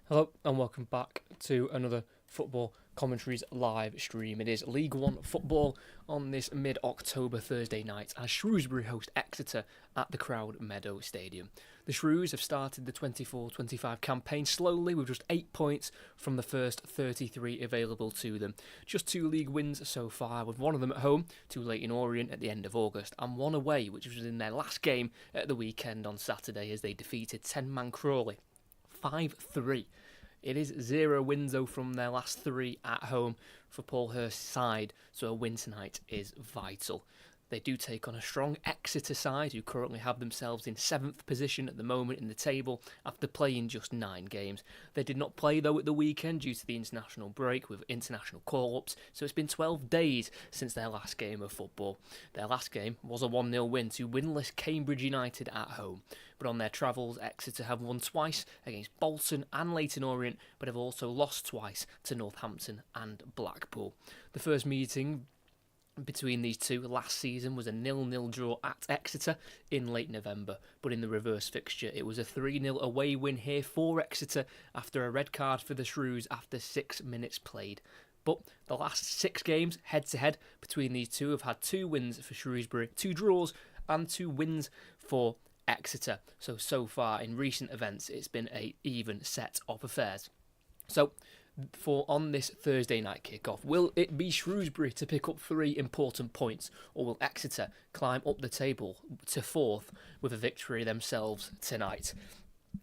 Hello and welcome back to another Football Commentaries live stream. It is League One football on this mid-October Thursday night as Shrewsbury host Exeter at the Crowd Meadow Stadium. The Shrews have started the 24-25 campaign slowly with just 8 points from the first 33 available to them. Just 2 league wins so far, with one of them at home to Leyton Orient at the end of August and one away, which was in their last game at the weekend on Saturday as they defeated 10-man Crawley 5-3. It is 0 wins though from their last 3 at home for Paul Hurst's side, so a win tonight is vital. They do take on a strong Exeter side who currently have themselves in 7th position at the moment in the table after playing just 9 games. They did not play though at the weekend due to the international break with international call-ups, so it's been 12 days since their last game of football. Their last game was a 1-0 win to winless Cambridge United at home. But on their travels, Exeter have won twice against Bolton and Leyton Orient, but have also lost twice to Northampton and Blackpool. The first meeting between these two last season was a 0-0 draw at Exeter in late November, but in the reverse fixture it was a 3-0 away win here for Exeter after a red card for the Shrews after 6 minutes played. But the last 6 games head-to-head between these two have had 2 wins for Shrewsbury, 2 draws and 2 wins for Exeter. So far in recent events it's been an even set of affairs. So for on this Thursday night kickoff, will it be Shrewsbury to pick up 3 important points, or will Exeter climb up the table to 4th with a victory themselves tonight?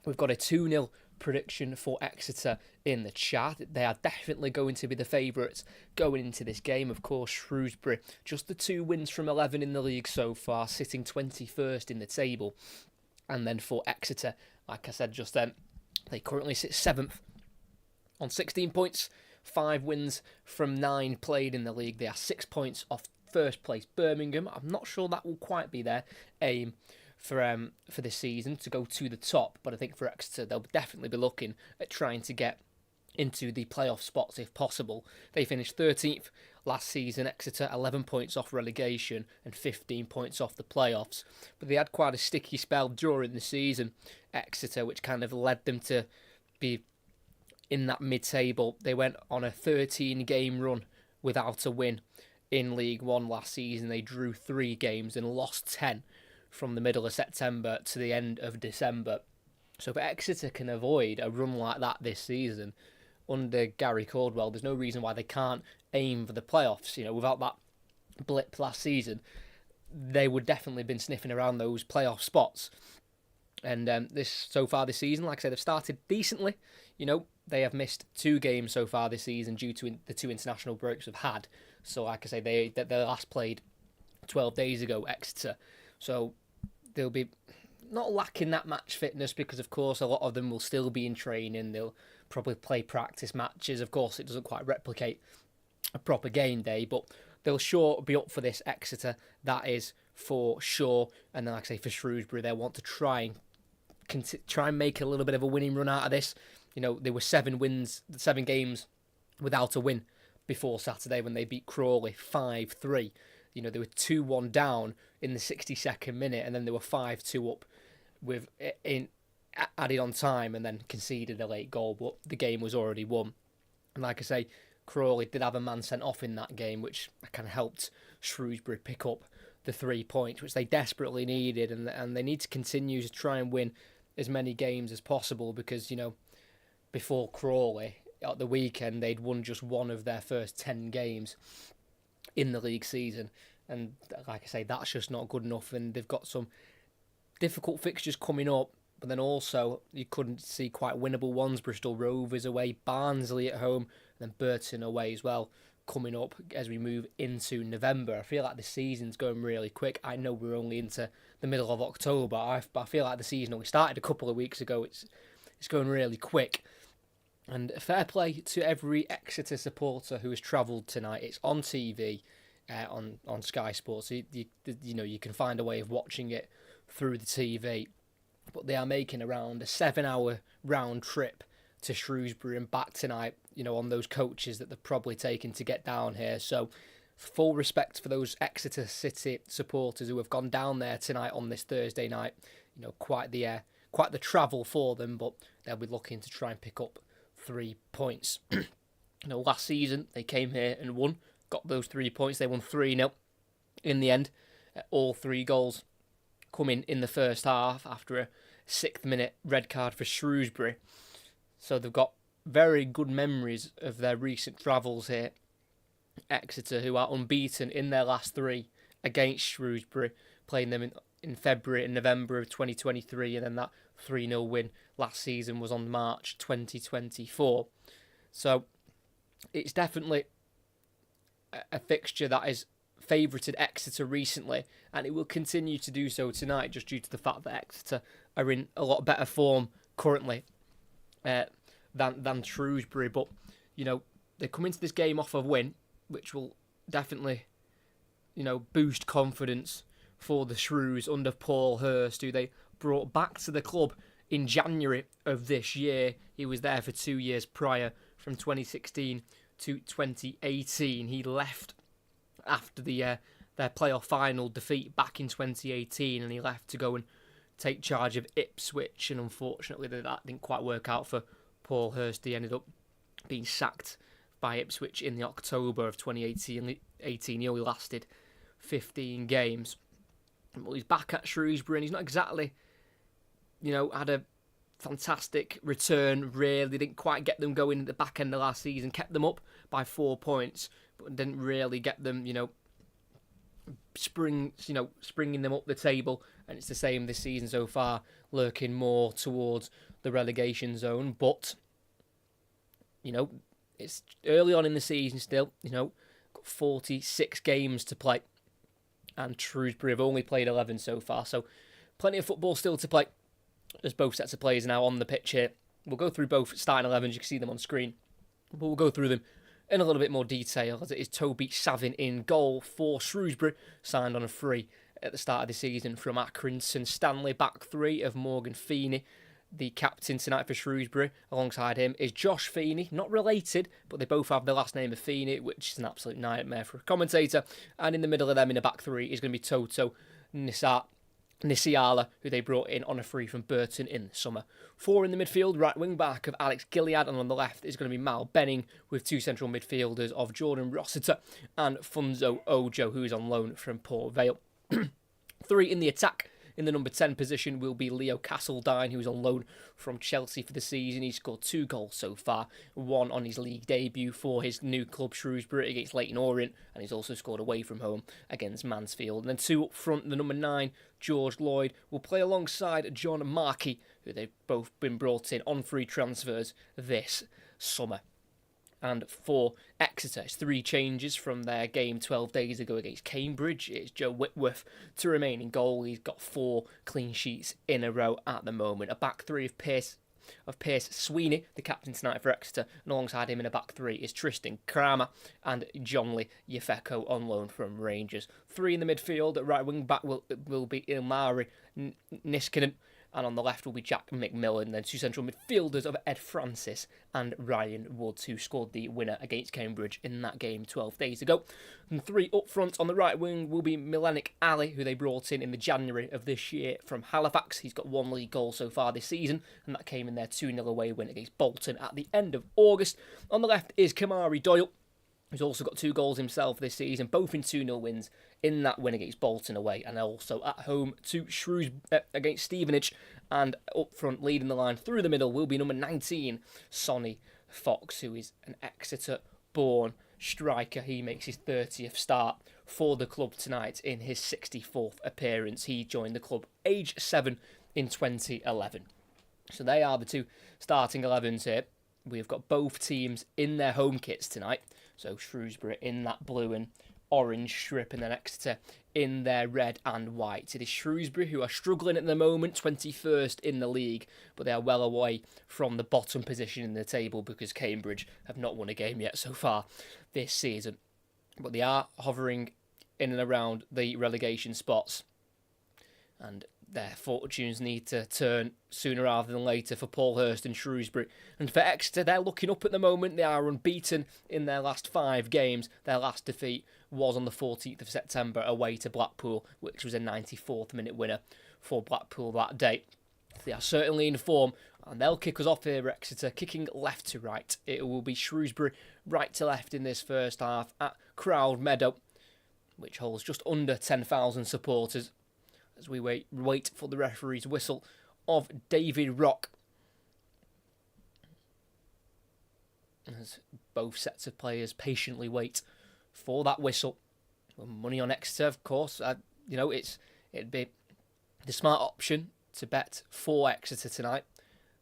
We've got a 2-0 prediction for Exeter in the chat. They are definitely going to be the favourites going into this game. Of course, Shrewsbury, just the 2 wins from 11 in the league so far, sitting 21st in the table. And then for Exeter, like I said just then, they currently sit 7th on 16 points, 5 wins from 9 played in the league. They are 6 points off first place Birmingham. I'm not sure that will quite be their aim for this season to go to the top, but I think for Exeter they'll definitely be looking at trying to get into the playoff spots if possible. They finished 13th last season, Exeter, 11 points off relegation and 15 points off the playoffs, but they had quite a sticky spell during the season, Exeter, which kind of led them to be in that mid-table. They went on a 13-game run without a win in League One last season. They drew 3 games and lost 10 from the middle of September to the end of December. So if Exeter can avoid a run like that this season under Gary Caldwell, there's no reason why they can't aim for the playoffs. Without that blip last season, they would definitely have been sniffing around those playoff spots. And so far this season, like I said, they've started decently. They have missed 2 games so far this season due to the 2 international breaks we've had. So, like I say, they last played 12 days ago, Exeter. So they'll be not lacking that match fitness because, of course, a lot of them will still be in training. They'll probably play practice matches. Of course, it doesn't quite replicate a proper game day, but they'll sure be up for this, Exeter. That is for sure. And then, like I say, for Shrewsbury, they want to try and make a little bit of a winning run out of this. There were 7 games without a win before Saturday when they beat Crawley 5-3. They were 2-1 down in the 62nd minute, and then they were 5-2 up with added on time, and then conceded a late goal, but the game was already won. And like I say, Crawley did have a man sent off in that game, which kind of helped Shrewsbury pick up the 3 points, which they desperately needed, and they need to continue to try and win as many games as possible because, before Crawley, at the weekend, they'd won just 1 of their first 10 games in the league season. And like I say, that's just not good enough. And they've got some difficult fixtures coming up, but then also you couldn't see quite winnable ones. Bristol Rovers away, Barnsley at home, and then Burton away as well coming up as we move into November. I feel like the season's going really quick. I know we're only into the middle of October. I feel like the season only started a couple of weeks ago. It's going really quick. And fair play to every Exeter supporter who has travelled tonight. It's on TV, on Sky Sports. So you can find a way of watching it through the TV. But they are making around a 7-hour round trip to Shrewsbury and back tonight, on those coaches that they're probably taking to get down here. So full respect for those Exeter City supporters who have gone down there tonight on this Thursday night. Quite the travel for them, but they'll be looking to try and pick up 3 points. Last season they came here and won, got those 3 points. They won 3-0 in the end. All 3 goals coming in the first half after a 6th minute red card for Shrewsbury. So they've got very good memories of their recent travels here. Exeter, who are unbeaten in their last 3 against Shrewsbury, playing them in February and November of 2023, and then that 3-0 win last season was on March 2024. So it's definitely a fixture that has favourited Exeter recently, and it will continue to do so tonight, just due to the fact that Exeter are in a lot better form currently than Shrewsbury. But they come into this game off a win, which will definitely boost confidence for the Shrews under Paul Hurst, who they brought back to the club in January of this year. He was there for 2 years prior, from 2016 to 2018. He left after their playoff final defeat back in 2018, and he left to go and take charge of Ipswich, and unfortunately that didn't quite work out for Paul Hurst. He ended up being sacked by Ipswich in the October of 2018. He only lasted 15 games. Well, he's back at Shrewsbury, and he's not exactly, had a fantastic return, really. Didn't quite get them going at the back end of last season, kept them up by 4 points, but didn't really get them, springing them up the table. And it's the same this season so far, lurking more towards the relegation zone. But, it's early on in the season still, got 46 games to play. And Shrewsbury have only played 11 so far, so plenty of football still to play. There's both sets of players now on the pitch here. We'll go through both starting 11s, you can see them on screen. But we'll go through them in a little bit more detail, as it is Toby Savin in goal for Shrewsbury, signed on a free at the start of the season from Accrington Stanley. Back 3 of Morgan Feeney, the captain tonight for Shrewsbury. Alongside him is Josh Feeney, not related, but they both have the last name of Feeney, which is an absolute nightmare for a commentator. And in the middle of them in the back 3 is going to be Toto Nisiala, who they brought in on a free from Burton in the summer. 4 in the midfield, right wing back of Alex Gilead, and on the left is going to be Mal Benning, with 2 central midfielders of Jordan Rossiter and Funzo Ojo, who is on loan from Port Vale. 3 in the attack. In the number 10 position will be Leo Castledine, who is on loan from Chelsea for the season. He's scored 2 goals so far, 1 on his league debut for his new club Shrewsbury against Leyton Orient, and he's also scored away from home against Mansfield. And then 2 up front, the number 9, George Lloyd, will play alongside John Markey, who they've both been brought in on free transfers this summer. And for Exeter, it's 3 changes from their game 12 days ago against Cambridge. It's Joe Whitworth to remain in goal. He's got 4 clean sheets in a row at the moment. A back 3 of Pierce Sweeney, the captain tonight for Exeter, and alongside him in a back 3 is Tristan Kramer and John Lee Yefeko on loan from Rangers. 3 in the midfield, at right wing back will be Ilmari Niskanen, and on the left will be Jack McMillan. Then 2 central midfielders of Ed Francis and Ryan Woods, who scored the winner against Cambridge in that game 12 days ago. And 3 up front on the right wing will be Milenik Ali, who they brought in the January of this year from Halifax. He's got 1 league goal so far this season, and that came in their 2-0 away win against Bolton at the end of August. On the left is Kamari Doyle, who's also got 2 goals himself this season, both in 2-0 wins in that win against Bolton away, and also at home to against Stevenage. And up front, leading the line through the middle, will be number 19, Sonny Fox, who is an Exeter-born striker. He makes his 30th start for the club tonight in his 64th appearance. He joined the club age 7 in 2011. So they are the 2 starting 11s here. We've got both teams in their home kits tonight. So Shrewsbury in that blue and orange strip, and then Exeter in their red and white. It is Shrewsbury who are struggling at the moment, 21st in the league, but they are well away from the bottom position in the table because Cambridge have not won a game yet so far this season. But they are hovering in and around the relegation spots, and their fortunes need to turn sooner rather than later for Paul Hurst and Shrewsbury. And for Exeter, they're looking up at the moment. They are unbeaten in their last 5 games. Their last defeat was on the 14th of September away to Blackpool, which was a 94th minute winner for Blackpool that day. They are certainly in form, and they'll kick us off here, Exeter, kicking left to right. It will be Shrewsbury right to left in this first half at Crowd Meadow, which holds just under 10,000 supporters, as we wait for the referee's whistle of David Rock. As both sets of players patiently wait for that whistle. Money on Exeter, of course. It'd be the smart option to bet for Exeter tonight.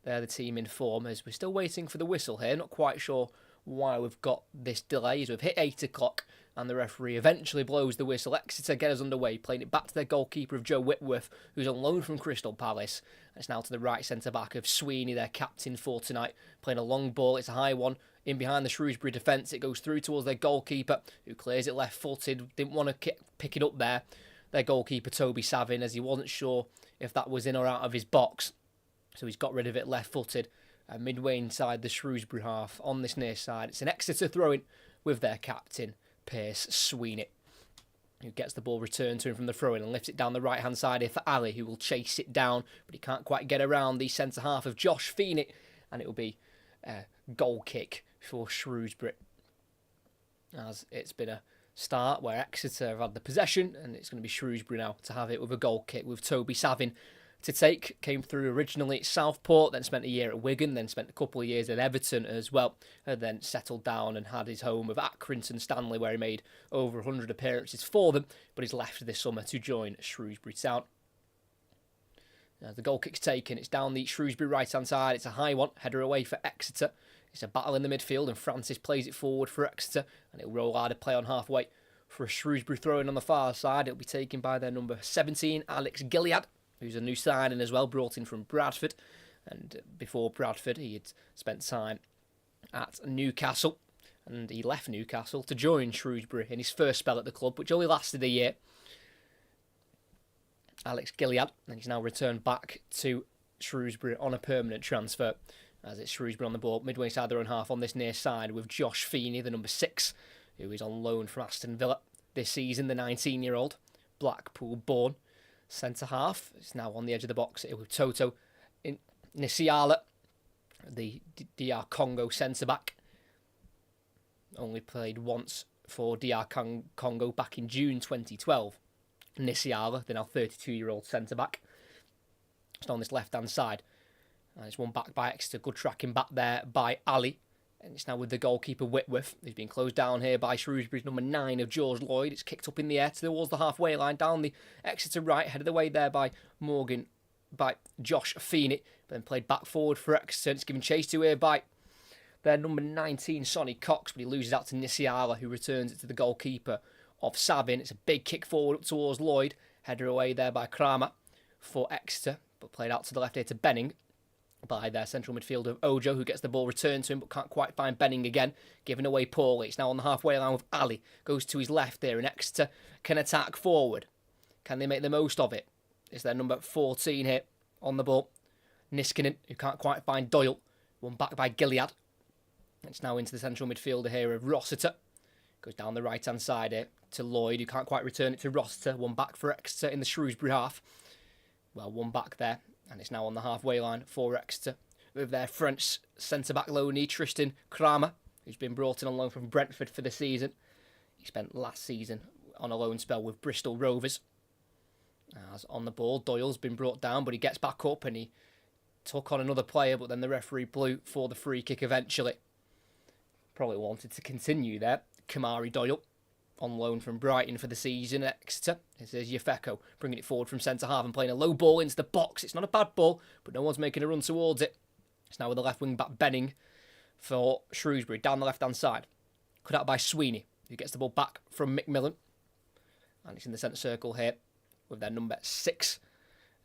They're the team in form, as we're still waiting for the whistle here. Not quite sure why we've got this delay, as we've hit 8 o'clock and the referee eventually blows the whistle. Exeter get us underway, playing it back to their goalkeeper of Joe Whitworth, who's on loan from Crystal Palace. It's now to the right centre-back of Sweeney, their captain for tonight, playing a long ball. It's a high one. In behind the Shrewsbury defence, it goes through towards their goalkeeper, who clears it left-footed. Didn't want to pick it up there. Their goalkeeper, Toby Savin, as he wasn't sure if that was in or out of his box. So he's got rid of it left-footed. Midway inside the Shrewsbury half on this near side. It's an Exeter throw-in with their captain, Pierce Sweeney, who gets the ball returned to him from the throw-in and lifts it down the right-hand side here for Ali, who will chase it down, but he can't quite get around the centre-half of Josh Feeney, and it will be a goal kick for Shrewsbury. As it's been a start where Exeter have had the possession, and it's going to be Shrewsbury now to have it with a goal kick with Toby Savin to take. Came through originally at Southport, then spent a year at Wigan, then spent a couple of years at Everton as well, and then settled down and had his home of Accrington Stanley, where he made over 100 appearances for them, but he's left this summer to join Shrewsbury Town. Now, the goal kick's taken. It's down the Shrewsbury right-hand side. It's a high one, header away for Exeter. It's a battle in the midfield, and Francis plays it forward for Exeter, and it'll roll out a play on halfway for a Shrewsbury throw-in on the far side. It'll be taken by their number 17, Alex Gilead, who's a new signing as well, brought in from Bradford. And before Bradford, he had spent time at Newcastle, and he left Newcastle to join Shrewsbury in his first spell at the club, which only lasted a year. Alex Gilead, and he's now returned back to Shrewsbury on a permanent transfer, as it's Shrewsbury on the ball, midway inside their own half on this near side with Josh Feeney, the number 6, who is on loan from Aston Villa this season, the 19-year-old, Blackpool-born centre-half. It's now on the edge of the box with Toto Nisiala, the DR Congo centre-back. Only played once for DR Congo back in June 2012. Nisiala, the now 32-year-old centre-back. It's on this left-hand side. And it's won back by Exeter. Good tracking back there by Ali. And it's now with the goalkeeper Whitworth. He's been closed down here by Shrewsbury's number 9 of George Lloyd. It's kicked up in the air towards the halfway line, down the Exeter right, headed away there by Josh Feeney, but then played back forward for Exeter. It's given chase to here by their number 19, Sonny Cox, but he loses out to Nisiala, who returns it to the goalkeeper of Savin. It's a big kick forward up towards Lloyd, header away there by Kramer for Exeter, but played out to the left here to Benning by their central midfielder of Ojo, who gets the ball returned to him but can't quite find Benning again, giving away poorly. It's now on the halfway line with Ali, goes to his left there, and Exeter can attack forward. Can they make the most of it? It's their number 14 here on the ball, Niskanen, who can't quite find Doyle, won back by Gilead. It's now into the central midfielder here of Rossiter, goes down the right hand side here to Lloyd, who can't quite return it to Rossiter, one back for Exeter in the Shrewsbury half. Well, one back there. And it's now on the halfway line for Exeter with their French centre-back loanee, Tristan Kramer, who's been brought in on loan from Brentford for the season. He spent last season on a loan spell with Bristol Rovers. As on the ball, Doyle's been brought down, but he gets back up and he took on another player, but then the referee blew for the free kick eventually. Probably wanted to continue there. Kamari Doyle, on loan from Brighton for the season at Exeter. This is Yefeko bringing it forward from centre-half and playing a low ball into the box. It's not a bad ball, but no one's making a run towards it. It's now with the left wing back Benning for Shrewsbury down the left-hand side. Cut out by Sweeney, who gets the ball back from McMillan. And it's in the centre circle here with their number 6.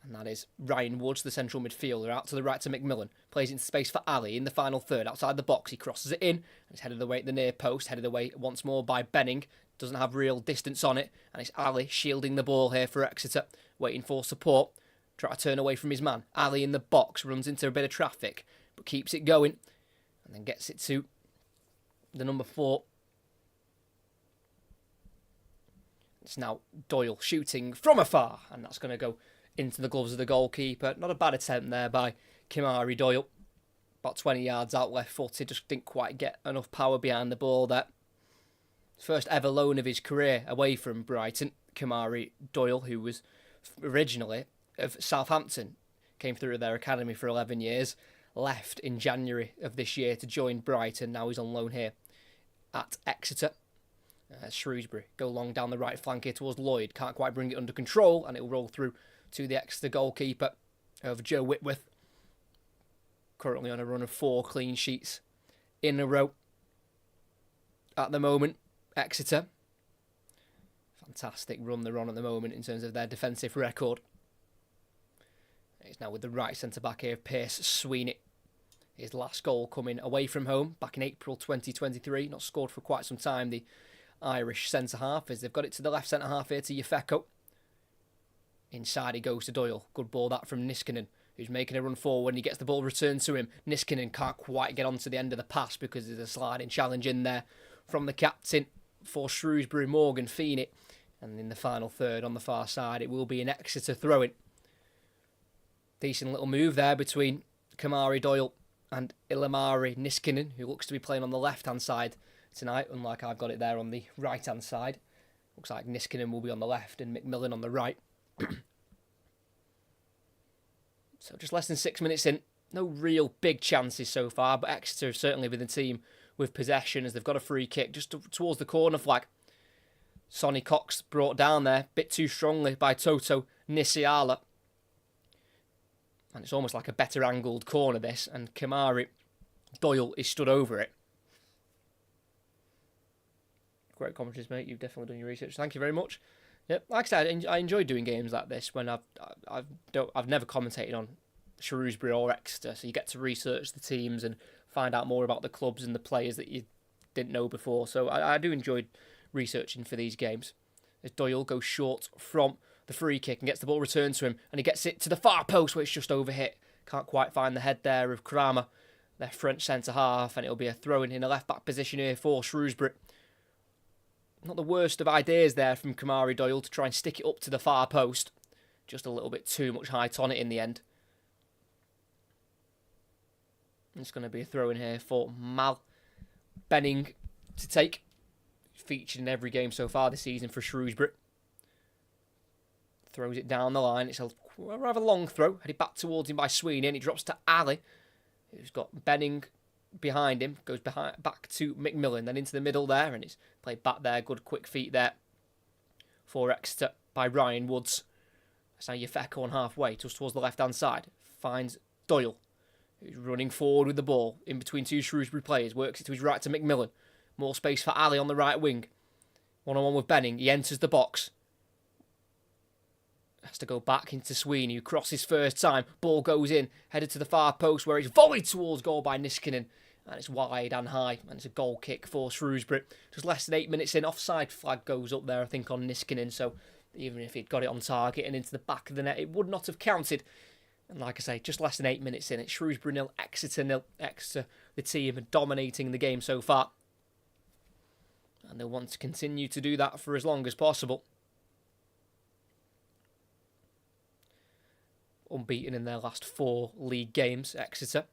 And that is Ryan Woods, the central midfielder, out to the right to McMillan. Plays into space for Ali in the final third. Outside the box, he crosses it in. And it's headed away at the near post. Headed away once more by Benning. Doesn't have real distance on it. And it's Ali shielding the ball here for Exeter. Waiting for support. Try to turn away from his man. Ali in the box. Runs into a bit of traffic. But keeps it going. And then gets it to the number 4. It's now Doyle shooting from afar. And that's going to go into the gloves of the goalkeeper. Not a bad attempt there by Kamari Doyle. About 20 yards out left footed, just didn't quite get enough power behind the ball there. First ever loan of his career away from Brighton. Kamari Doyle, who was originally of Southampton, came through their academy for 11 years, left in January of this year to join Brighton. Now he's on loan here at Exeter. Shrewsbury go long down the right flank here towards Lloyd. Can't quite bring it under control, and it'll roll through to the Exeter goalkeeper of Joe Whitworth. Currently on a run of 4 clean sheets in a row at the moment. Exeter. Fantastic run they're on at the moment in terms of their defensive record. It's now with the right centre-back here, Pierce Sweeney. His last goal coming away from home back in April 2023. Not scored for quite some time, the Irish centre-half, as they've got it to the left centre-half here to Yefeko. Inside he goes to Doyle. Good ball that from Niskanen, who's making a run forward, and he gets the ball returned to him. Niskanen can't quite get onto the end of the pass because there's a sliding challenge in there from the captain for Shrewsbury, Morgan Feeney. And in the final third on the far side, it will be an Exeter throw-in. Decent little move there between Kamari Doyle and Ilimari Niskanen, who looks to be playing on the left-hand side tonight, unlike I've got it there on the right-hand side. Looks like Niskanen will be on the left and McMillan on the right. So just less than 6 minutes in. No real big chances so far, but Exeter have certainly been the team with possession as they've got a free kick just towards the corner flag. Sonny Cox brought down there a bit too strongly by Toto Nisiala. And it's almost like a better angled corner this, and Kamari Doyle is stood over it. Great commentaries, mate. You've definitely done your research. Thank you very much. Yep, like I said, I enjoy doing games like this when I've never commentated on Shrewsbury or Exeter, so you get to research the teams and find out more about the clubs and the players that you didn't know before. So I do enjoy researching for these games. As Doyle goes short from the free kick and gets the ball returned to him, and he gets it to the far post where it's just overhit. Can't quite find the head there of Kramer, their French centre-half, and it'll be a throw-in in a left-back position here for Shrewsbury. Not the worst of ideas there from Kamari Doyle to try and stick it up to the far post. Just a little bit too much height on it in the end. It's going to be a throw-in here for Mal Benning to take. Featured in every game so far this season for Shrewsbury. Throws it down the line. It's a rather long throw. Headed back towards him by Sweeney, and he drops to Ali, who's got Benning behind him. Goes back to McMillan, then into the middle there, and it's played back there. Good quick feet there for Exeter by Ryan Woods. That's now Yefeko on halfway, just towards the left-hand side. Finds Doyle, who's running forward with the ball in between two Shrewsbury players. Works it to his right to McMillan. More space for Ali on the right wing. One-on-one with Benning. He enters the box. Has to go back into Sweeney, who crosses first time. Ball goes in, headed to the far post where it's volleyed towards goal by Niskanen. And it's wide and high, and it's a goal kick for Shrewsbury. Just less than 8 minutes in, offside flag goes up there, I think, on Niskanen. So even if he'd got it on target and into the back of the net, it would not have counted. And like I say, just less than 8 minutes in, it's Shrewsbury 0, Exeter 0. Exeter, the team, are dominating the game so far. And they'll want to continue to do that for as long as possible. Unbeaten in their last 4 league games, Exeter.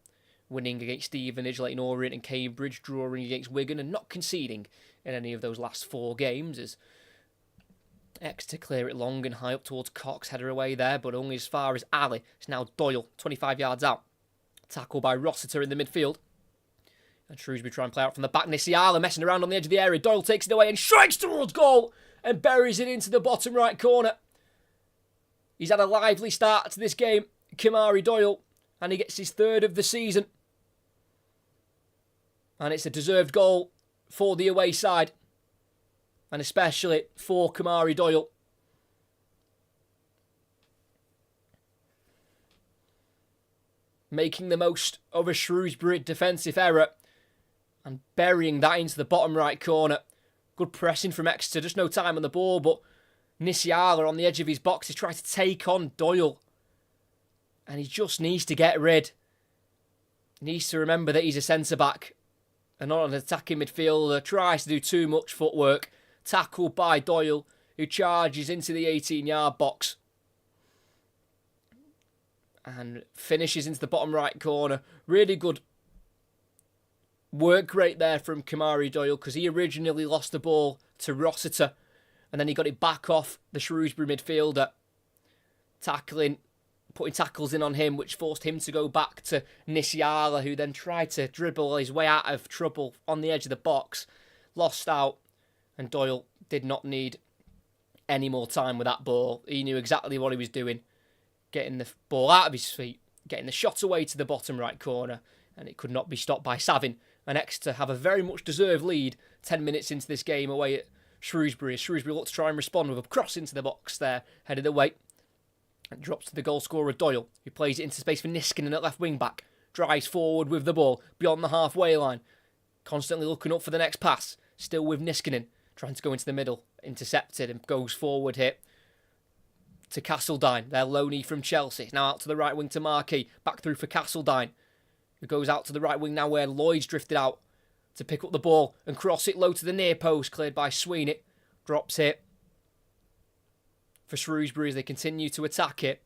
Winning against Stevenage, Leyton Orient and Cambridge, drawing against Wigan and not conceding in any of those last 4 games as Exeter clear it long and high up towards Cox, header away there, but only as far as Ali. It's now Doyle, 25 yards out. Tackle by Rossiter in the midfield. And Shrewsbury try and play out from the back. Nisiala messing around on the edge of the area. Doyle takes it away and strikes towards goal and buries it into the bottom right corner. He's had a lively start to this game, Kamari Doyle, and he gets his 3rd of the season. And it's a deserved goal for the away side, and especially for Kamari Doyle. Making the most of a Shrewsbury defensive error and burying that into the bottom right corner. Good pressing from Exeter, just no time on the ball, but Nisiala on the edge of his box is trying to take on Doyle. And he just needs to get rid. He needs to remember that he's a centre-back and not an attacking midfielder. Tries to do too much footwork. Tackled by Doyle, who charges into the 18-yard box. and finishes into the bottom right corner. Really good work rate there from Kamari Doyle, because he originally lost the ball to Rossiter and then he got it back off the Shrewsbury midfielder, putting tackles in on him, which forced him to go back to Nisiala, who then tried to dribble his way out of trouble on the edge of the box, lost out, and Doyle did not need any more time with that ball. He knew exactly what he was doing, getting the ball out of his feet, getting the shot away to the bottom right corner, and it could not be stopped by Savin. And Exeter have a very much deserved lead 10 minutes into this game away at Shrewsbury. Shrewsbury look to try and respond with a cross into the box there, headed away. And drops to the goal scorer Doyle, who plays it into space for Niskanen at left wing back. Drives forward with the ball beyond the halfway line. Constantly looking up for the next pass. Still with Niskanen, trying to go into the middle. Intercepted and goes forward here to Castledine. Their loanee from Chelsea. Now out to the right wing to Marquis. Back through for Castledine, who goes out to the right wing now where Lloyd's drifted out to pick up the ball and cross it low to the near post. Cleared by Sweeney. Drops it for Shrewsbury as they continue to attack it.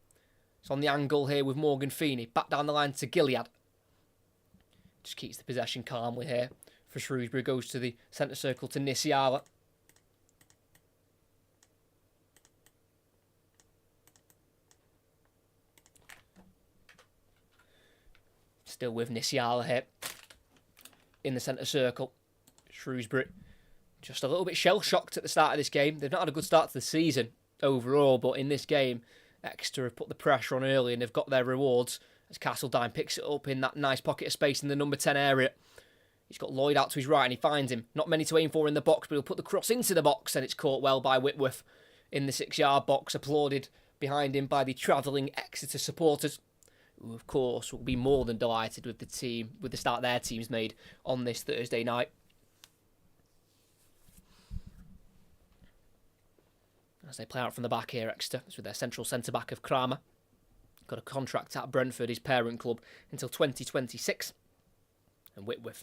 It's on the angle here with Morgan Feeney. Back down the line to Gilead. Just keeps the possession calmly here for Shrewsbury. Goes to the centre circle to Nisiala. Still with Nisiala here in the centre circle. Shrewsbury just a little bit shell-shocked at the start of this game. They've not had a good start to the season overall, but in this game, Exeter have put the pressure on early and they've got their rewards as Castledine picks it up in that nice pocket of space in the number 10 area. He's got Lloyd out to his right and he finds him. Not many to aim for in the box, but he'll put the cross into the box and it's caught well by Whitworth in the 6-yard box, applauded behind him by the travelling Exeter supporters, who of course will be more than delighted with the start their team's made on this Thursday night. As they play out from the back here, Exeter, it's with their central centre-back of Kramer. Got a contract at Brentford, his parent club, until 2026. And Whitworth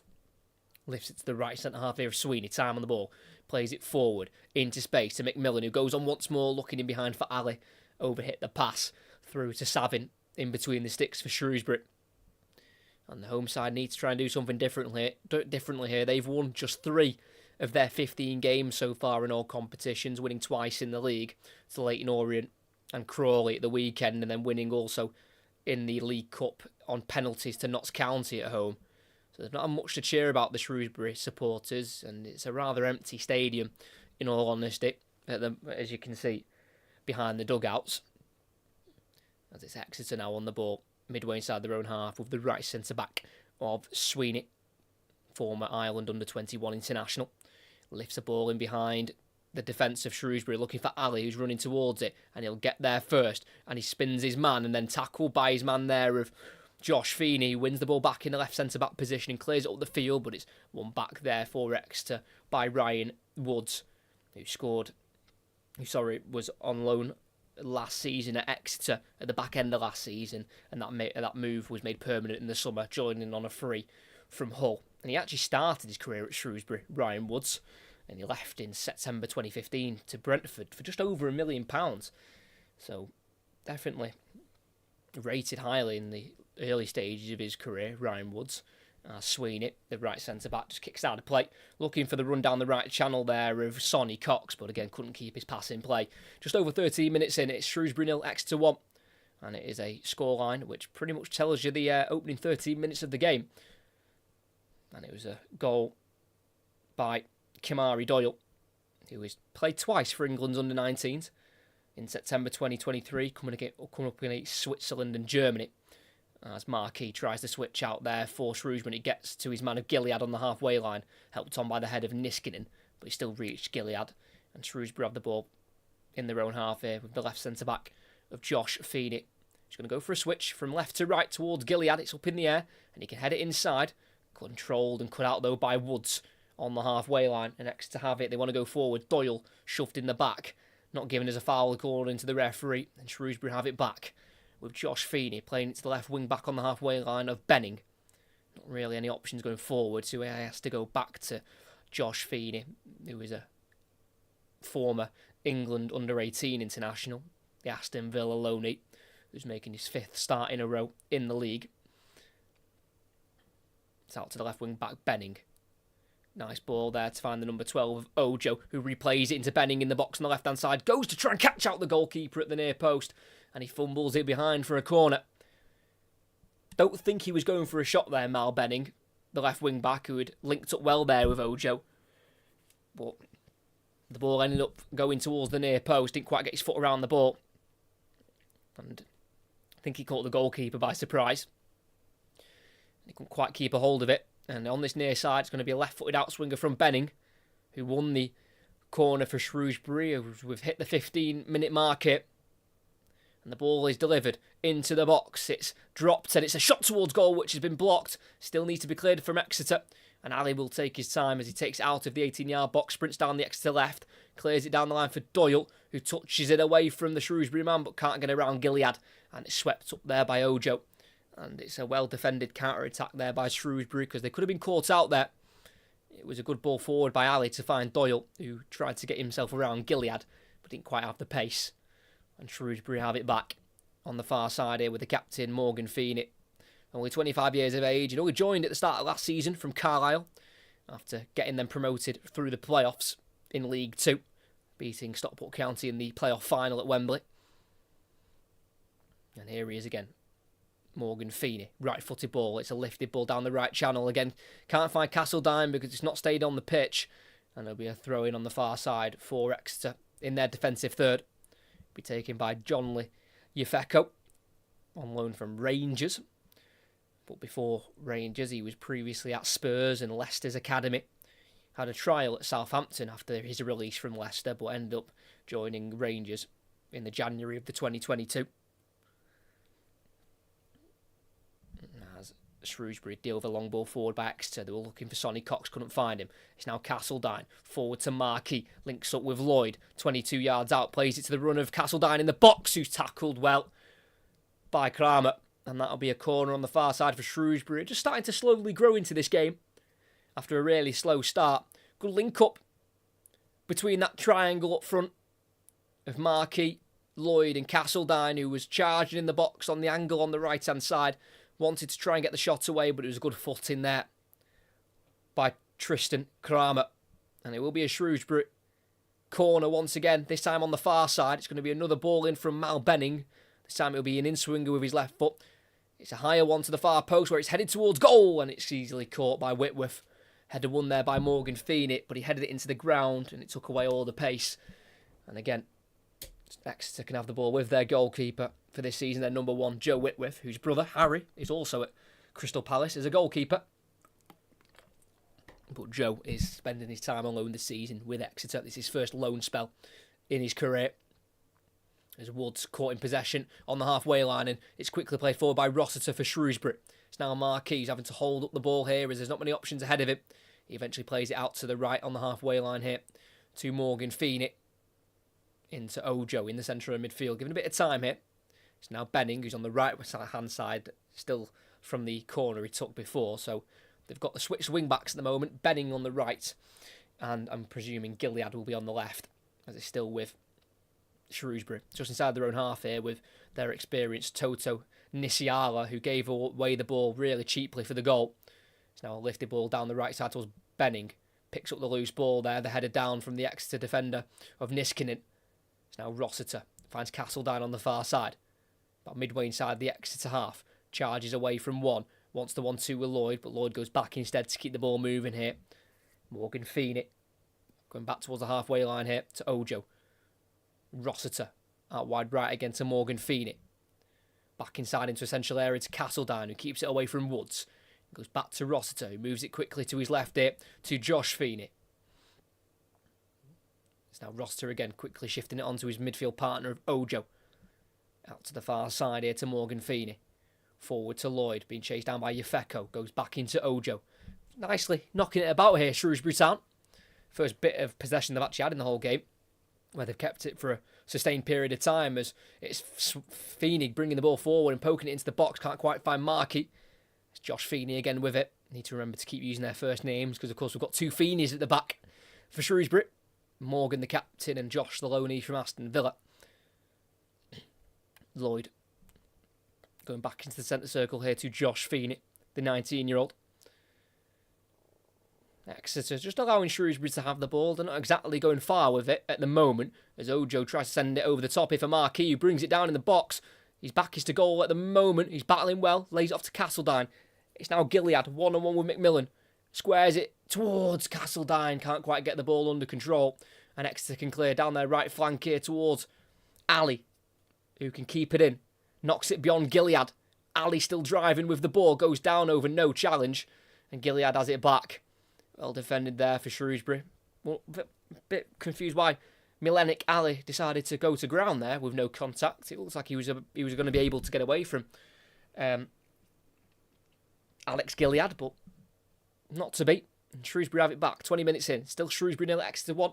lifts it to the right centre-half here of Sweeney. Time on the ball. Plays it forward into space to McMillan, who goes on once more, looking in behind for Ali. Overhit the pass through to Savin in between the sticks for Shrewsbury. And the home side needs to try and do something differently here. They've won just 3 of their 15 games so far in all competitions, winning twice in the league to Leyton Orient and Crawley at the weekend, and then winning also in the League Cup on penalties to Notts County at home. So there's not much to cheer about the Shrewsbury supporters, and it's a rather empty stadium, in all honesty, as you can see behind the dugouts. As it's Exeter now on the ball, midway inside their own half, with the right centre-back of Sweeney, former Ireland under-21 international. Lifts a ball in behind the defence of Shrewsbury, looking for Ali, who's running towards it, and he'll get there first, and he spins his man, and then tackled by his man there of Josh Feeney, who wins the ball back in the left centre-back position and clears it up the field, but it's won back there for Exeter by Ryan Woods, who was on loan last season at Exeter at the back end of last season, and that move was made permanent in the summer, joining on a free from Hull. And he actually started his career at Shrewsbury, Ryan Woods, and he left in September 2015 to Brentford for just over £1 million. So definitely rated highly in the early stages of his career, Ryan Woods. Sweeney, the right centre-back, just kicks out of play, looking for the run down the right channel there of Sonny Cox, but again couldn't keep his pass in play. Just over 13 minutes in, it's Shrewsbury 0, Exeter 1, and it is a scoreline which pretty much tells you the opening 13 minutes of the game. And it was a goal by Kamari Doyle, who has played twice for England's under-19s in September 2023, coming up against Switzerland and Germany. As Marquis tries to switch out there for Shrewsbury, he gets to his man of Gilead on the halfway line, helped on by the head of Niskanen, but he still reached Gilead, and Shrewsbury have the ball in their own half here with the left centre-back of Josh Feeney. He's going to go for a switch from left to right towards Gilead. It's up in the air, and he can head it inside. Controlled and cut out, though, by Woods on the halfway line. And Exeter have it. They want to go forward. Doyle shoved in the back. Not given as a foul according to the referee. And Shrewsbury have it back with Josh Feeney playing it to the left wing back on the halfway line of Benning. Not really any options going forward, so he has to go back to Josh Feeney, who is a former England under-18 international, the Aston Villa loanee, who's making his 5th start in a row in the league. It's out to the left wing back, Benning. Nice ball there to find the number 12 of Ojo, who replays it into Benning in the box on the left-hand side. Goes to try and catch out the goalkeeper at the near post, and he fumbles it behind for a corner. Don't think he was going for a shot there, Mal Benning, the left wing back, who had linked up well there with Ojo. But the ball ended up going towards the near post, didn't quite get his foot around the ball. And I think he caught the goalkeeper by surprise. He couldn't quite keep a hold of it. And on this near side, it's going to be a left-footed outswinger from Benning, who won the corner for Shrewsbury. We've hit the 15-minute mark here. And the ball is delivered into the box. It's dropped and it's a shot towards goal, which has been blocked. Still needs to be cleared from Exeter. And Ali will take his time as he takes it out of the 18-yard box, sprints down the Exeter left, clears it down the line for Doyle, who touches it away from the Shrewsbury man, but can't get around Gilead. And it's swept up there by Ojo. And it's a well-defended counter-attack there by Shrewsbury, because they could have been caught out there. It was a good ball forward by Ali to find Doyle, who tried to get himself around Gilead, but didn't quite have the pace. And Shrewsbury have it back on the far side here with the captain, Morgan Feeney. Only 25 years of age, and only joined at the start of last season from Carlisle, after getting them promoted through the playoffs in League 2, beating Stockport County in the playoff final at Wembley. And here he is again. Morgan Feeney, right-footed ball. It's a lifted ball down the right channel. Again, can't find Castledine because it's not stayed on the pitch. And there'll be a throw-in on the far side for Exeter in their defensive third. Be taken by Johnny Yefeko, on loan from Rangers. But before Rangers, he was previously at Spurs and Leicester's academy. Had a trial at Southampton after his release from Leicester, but ended up joining Rangers in the January of the 2022. As Shrewsbury deal with a long ball forward by Exeter. They were looking for Sonny Cox, couldn't find him. It's now Castledine, forward to Marquis, links up with Lloyd, 22 yards out, plays it to the run of Castledine in the box, who's tackled well by Kramer. And that'll be a corner on the far side for Shrewsbury. Just starting to slowly grow into this game after a really slow start. Good link up between that triangle up front of Marquis, Lloyd and Castledine, who was charging in the box on the angle on the right-hand side. Wanted to try and get the shot away, but it was a good foot in there by Tristan Kramer. And it will be a Shrewsbury corner once again, this time on the far side. It's going to be another ball in from Mal Benning. This time it'll be an in-swinger with his left foot. It's a higher one to the far post where it's headed towards goal, and it's easily caught by Whitworth. Header won there by Morgan Feeney, but he headed it into the ground, and it took away all the pace. And again, Exeter can have the ball with their goalkeeper for this season, their number 1, Joe Whitworth, whose brother, Harry, is also at Crystal Palace as a goalkeeper. But Joe is spending his time on loan this season with Exeter. This is his first loan spell in his career. As Woods caught in possession on the halfway line, and it's quickly played forward by Rossiter for Shrewsbury. It's now Marquis having to hold up the ball here as there's not many options ahead of him. He eventually plays it out to the right on the halfway line here to Morgan Feeney. Into Ojo in the centre of midfield, given a bit of time here. It's now Benning, who's on the right-hand side, still from the corner he took before. So they've got the switched wing-backs at the moment. Benning on the right, and I'm presuming Gilead will be on the left, as it's still with Shrewsbury. Just inside their own half here with their experienced Toto Nisiala, who gave away the ball really cheaply for the goal. It's now a lifted ball down the right side towards Benning. Picks up the loose ball there, the header down from the Exeter defender of Niskanen. It's now Rossiter, finds Castledine on the far side. About midway inside the Exeter half. Charges away from one. Wants the 1-2 with Lloyd, but Lloyd goes back instead to keep the ball moving here. Morgan Feeney going back towards the halfway line here to Ojo. Rossiter out wide right again to Morgan Feeney. Back inside into a central area to Castledine, who keeps it away from Woods. Goes back to Rossiter, who moves it quickly to his left here to Josh Feeney. It's now Rossiter again, quickly shifting it onto his midfield partner of Ojo. Out to the far side here to Morgan Feeney. Forward to Lloyd, being chased down by Yefeko. Goes back into Ojo. Nicely knocking it about here, Shrewsbury Town. First bit of possession they've actually had in the whole game, where they've kept it for a sustained period of time, as it's Feeney bringing the ball forward and poking it into the box. Can't quite find Markey. It's Josh Feeney again with it. Need to remember to keep using their first names, because of course we've got 2 Feeneys at the back for Shrewsbury. Morgan the captain and Josh the loanee from Aston Villa. Lloyd Going back into the centre circle here to Josh Feeney, the 19-year-old. Exeter just allowing Shrewsbury to have the ball. They're not exactly going far with it at the moment, as Ojo tries to send it over the top here for Marquis, who brings it down in the box. His back is to goal at the moment. He's battling well, lays it off to Castledine. It's now Gilead, one-on-one with McMillan. Squares it towards Castledine, can't quite get the ball under control. And Exeter can clear down their right flank here towards Ali, who can keep it in. Knocks it beyond Gilead. Ali still driving with the ball, goes down over no challenge. And Gilead has it back. Well defended there for Shrewsbury. Well, a bit confused why Milenic Ali decided to go to ground there with no contact. It looks like he was going to be able to get away from Alex Gilead, but not to be. And Shrewsbury have it back. 20 minutes in. Still Shrewsbury 0, Exeter 1.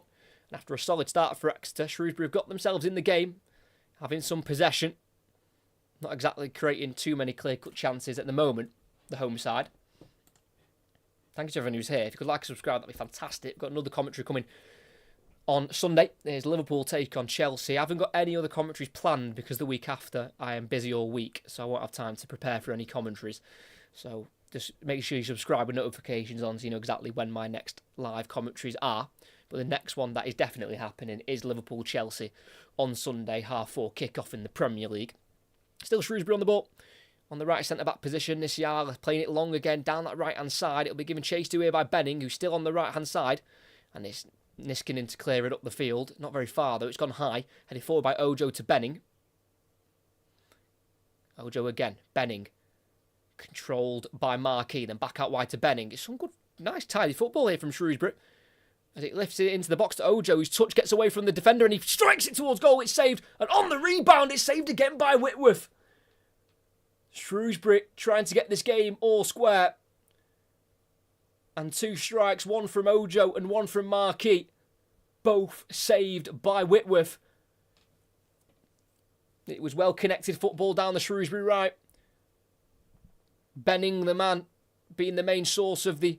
And after a solid start for Exeter, Shrewsbury have got themselves in the game, having some possession. Not exactly creating too many clear-cut chances at the moment, the home side. Thank you to everyone who's here. If you could like and subscribe, that'd be fantastic. We've got another commentary coming on Sunday. There's Liverpool take on Chelsea. I haven't got any other commentaries planned because the week after I am busy all week, so I won't have time to prepare for any commentaries. So just make sure you subscribe with notifications on so you know exactly when my next live commentaries are. But the next one that is definitely happening is Liverpool-Chelsea on Sunday, 4:30 kick-off in the Premier League. Still Shrewsbury on the ball. On the right centre-back position, Nisiala playing it long again down that right-hand side. It'll be given chase to here by Benning, who's still on the right-hand side. And it's Niskanen to clear it up the field. Not very far, though. It's gone high. Headed forward by Ojo to Benning. Ojo again. Benning. Controlled by Marquis. Then back out wide to Benning. It's some good, nice, tidy football here from Shrewsbury. As it lifts it into the box to Ojo, whose touch gets away from the defender and he strikes it towards goal. It's saved. And on the rebound, it's saved again by Whitworth. Shrewsbury trying to get this game all square. And 2 strikes, one from Ojo and one from Marquis. Both saved by Whitworth. It was well-connected football down the Shrewsbury right. Benning, the man, being the main source of the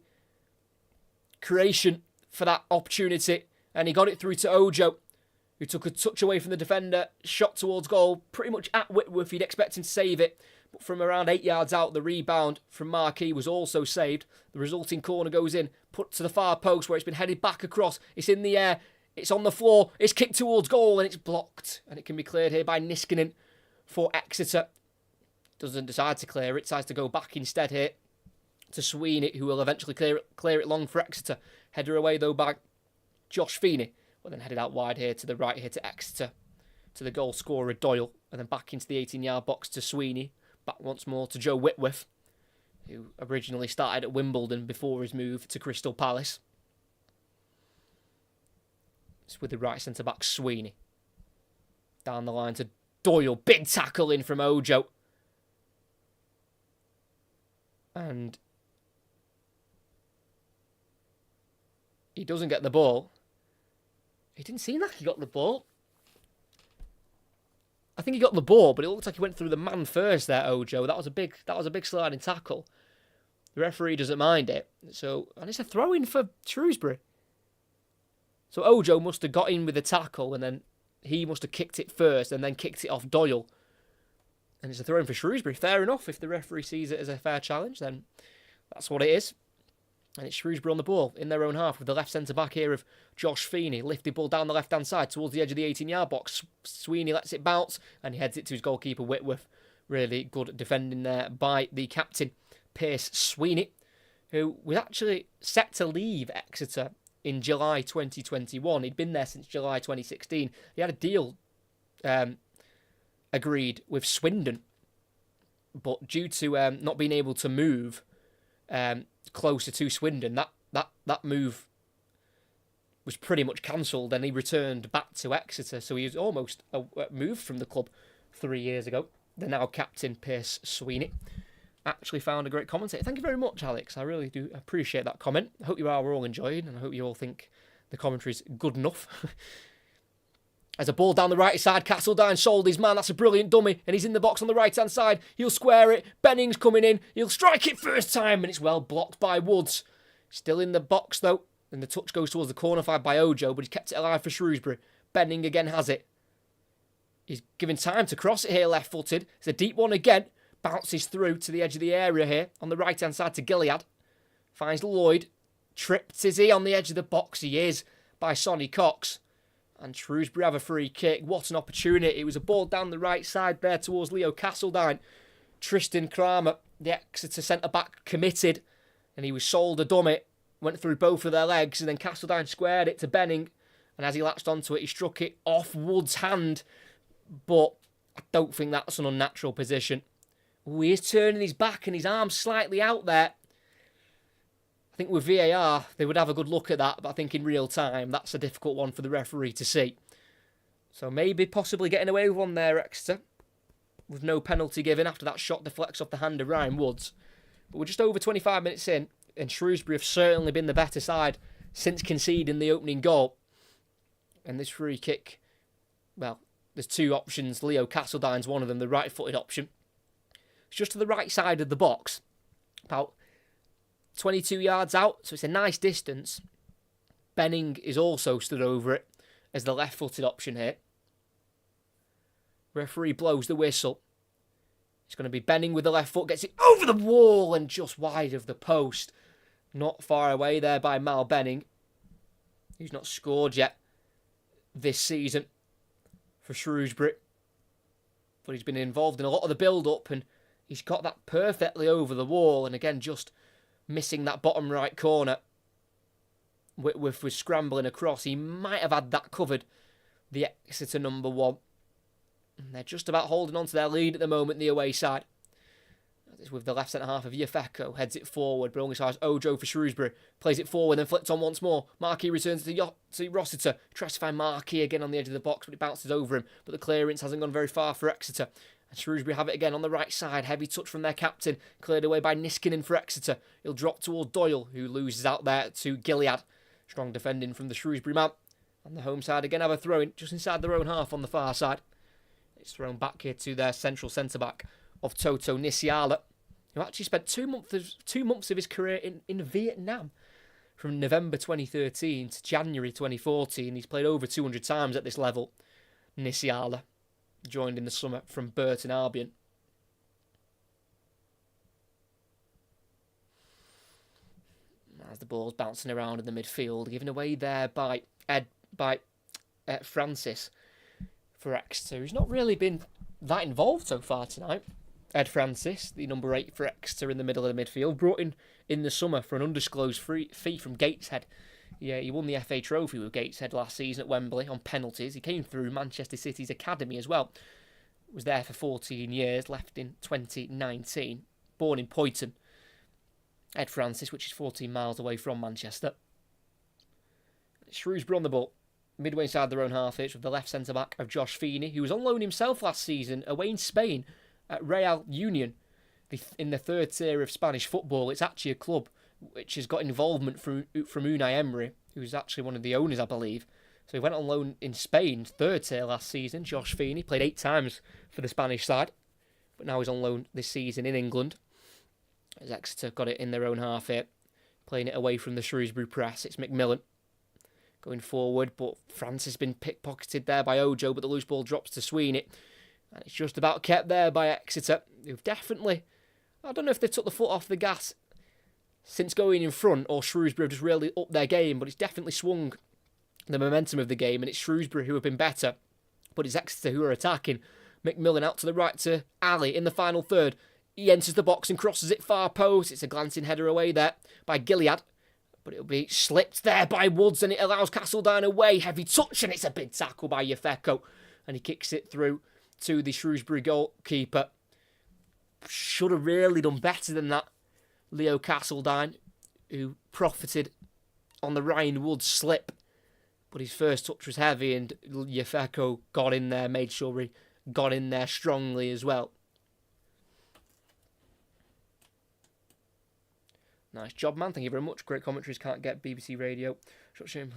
creation for that opportunity. And he got it through to Ojo, who took a touch away from the defender, shot towards goal, pretty much at Whitworth. You'd expect him to save it. But from around 8 yards out, the rebound from Marquis was also saved. The resulting corner goes in, put to the far post where it's been headed back across. It's in the air, it's on the floor, it's kicked towards goal and it's blocked. And it can be cleared here by Niskanen for Exeter. Doesn't decide to clear it, decides to go back instead here to Sweeney, who will eventually clear it long for Exeter. Header away though by Josh Feeney, but then headed out wide here to the right here to Exeter, to the goal scorer Doyle, and then back into the 18-yard box to Sweeney. Back once more to Joe Whitworth, who originally started at Wimbledon before his move to Crystal Palace. It's with the right centre-back Sweeney. Down the line to Doyle. Big tackle in from Ojo. And he doesn't get the ball. It didn't seem like he got the ball. I think he got the ball, but it looked like he went through the man first there, Ojo. That was a big sliding tackle. The referee doesn't mind it. And it's a throw-in for Shrewsbury. So Ojo must have got in with the tackle, and then he must have kicked it first, and then kicked it off Doyle. And it's a throw-in for Shrewsbury. Fair enough. If the referee sees it as a fair challenge, then that's what it is. And it's Shrewsbury on the ball in their own half with the left centre-back here of Josh Feeney. Lifted ball down the left-hand side towards the edge of the 18-yard box. Sweeney lets it bounce and he heads it to his goalkeeper Whitworth. Really good defending there by the captain, Pierce Sweeney, who was actually set to leave Exeter in July 2021. He'd been there since July 2016. He had a deal agreed with Swindon, but due to not being able to move closer to Swindon, that move was pretty much cancelled, and he returned back to Exeter. So he was almost moved from the club 3 years ago. The now captain, Pierce Sweeney, actually found a great commentator. Thank you very much, Alex. I really do appreciate that comment. I hope you are all enjoying, and I hope you all think the commentary's good enough. As a ball down the right side, Castledine sold his man. That's a brilliant dummy, and he's in the box on the right-hand side. He'll square it. Benning's coming in. He'll strike it first time, and it's well blocked by Woods. Still in the box, though, and the touch goes towards the corner flag by Ojo, but he's kept it alive for Shrewsbury. Benning again has it. He's given time to cross it here left-footed. It's a deep one again, bounces through to the edge of the area here on the right-hand side to Gilead. Finds Lloyd. Tripped, is he, on the edge of the box? He is, by Sonny Cox. And Shrewsbury have a free kick. What an opportunity. It was a ball down the right side there towards Leo Castledine. Tristan Kramer, the Exeter centre-back, committed. And he was sold a dummy. Went through both of their legs. And then Castledine squared it to Benning. And as he latched onto it, he struck it off Wood's hand. But I don't think that's an unnatural position. Ooh, he is turning his back and his arm's slightly out there. I think with VAR, they would have a good look at that, but I think in real time, that's a difficult one for the referee to see. So maybe possibly getting away with one there, Exeter, with no penalty given after that shot deflects off the hand of Ryan Woods. But we're just over 25 minutes in, and Shrewsbury have certainly been the better side since conceding the opening goal. And this free kick, well, there's two options. Leo Castledine's one of them, the right-footed option. It's just to the right side of the box, about 22 yards out, so it's a nice distance. Benning is also stood over it as the left-footed option here. Referee blows the whistle. It's going to be Benning with the left foot, gets it over the wall and just wide of the post. Not far away there by Mal Benning, who's not scored yet this season for Shrewsbury. But he's been involved in a lot of the build-up and he's got that perfectly over the wall, and again just missing that bottom right corner with scrambling across. He might have had that covered, the Exeter number 1. And they're just about holding on to their lead at the moment, the away side. It's with the left centre half of Yefeko, heads it forward, but only size Ojo for Shrewsbury. Plays it forward, then flips on once more. Markey returns to Rossiter. Tries to find Markey again on the edge of the box, but it bounces over him. But the clearance hasn't gone very far for Exeter. And Shrewsbury have it again on the right side. Heavy touch from their captain. Cleared away by Niskanen for Exeter. He'll drop towards Doyle, who loses out there to Gilead. Strong defending from the Shrewsbury man. On the home side again have a throw-in just inside their own half on the far side. It's thrown back here to their central centre-back of Toto Nisiala, who actually spent 2 months of his career in Vietnam. From November 2013 to January 2014, he's played over 200 times at this level. Nisiala joined in the summer from Burton Albion. As the ball's bouncing around in the midfield, given away there by Francis for Exeter, who's not really been that involved so far tonight. Ed Francis, the number 8 for Exeter in the middle of the midfield, brought in the summer for an undisclosed fee from Gateshead. Yeah, he won the FA Trophy with Gateshead last season at Wembley on penalties. He came through Manchester City's academy as well. Was there for 14 years, left in 2019. Born in Poyton. Ed Francis, which is 14 miles away from Manchester. Shrewsbury on the ball. Midway inside their own half hitch with the left centre-back of Josh Feeney, who was on loan himself last season away in Spain at Real Union. In the third tier of Spanish football, it's actually a club which has got involvement from Unai Emery, who's actually one of the owners, I believe. So he went on loan in Spain, third tier last season. Josh Feeney played 8 times for the Spanish side, but now he's on loan this season in England. As Exeter got it in their own half here, playing it away from the Shrewsbury press. It's McMillan going forward, but Francis has been pickpocketed there by Ojo, but the loose ball drops to Sweeney. And it's just about kept there by Exeter, who've definitely, I don't know if they've took the foot off the gas since going in front, or Shrewsbury have just really upped their game, but it's definitely swung the momentum of the game, and it's Shrewsbury who have been better, but it's Exeter who are attacking. McMillan out to the right to Ali in the final third. He enters the box and crosses it far post. It's a glancing header away there by Gilead, but it'll be slipped there by Woods, and it allows Castledine away. Heavy touch, and it's a big tackle by Yefeko, and he kicks it through to the Shrewsbury goalkeeper. Should have really done better than that, Leo Castledine, who profited on the Ryan Woods slip, but his first touch was heavy, and Yefeko got in there, made sure he got in there strongly as well. Nice job, man. Thank you very much. Great commentaries. Can't get BBC Radio. Short shame.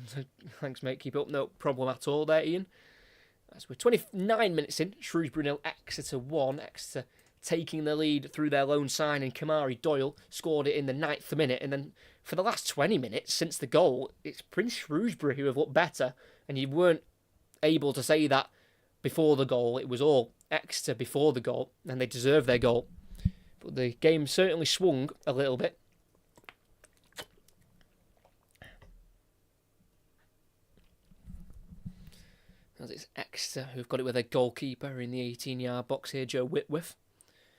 Thanks, mate. Keep it up. No problem at all there, Ian. As we're 29 minutes in, Shrewsbury 0, Exeter 1. Exeter taking the lead through their lone signing. Kamari Doyle scored it in the 9th minute. And then for the last 20 minutes since the goal, it's Prince Shrewsbury who have looked better. And you weren't able to say that before the goal. It was all Exeter before the goal. And they deserved their goal. But the game certainly swung a little bit. As it's Exeter who've got it with a goalkeeper in the 18-yard box here, Joe Whitworth,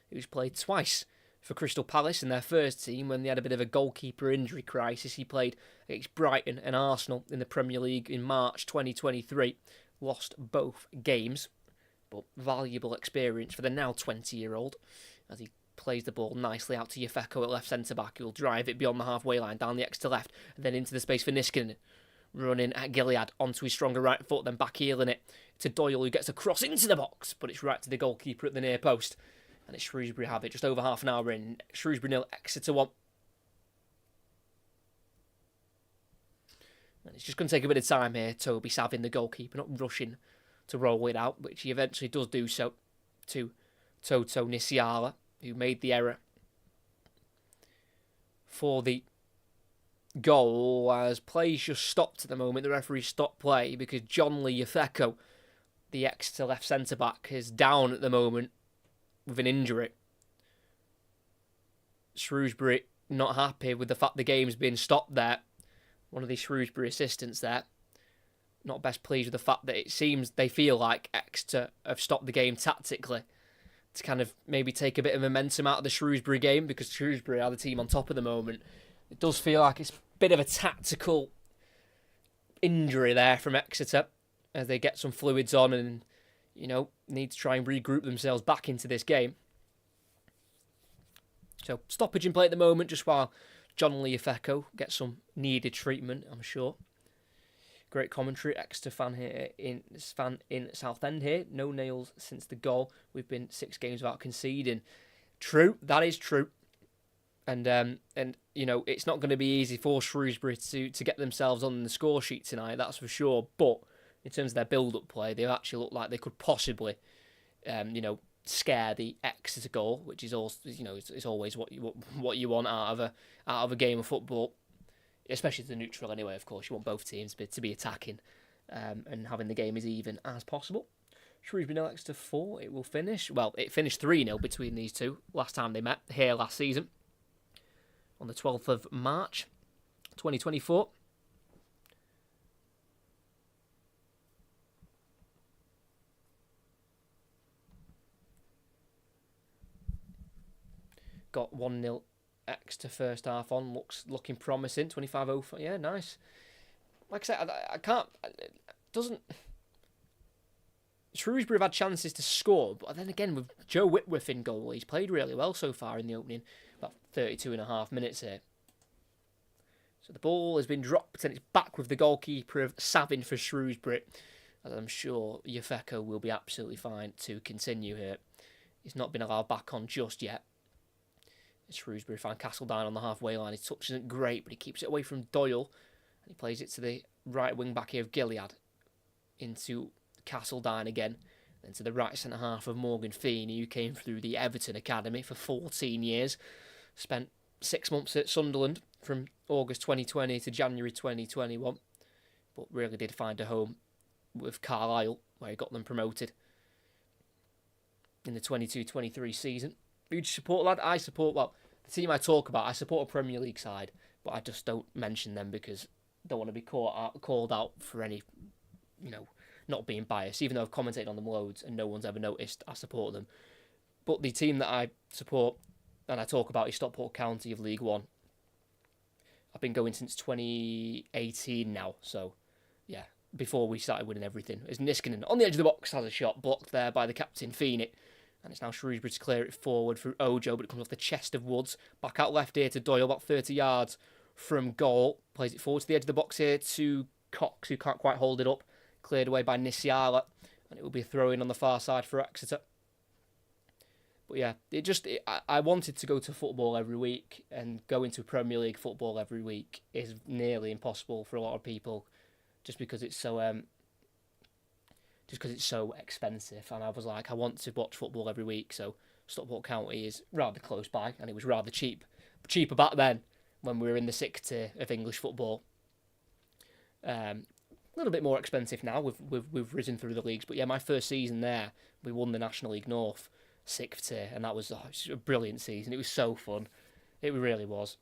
who's played twice for Crystal Palace in their first team when they had a bit of a goalkeeper injury crisis. He played against Brighton and Arsenal in the Premier League in March 2023. Lost both games, but valuable experience for the now 20-year-old as he plays the ball nicely out to Yefeko at left centre-back, who will drive it beyond the halfway line, down the Exeter left, and then into the space for Niskanen. Running at Gilead onto his stronger right foot, then back heeling it to Doyle, who gets a cross into the box, but it's right to the goalkeeper at the near post. And it's Shrewsbury have it just over half an hour in. Shrewsbury 0, Exeter 1. And it's just going to take a bit of time here. Toby Savin, the goalkeeper, not rushing to roll it out, which he eventually does do so to Toto Nisiala, who made the error for the goal as play's just stopped at the moment. The referee stopped play because John Lee Yefeko, the Exeter left centre-back, is down at the moment with an injury. Shrewsbury not happy with the fact the game's been stopped there. One of the Shrewsbury assistants there not best pleased with the fact that it seems they feel like Exeter have stopped the game tactically to kind of maybe take a bit of momentum out of the Shrewsbury game, because Shrewsbury are the team on top at the moment. It does feel like it's a bit of a tactical injury there from Exeter as they get some fluids on and, you know, need to try and regroup themselves back into this game. So stoppage in play at the moment just while John Lee Yefeko gets some needed treatment, I'm sure. Great commentary. Exeter fan in Southend here. No nails since the goal. We've been 6 games without conceding. True, that is true. And you know, it's not going to be easy for Shrewsbury to get themselves on the score sheet tonight, that's for sure. But in terms of their build-up play, they actually look like they could possibly, you know, scare the Exeter goal, which is also, you know, it's always what you want out of a game of football, especially the neutral anyway. Of course, you want both teams to be attacking and having the game as even as possible. Shrewsbury 0, Exeter 4. It will finish. Well, it finished 3-0 between these two last time they met here last season on the 12th of March, 2024. Got 1-0 Exeter first half on. Looking promising. 25-0. Yeah, nice. Like I said, I can't... Doesn't... Shrewsbury have had chances to score, but then again, with Joe Whitworth in goal, he's played really well so far in the opening, about 32.5 minutes here. So the ball has been dropped and it's back with the goalkeeper of Savin for Shrewsbury, as I'm sure Yefeko will be absolutely fine to continue here. He's not been allowed back on just yet. Shrewsbury find Castledine on the halfway line. His touch isn't great, but he keeps it away from Doyle. And he plays it to the right wing back here of Gilead into Castledine again. Then to the right centre half of Morgan Feeney, who came through the Everton Academy for 14 years. Spent 6 months at Sunderland from August 2020 to January 2021. But really did find a home with Carlisle, where he got them promoted in the 22-23 season. Who do you support, lad? I support, well, the team I talk about, I support a Premier League side, but I just don't mention them because I don't want to be called out for any, you know, not being biased, even though I've commentated on them loads and no one's ever noticed I support them. But the team that I support and I talk about is Stockport County of League One. I've been going since 2018 now, so yeah, before we started winning everything. As Niskanen on the edge of the box has a shot blocked there by the captain Feeney. And it's now Shrewsbury to clear it forward through Ojo, but it comes off the chest of Woods. Back out left here to Doyle, about 30 yards from goal. Plays it forward to the edge of the box here to Cox, who can't quite hold it up. Cleared away by Nisiala, and it will be a throw-in on the far side for Exeter. But yeah, I wanted to go to football every week, and going to Premier League football every week is nearly impossible for a lot of people, just because it's so expensive. And I was like, I want to watch football every week, so Stockport County is rather close by, and it was rather cheaper back then when we were in the 6th tier of English football. A little bit more expensive now. We've risen through the leagues, but yeah, my first season there, we won the National League North. 6th tier, and that was a brilliant season. It was so fun. It really was.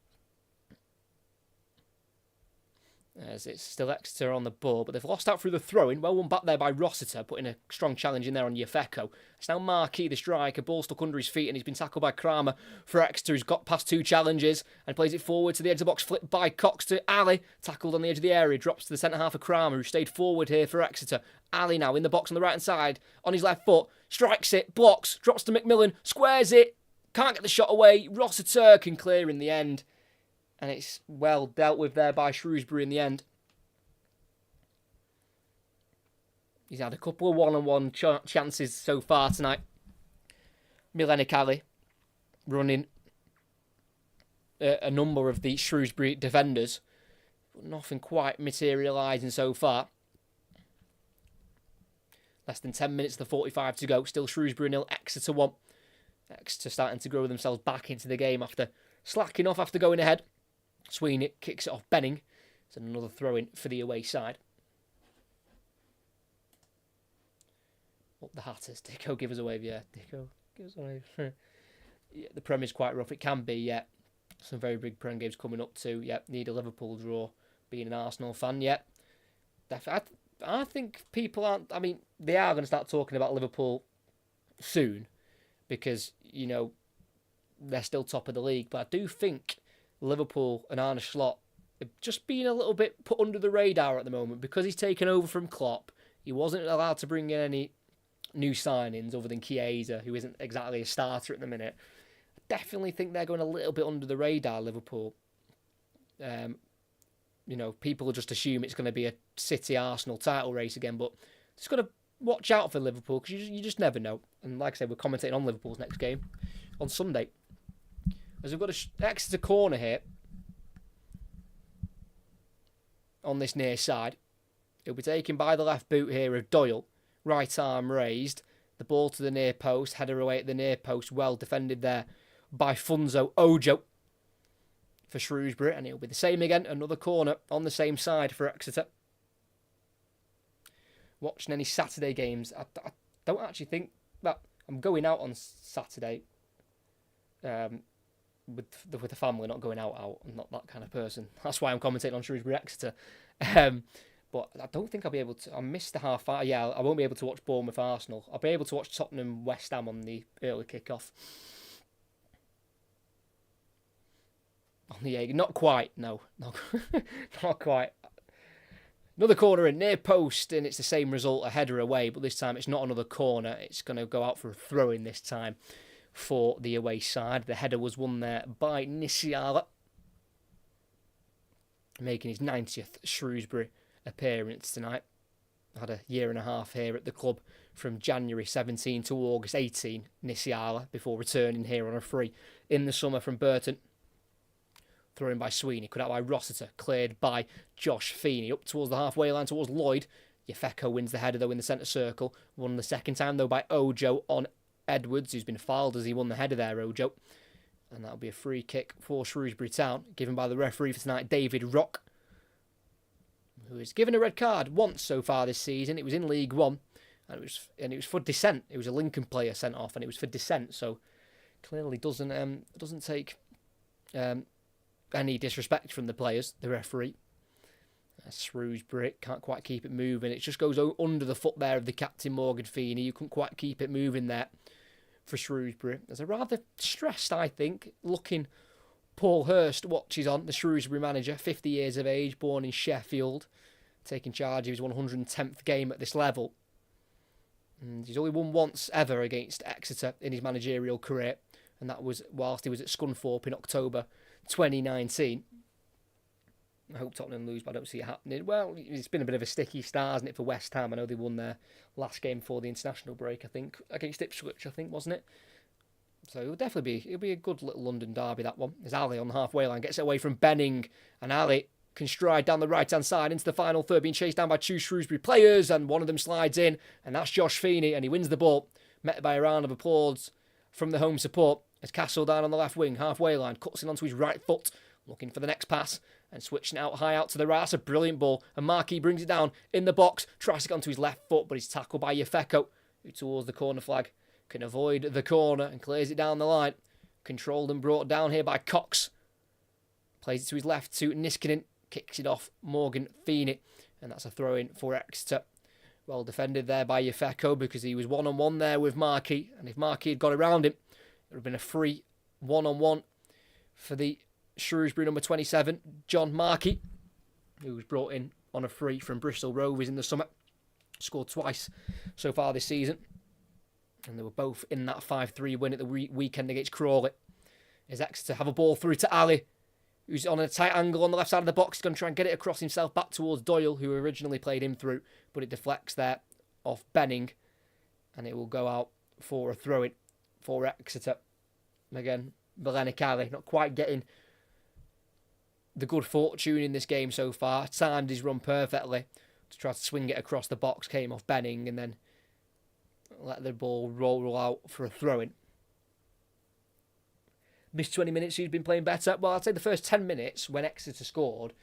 As it's still Exeter on the ball, but they've lost out through the throw-in. Well won back there by Rossiter, putting a strong challenge in there on Yefeko. It's now Marquis, the striker, ball stuck under his feet, and he's been tackled by Kramer for Exeter, who's got past 2 challenges and plays it forward to the edge of the box, flipped by Cox to Ali, tackled on the edge of the area, drops to the centre half of Kramer, who stayed forward here for Exeter. Ali now in the box on the right-hand side, on his left foot, strikes it, blocks, drops to McMillan, squares it, can't get the shot away. Rossiter can clear in the end. And it's well dealt with there by Shrewsbury in the end. He's had a couple of one-on-one chances so far tonight. Milenik Ali running a number of the Shrewsbury defenders. But nothing quite materialising so far. Less than 10 minutes to the 45 to go. Still Shrewsbury 0, Exeter 1. Exeter starting to grow themselves back into the game after slacking off after going ahead. Sweeney kicks it off Benning. It's another throw-in for the away side. Up the Hatters. Dicko give us a wave, yeah. Dicko give us a wave. Yeah, the Prem is quite rough. It can be, yeah. Some very big Prem games coming up too. Yeah, need a Liverpool draw. Being an Arsenal fan, yeah. I think people aren't... I mean, they are going to start talking about Liverpool soon. Because, you know, they're still top of the league. But I do think Liverpool and Arne Slot have just been a little bit put under the radar at the moment because he's taken over from Klopp. He wasn't allowed to bring in any new signings other than Chiesa, who isn't exactly a starter at the minute. I definitely think they're going a little bit under the radar, Liverpool. You know, people just assume it's going to be a City-Arsenal title race again, but just got to watch out for Liverpool because you just never know. And like I said, we're commentating on Liverpool's next game on Sunday. As we've got an Exeter corner here on this near side. It'll be taken by the left boot here of Doyle. Right arm raised. The ball to the near post. Header away at the near post. Well defended there by Funzo Ojo for Shrewsbury. And it'll be the same again. Another corner on the same side for Exeter. Watching any Saturday games, I don't actually think that I'm going out on Saturday. With the family, not going out. I'm not that kind of person. That's why I'm commentating on Shrewsbury Exeter. But I don't think I'll be able to. I missed the half. Yeah, I won't be able to watch Bournemouth Arsenal. I'll be able to watch Tottenham West Ham on the early kickoff. On the not quite. No, not quite. Another corner in near post, and it's the same result, a header away. But this time it's not another corner. It's going to go out for a throw-in this time for the away side. The header was won there by Nisiala, making his 90th Shrewsbury appearance tonight. Had a year and a half here at the club from January 17 to August 18, Nisiala, before returning here on a free in the summer from Burton. Thrown by Sweeney, cut out by Rossiter, cleared by Josh Feeney. Up towards the halfway line towards Lloyd. Yefeko wins the header though in the centre circle. Won the second time though by Ojo on Edwards, who's been fouled as he won the header there, Ojo. And that'll be a free kick for Shrewsbury Town, given by the referee for tonight, David Rock, who has given a red card once so far this season. It was in League One, and it was for dissent. It was a Lincoln player sent off, and it was for dissent. So clearly doesn't take any disrespect from the players, the referee. Shrewsbury can't quite keep it moving. It just goes under the foot there of the captain, Morgan Feeney. You couldn't quite keep it moving there for Shrewsbury. There's a rather stressed, I think, looking Paul Hurst watches on, the Shrewsbury manager, 50 years of age, born in Sheffield, taking charge of his 110th game at this level. And he's only won once ever against Exeter in his managerial career, and that was whilst he was at Scunthorpe in October 2019. I hope Tottenham lose, but I don't see it happening. Well, it's been a bit of a sticky start, hasn't it, for West Ham? I know they won their last game before the international break, I think, against Ipswich, I think, wasn't it? So it'll be a good little London derby, that one. As Ali on the halfway line gets it away from Benning, and Ali can stride down the right-hand side into the final third, being chased down by two Shrewsbury players, and one of them slides in, and that's Josh Feeney, and he wins the ball, met by a round of applause from the home support, as Castle down on the left wing, halfway line, cuts in onto his right foot, looking for the next pass, and switching out high out to the right. That's a brilliant ball, and Marquis brings it down in the box, tries to get onto his left foot, but he's tackled by Yefeko, who towards the corner flag can avoid the corner and clears it down the line. Controlled and brought down here by Cox. Plays it to his left to Niskanen. Kicks it off Morgan Feeney. And that's a throw-in for Exeter. Well defended there by Yefeko because he was one-on-one there with Markey. And if Markey had got around him, it would have been a free one-on-one for the Shrewsbury number 27, John Markey, who was brought in on a free from Bristol Rovers in the summer. Scored twice so far this season. And they were both in that 5-3 win at the weekend against Crawley. As Exeter have a ball through to Ali, who's on a tight angle on the left side of the box. He's going to try and get it across himself back towards Doyle, who originally played him through. But it deflects there off Benning. And it will go out for a throw-in for Exeter. And again, Belenik Ali not quite getting the good fortune in this game so far. Timed his run perfectly to try to swing it across the box. Came off Benning and then let the ball roll out for a throw-in. Missed 20 minutes, who's been playing better? Well, I'd say the first 10 minutes when Exeter scored,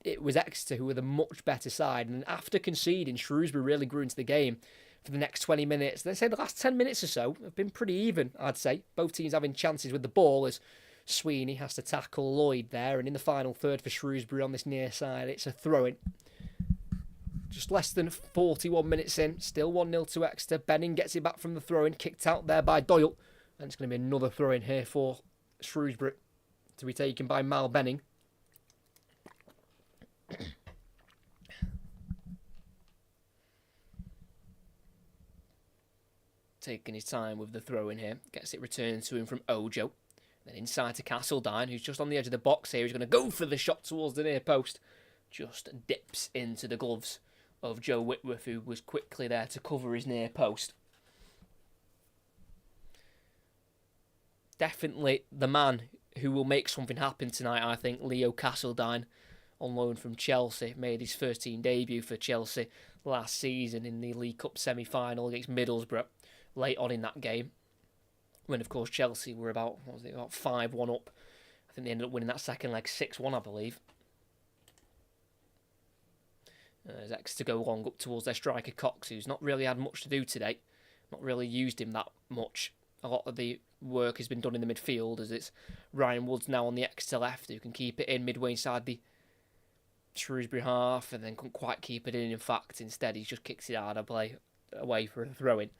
it was Exeter who were the much better side. And after conceding, Shrewsbury really grew into the game for the next 20 minutes. Then say the last 10 minutes or so have been pretty even, I'd say. Both teams having chances with the ball as Sweeney has to tackle Lloyd there. And in the final third for Shrewsbury on this near side, it's a throw-in. Just less than 41 minutes in, still 1-0 to Exeter. Benning gets it back from the throw-in, kicked out there by Doyle. And it's going to be another throw-in here for Shrewsbury to be taken by Mal Benning. Taking his time with the throw-in here. Gets it returned to him from Ojo. Then inside to Castledine, who's just on the edge of the box here. He's going to go for the shot towards the near post. Just dips into the gloves of Joe Whitworth, who was quickly there to cover his near post. Definitely the man who will make something happen tonight, I think, Leo Castledine, on loan from Chelsea. Made his first team debut for Chelsea last season in the League Cup semi-final against Middlesbrough, late on in that game. When, of course, Chelsea were about 5-1 up. I think they ended up winning that second leg 6-1, I believe. As Exeter go long up towards their striker Cox, who's not really had much to do today. Not really used him that much. A lot of the work has been done in the midfield, as it's Ryan Woods now on the Exeter left, who can keep it in midway inside the Shrewsbury half, and then couldn't quite keep it in fact. Instead, he just kicks it out of play away for a throw-in.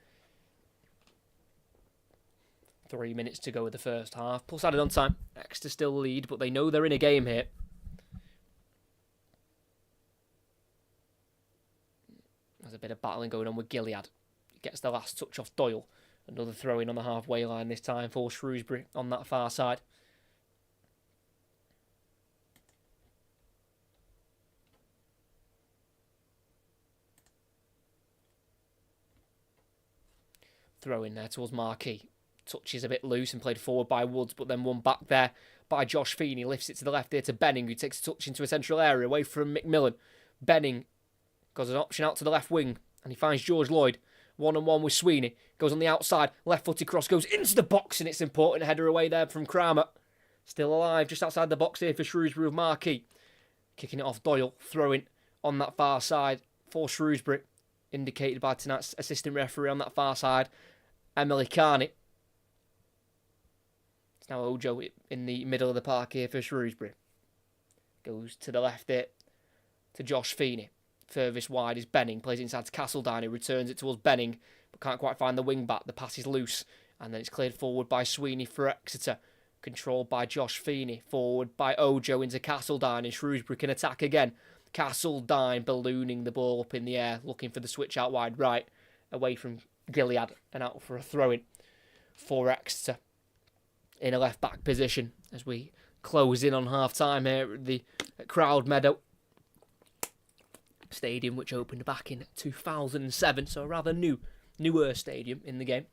3 minutes to go with the first half. Plus added on time. Exeter still lead, but they know they're in a game here. There's a bit of battling going on with Gilead. He gets the last touch off Doyle. Another throw-in on the halfway line this time for Shrewsbury on that far side. Throw-in there towards Marquis. Touches a bit loose and played forward by Woods, but then one back there by Josh Feeney. Lifts it to the left here to Benning, who takes a touch into a central area away from McMillan. Benning got an option out to the left wing, and he finds George Lloyd. One-on-one with Sweeney. Goes on the outside. Left-footed cross goes into the box, and it's important. Header away there from Kramer. Still alive just outside the box here for Shrewsbury with Marquis. Kicking it off Doyle. Throwing on that far side for Shrewsbury. Indicated by tonight's assistant referee on that far side, Emily Carney. It's now Ojo in the middle of the park here for Shrewsbury. Goes to the left here to Josh Feeney. Furthest wide is Benning. Plays inside to Castledine, who returns it towards Benning, but can't quite find the wing back. The pass is loose, and then it's cleared forward by Sweeney for Exeter. Controlled by Josh Feeney. Forward by Ojo into Castledine, and Shrewsbury can attack again. Castledine ballooning the ball up in the air, looking for the switch out wide right, away from Gilead, and out for a throw-in for Exeter in a left-back position as we close in on half-time here at the Crowd Meadow Stadium, which opened back in 2007, so a rather newer stadium in the game.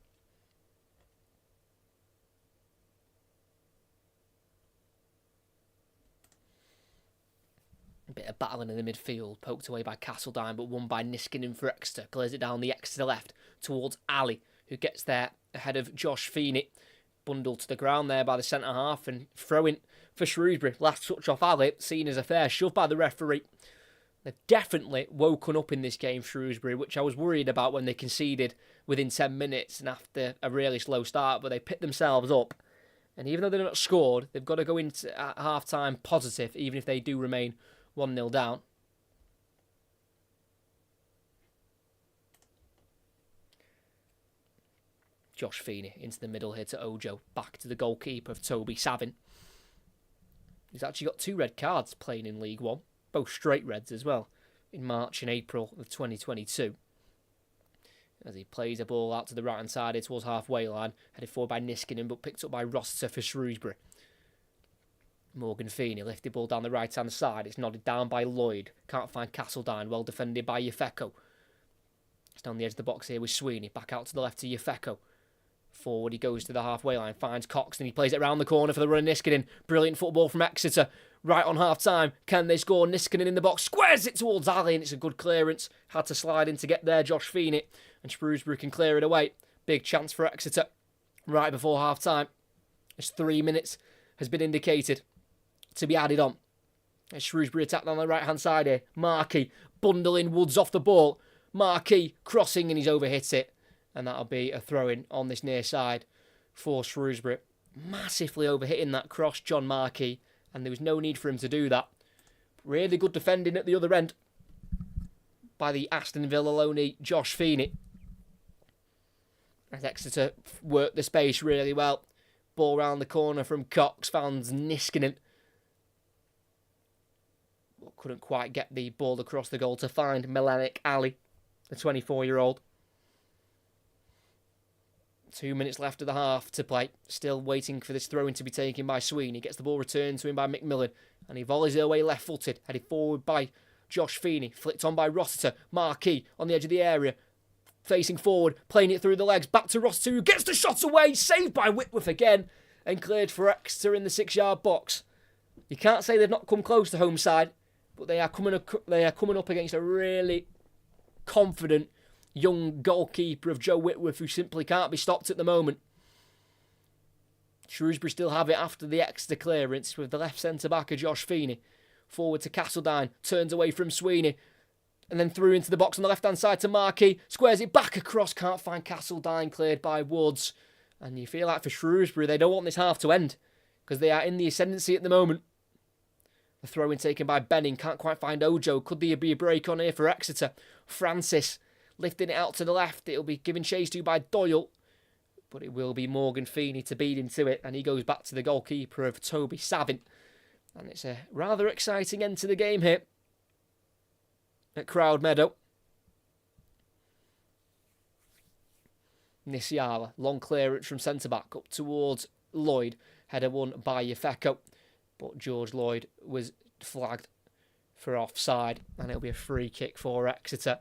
A bit of battling in the midfield, poked away by Castledine, but won by Niskanen for Exeter. Clears it down the Exeter left towards Ali, who gets there ahead of Josh Feeney. Bundled to the ground there by the centre half, and throwing for Shrewsbury. Last touch off Ali, seen as a fair shove by the referee. They've definitely woken up in this game, Shrewsbury, which I was worried about when they conceded within 10 minutes and after a really slow start, but they picked themselves up. And even though they're not scored, they've got to go into at half-time positive, even if they do remain 1-0 down. Josh Feeney into the middle here to Ojo. Back to the goalkeeper of Toby Savin. He's actually got 2 red cards playing in League One. Both straight reds as well. In March and April of 2022. As he plays a ball out to the right-hand side here towards halfway line. Headed forward by Niskanen, but picked up by Rossiter for Shrewsbury. Morgan Feeney lifted ball down the right-hand side. It's nodded down by Lloyd. Can't find Castledine. Well defended by Yefeko. It's down the edge of the box here with Sweeney. Back out to the left to Yefeko. Forward he goes to the halfway line, finds Cox, and he plays it around the corner for the run of Niskanen. Brilliant football from Exeter. Right on half-time. Can they score? Niskanen in the box. Squares it towards Ali, and it's a good clearance. Had to slide in to get there, Josh Feeney. And Shrewsbury can clear it away. Big chance for Exeter. Right before half-time. As 3 minutes has been indicated to be added on. As Shrewsbury attacked on the right-hand side here. Markey bundling Woods off the ball. Markey crossing, and he's overhit it. And that'll be a throw-in on this near side for Shrewsbury. Massively overhitting that cross, John Markey. And there was no need for him to do that. Really good defending at the other end by the Aston Villa loanee, Josh Feeney. As Exeter worked the space really well. Ball round the corner from Cox. Found Niskanen. Couldn't quite get the ball across the goal to find Melanik Ali, the 24-year-old. 2 minutes left of the half to play. Still waiting for this throw-in to be taken by Sweeney. Gets the ball returned to him by McMillan. And he volleys it away left-footed. Headed forward by Josh Feeney. Flicked on by Rossiter. Marquis on the edge of the area. Facing forward. Playing it through the legs. Back to Rossiter, who gets the shot away. Saved by Whitworth again. And cleared for Exeter in the 6-yard box. You can't say they've not come close to home side. But they are coming up against a really confident young goalkeeper of Joe Whitworth, who simply can't be stopped at the moment. Shrewsbury still have it after the Exeter clearance with the left centre-back of Josh Feeney. Forward to Castledine, turns away from Sweeney, and then through into the box on the left-hand side to Markey. Squares it back across, can't find Castledine, cleared by Woods. And you feel like for Shrewsbury, they don't want this half to end, because they are in the ascendancy at the moment. The throw-in taken by Benning, can't quite find Ojo. Could there be a break on here for Exeter? Francis lifting it out to the left. It'll be given chase to by Doyle. But it will be Morgan Feeney to beat him to it. And he goes back to the goalkeeper of Toby Savin. And it's a rather exciting end to the game here at Crowd Meadow. Nisiala, long clearance from centre-back up towards Lloyd. Header won by Yefeko. But George Lloyd was flagged for offside. And it'll be a free kick for Exeter.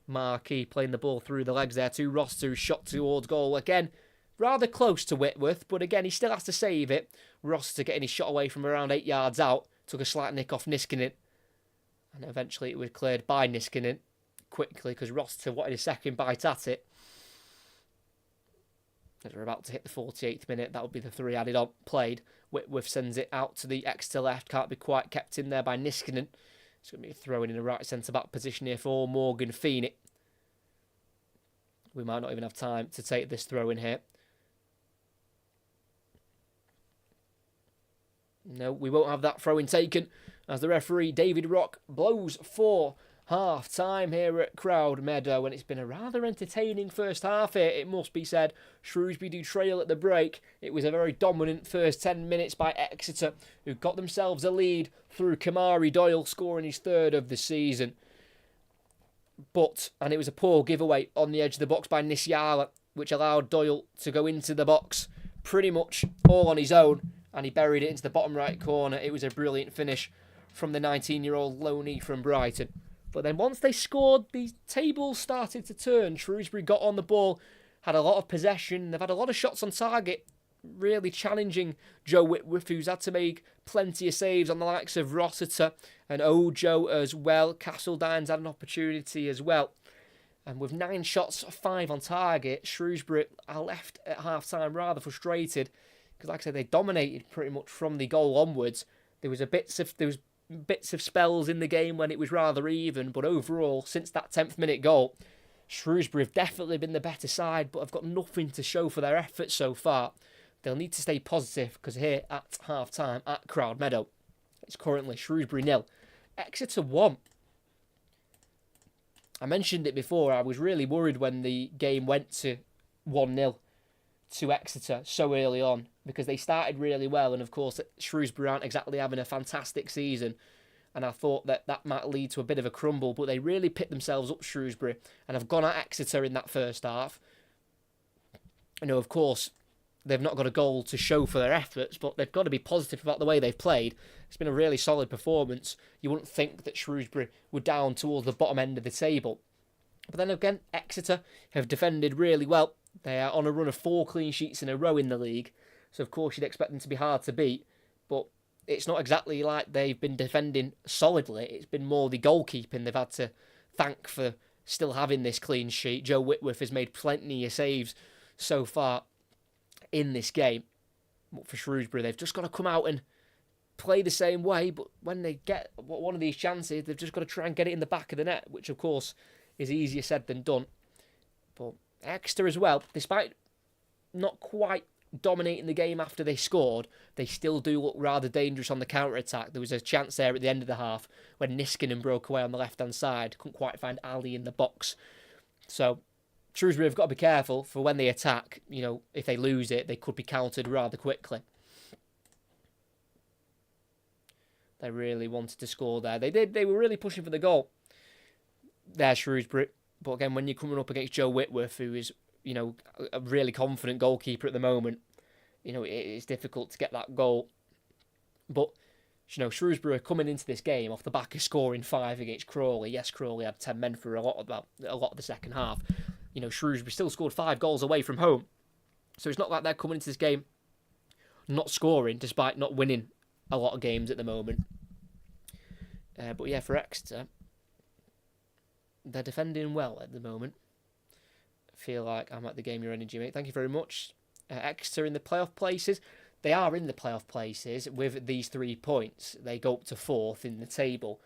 Markey playing the ball through the legs there to Ross, who shot towards goal again. Rather close to Whitworth, but again, he still has to save it. Ross to getting his shot away from around 8 yards out. Took a slight nick off Niskanen. And eventually it was cleared by Niskanen quickly because Ross wanted a second bite at it. As we're about to hit the 48th minute, that would be the 3 added on. Played. Whitworth sends it out to the Exeter left. Can't be quite kept in there by Niskanen. It's going to be thrown in a right centre-back position here for Morgan Feeney. We might not even have time to take this throw in here. No, we won't have that throw-in taken as the referee, David Rock, blows for half-time here at Crowd Meadow. And it's been a rather entertaining first half here, it must be said. Shrewsbury do trail at the break. It was a very dominant first 10 minutes by Exeter, who got themselves a lead through Kamari Doyle scoring his 3rd of the season. And it was a poor giveaway on the edge of the box by Nisiala, which allowed Doyle to go into the box pretty much all on his own. And he buried it into the bottom right corner. It was a brilliant finish from the 19-year-old loanee from Brighton. But then once they scored, the tables started to turn. Shrewsbury got on the ball, had a lot of possession. They've had a lot of shots on target, really challenging Joe Whitworth, who's had to make plenty of saves on the likes of Rossiter and Ojo as well. Castledine's had an opportunity as well. And with 9 shots, 5 on target, Shrewsbury are left at half-time rather frustrated. Because like I said, they dominated pretty much from the goal onwards. There was bits of spells in the game when it was rather even, but overall, since that 10th minute goal, Shrewsbury have definitely been the better side, but have got nothing to show for their efforts so far. They'll need to stay positive, because here at half-time at Crowd Meadow, it's currently Shrewsbury 0, Exeter 1. I mentioned it before, I was really worried when the game went to 1-0 to Exeter so early on, because they started really well, and of course Shrewsbury aren't exactly having a fantastic season, and I thought that might lead to a bit of a crumble, but they really picked themselves up, Shrewsbury, and have gone at Exeter in that first half. Of course, they've not got a goal to show for their efforts, but they've got to be positive about the way they've played. It's been a really solid performance. You wouldn't think that Shrewsbury were down towards the bottom end of the table. But then again, Exeter have defended really well. They are on a run of 4 clean sheets in a row in the league, so of course you'd expect them to be hard to beat, but it's not exactly like they've been defending solidly. It's been more the goalkeeping they've had to thank for still having this clean sheet. Joe Whitworth has made plenty of saves so far in this game. But for Shrewsbury, they've just got to come out and play the same way, but when they get one of these chances, they've just got to try and get it in the back of the net, which of course is easier said than done. But Exeter as well, despite not quite dominating the game after they scored, they still do look rather dangerous on the counter-attack. There was a chance there at the end of the half when Niskanen broke away on the left-hand side. Couldn't quite find Ali in the box. So Shrewsbury have got to be careful for when they attack. If they lose it, they could be countered rather quickly. They really wanted to score there. They did. They were really pushing for the goal there, Shrewsbury. But again, when you're coming up against Joe Whitworth, who is, a really confident goalkeeper at the moment, it's difficult to get that goal. But, Shrewsbury are coming into this game off the back of scoring 5 against Crawley. Yes, Crawley had 10 men for a lot of the second half. Shrewsbury still scored 5 goals away from home. So it's not like they're coming into this game not scoring, despite not winning a lot of games at the moment. But yeah, for Exeter, they're defending well at the moment. I feel like I'm at the game your energy, mate. Thank you very much. Exeter in the playoff places. They are in the playoff places with these 3 points. They go up to 4th in the table.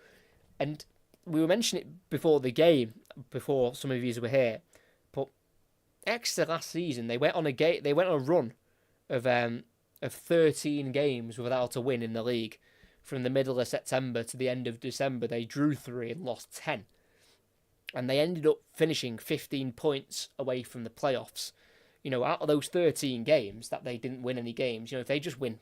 And we were mentioning it before the game, before some of you were here. But Exeter last season, they went on a run of 13 games without a win in the league. From the middle of September to the end of December, they drew 3 and lost 10. And they ended up finishing 15 points away from the playoffs. Out of those 13 games that they didn't win any games, if they just win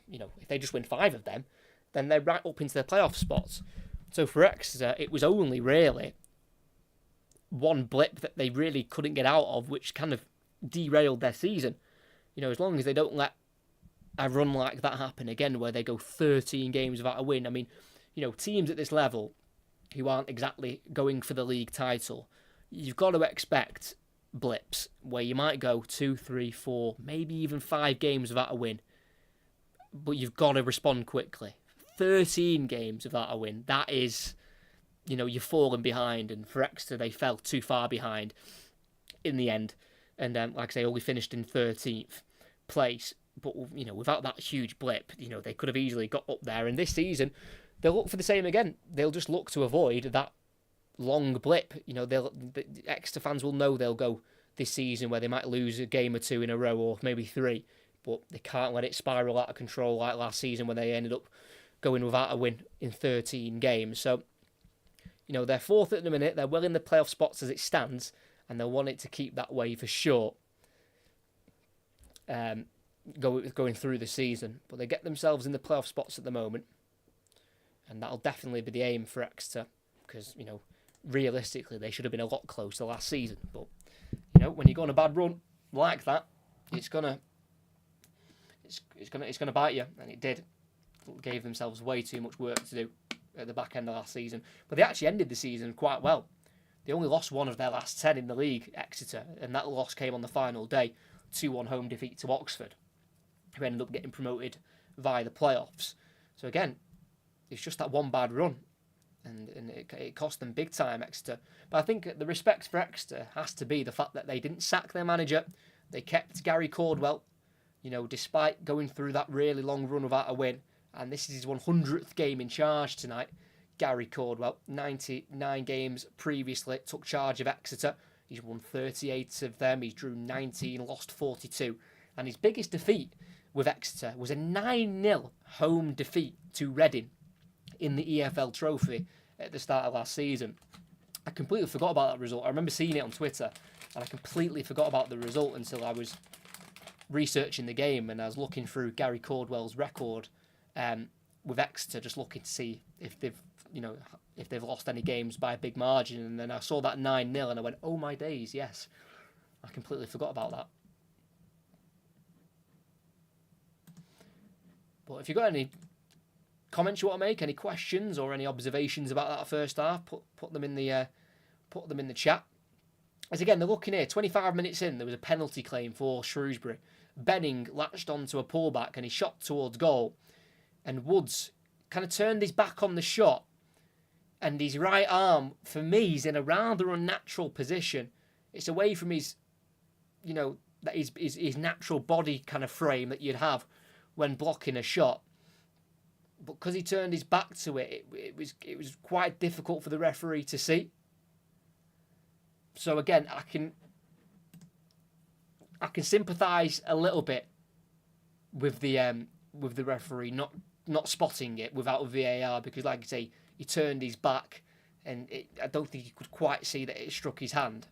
5 of them, then they're right up into the playoff spots. So for Exeter, it was only really one blip that they really couldn't get out of, which kind of derailed their season. As long as they don't let a run like that happen again, where they go 13 games without a win. I mean, teams at this level who aren't exactly going for the league title, you've got to expect blips where you might go 2, 3, 4, maybe even 5 games without a win. But you've got to respond quickly. 13 games without a win, that is, you're falling behind. And for Exeter, they fell too far behind in the end. And like I say, only finished in 13th place. But, without that huge blip, they could have easily got up there. And this season, they'll look for the same again. They'll just look to avoid that long blip. The Exeter fans will know they'll go this season where they might lose a game or 2 in a row, or maybe 3. But they can't let it spiral out of control like last season when they ended up going without a win in 13 games. So, they're 4th at the minute. They're well in the playoff spots as it stands, and they'll want it to keep that way for sure. Going through the season, but they get themselves in the playoff spots at the moment, and that'll definitely be the aim for Exeter, because realistically they should have been a lot closer last season. But when you go on a bad run like that, it's gonna bite you, and it did. It gave themselves way too much work to do at the back end of last season, but they actually ended the season quite well. They only lost 1 of their last 10 in the league, Exeter, and that loss came on the final day, 2-1 home defeat to Oxford, who ended up getting promoted via the playoffs. So again, it's just that one bad run, and it cost them big time, Exeter. But I think the respect for Exeter has to be the fact that they didn't sack their manager. They kept Gary Caldwell, despite going through that really long run without a win. And this is his 100th game in charge tonight. Gary Caldwell, 99 games previously, took charge of Exeter. He's won 38 of them. He's drew 19, lost 42. And his biggest defeat with Exeter was a 9-0 home defeat to Reading in the EFL Trophy at the start of last season. I completely forgot about that result. I remember seeing it on Twitter, and I completely forgot about the result until I was researching the game and I was looking through Gary Caldwell's record with Exeter, just looking to see if they've lost any games by a big margin. And then I saw that 9-0 and I went, oh my days, yes. I completely forgot about that. But if you've got any comments you want to make, any questions or any observations about that first half, put them in the chat. As again, they're looking here, 25 minutes in, there was a penalty claim for Shrewsbury. Benning latched onto a pullback and he shot towards goal. And Woods kind of turned his back on the shot. And his right arm, for me, is in a rather unnatural position. It's away from his natural body kind of frame that you'd have when blocking a shot. But because he turned his back to it, it was quite difficult for the referee to see. So again, I can sympathise a little bit with the referee not spotting it without VAR, because, like I say, he turned his back, and I don't think he could quite see that it struck his hand.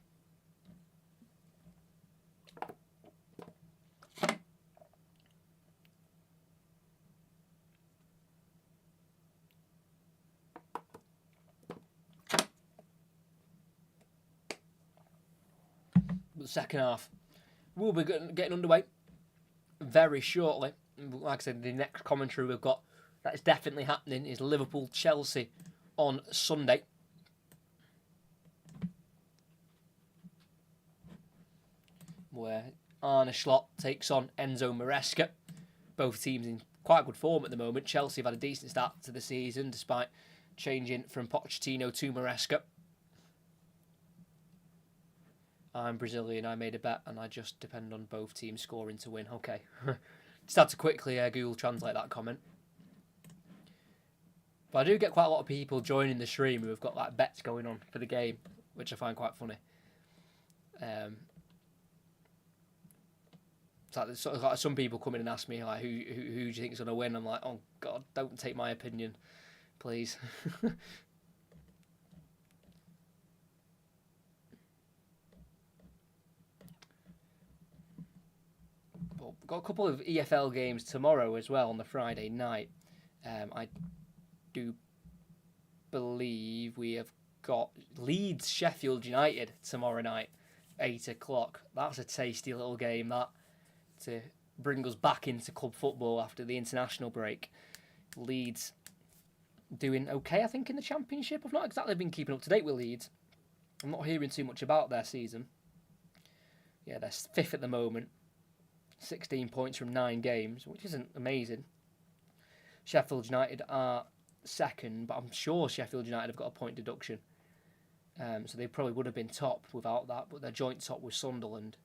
The second half will be getting underway very shortly. Like I said, the next commentary we've got that is definitely happening is Liverpool-Chelsea on Sunday. Where Arne Slot takes on Enzo Maresca. Both teams in quite good form at the moment. Chelsea have had a decent start to the season despite changing from Pochettino to Maresca. I'm Brazilian, I made a bet, and I just depend on both teams scoring to win. Okay. Just had to quickly Google Translate that comment. But I do get quite a lot of people joining the stream who have got like bets going on for the game, which I find quite funny. It's like some people come in and ask me, like, who do you think is going to win? I'm like, oh, God, don't take my opinion, please. We've got a couple of EFL games tomorrow as well on the Friday night. I do believe we have got Leeds Sheffield United tomorrow night, 8 o'clock. That's a tasty little game, that, to bring us back into club football after the international break. Leeds doing okay, I think, in the Championship. I've not exactly been keeping up to date with Leeds. I'm not hearing too much about their season. Yeah, they're 5th at the moment. 16 points from 9 games, which isn't amazing. Sheffield United are 2nd, but I'm sure Sheffield United have got a point deduction. So they probably would have been top without that, but they're joint top with Sunderland.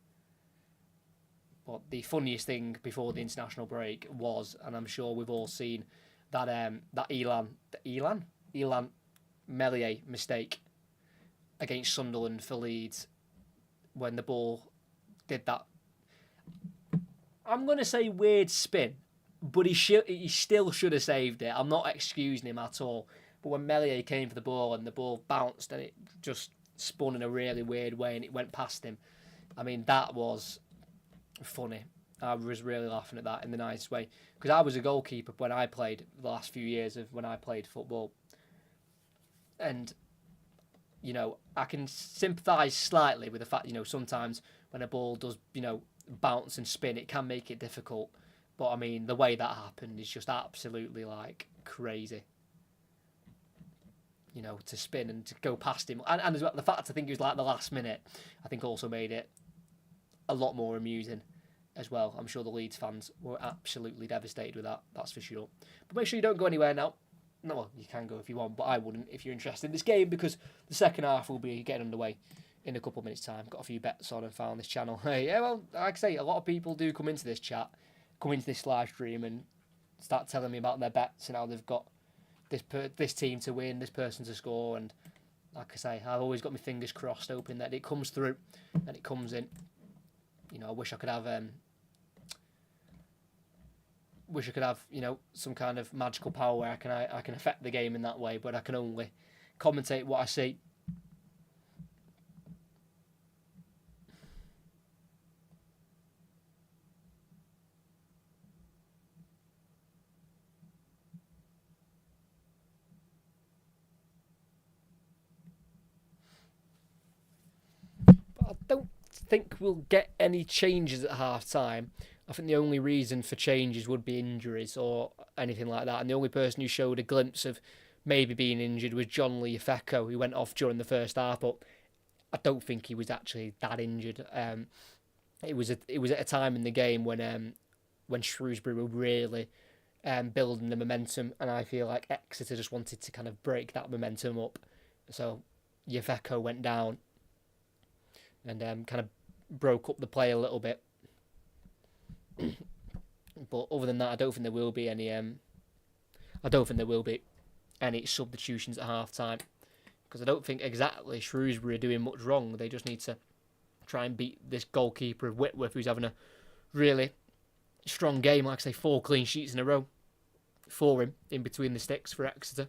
But the funniest thing before the international break was, and I'm sure we've all seen, that Elan Meslier mistake against Sunderland for Leeds when the ball did that. I'm going to say weird spin, but he still should have saved it. I'm not excusing him at all. But when Meslier came for the ball and the ball bounced and it just spun in a really weird way and it went past him, I mean, that was funny. I was really laughing at that in the nicest way. Because I was a goalkeeper when I played the last few years of when I played football. And, I can sympathise slightly with the fact, sometimes when a ball does, bounce and spin, it can make it difficult. But I mean, the way that happened is just absolutely like crazy. To spin and to go past him, and as well, the fact I think it was like the last minute, I think also made it a lot more amusing as well. I'm sure the Leeds fans were absolutely devastated with that. That's for sure. But make sure you don't go anywhere now. No, well, you can go if you want, but I wouldn't if you're interested in this game, because the second half will be getting underway in a couple of minutes' time. Got a few bets on and found this channel. Yeah, well, like I say, a lot of people do come into this chat, come into this live stream and start telling me about their bets and how they've got, this team to win, this person to score, and like I say, I've always got my fingers crossed, hoping that it comes through and it comes in. I wish I could have some kind of magical power where I can affect the game in that way, but I can only commentate what I see. But I don't think we'll get any changes at half time. I think the only reason for changes would be injuries or anything like that. And the only person who showed a glimpse of maybe being injured was John Lee Fecko, who went off during the first half, but I don't think he was actually that injured. It was at a time in the game when Shrewsbury were really building the momentum, and I feel like Exeter just wanted to kind of break that momentum up. So Yefeko went down and kind of broke up the play a little bit. But other than that, I don't think there will be any. Any substitutions at half time, because I don't think exactly Shrewsbury are doing much wrong. They just need to try and beat this goalkeeper of Whitworth, who's having a really strong game. Like I say, 4 clean sheets in a row for him in between the sticks for Exeter.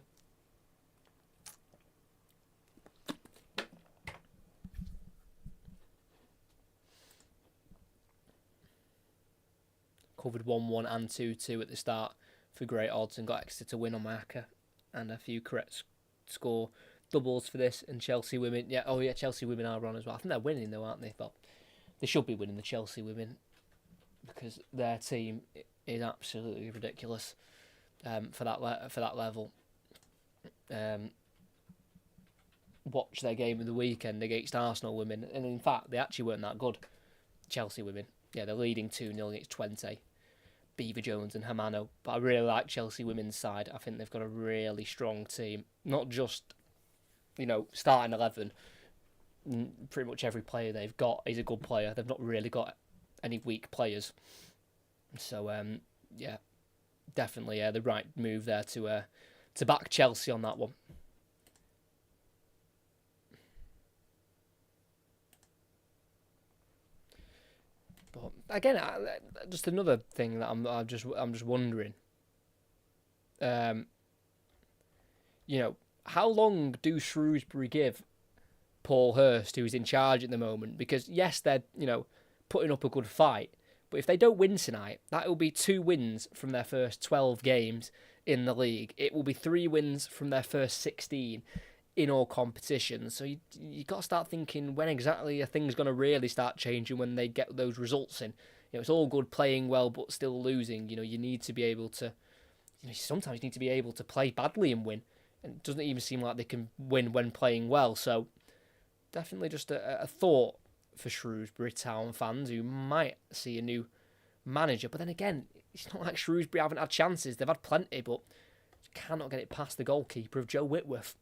Covered 1-1 and 2-2 at the start for great odds and got Exeter to win on marker, and a few correct score doubles for this. And Chelsea women, Chelsea women are on as well. I think they're winning though, aren't they? Well, they should be winning, the Chelsea women, because their team is absolutely ridiculous for that level. Watch their game of the weekend against Arsenal women, and in fact they actually weren't that good. Chelsea women, yeah, they're leading 2-0 against 20. Beaver Jones and Hamano, but I really like Chelsea women's side. I think they've got a really strong team. Not just, starting 11. Pretty much every player they've got is a good player. They've not really got any weak players. So, definitely the right move there to back Chelsea on that one. But again, just another thing that I'm just wondering. How long do Shrewsbury give Paul Hurst, who's in charge at the moment? Because yes, they're putting up a good fight, but if they don't win tonight, that will be 2 wins from their first 12 games in the league. It will be 3 wins from their first 16 in all competitions. So you got to start thinking, when exactly are things going to really start changing when they get those results in? It's all good playing well but still losing. You need to be able to, sometimes you need to be able to play badly and win. And it doesn't even seem like they can win when playing well. So definitely just a thought for Shrewsbury Town fans who might see a new manager. But then again, it's not like Shrewsbury haven't had chances. They've had plenty, but cannot get it past the goalkeeper of Joe Whitworth.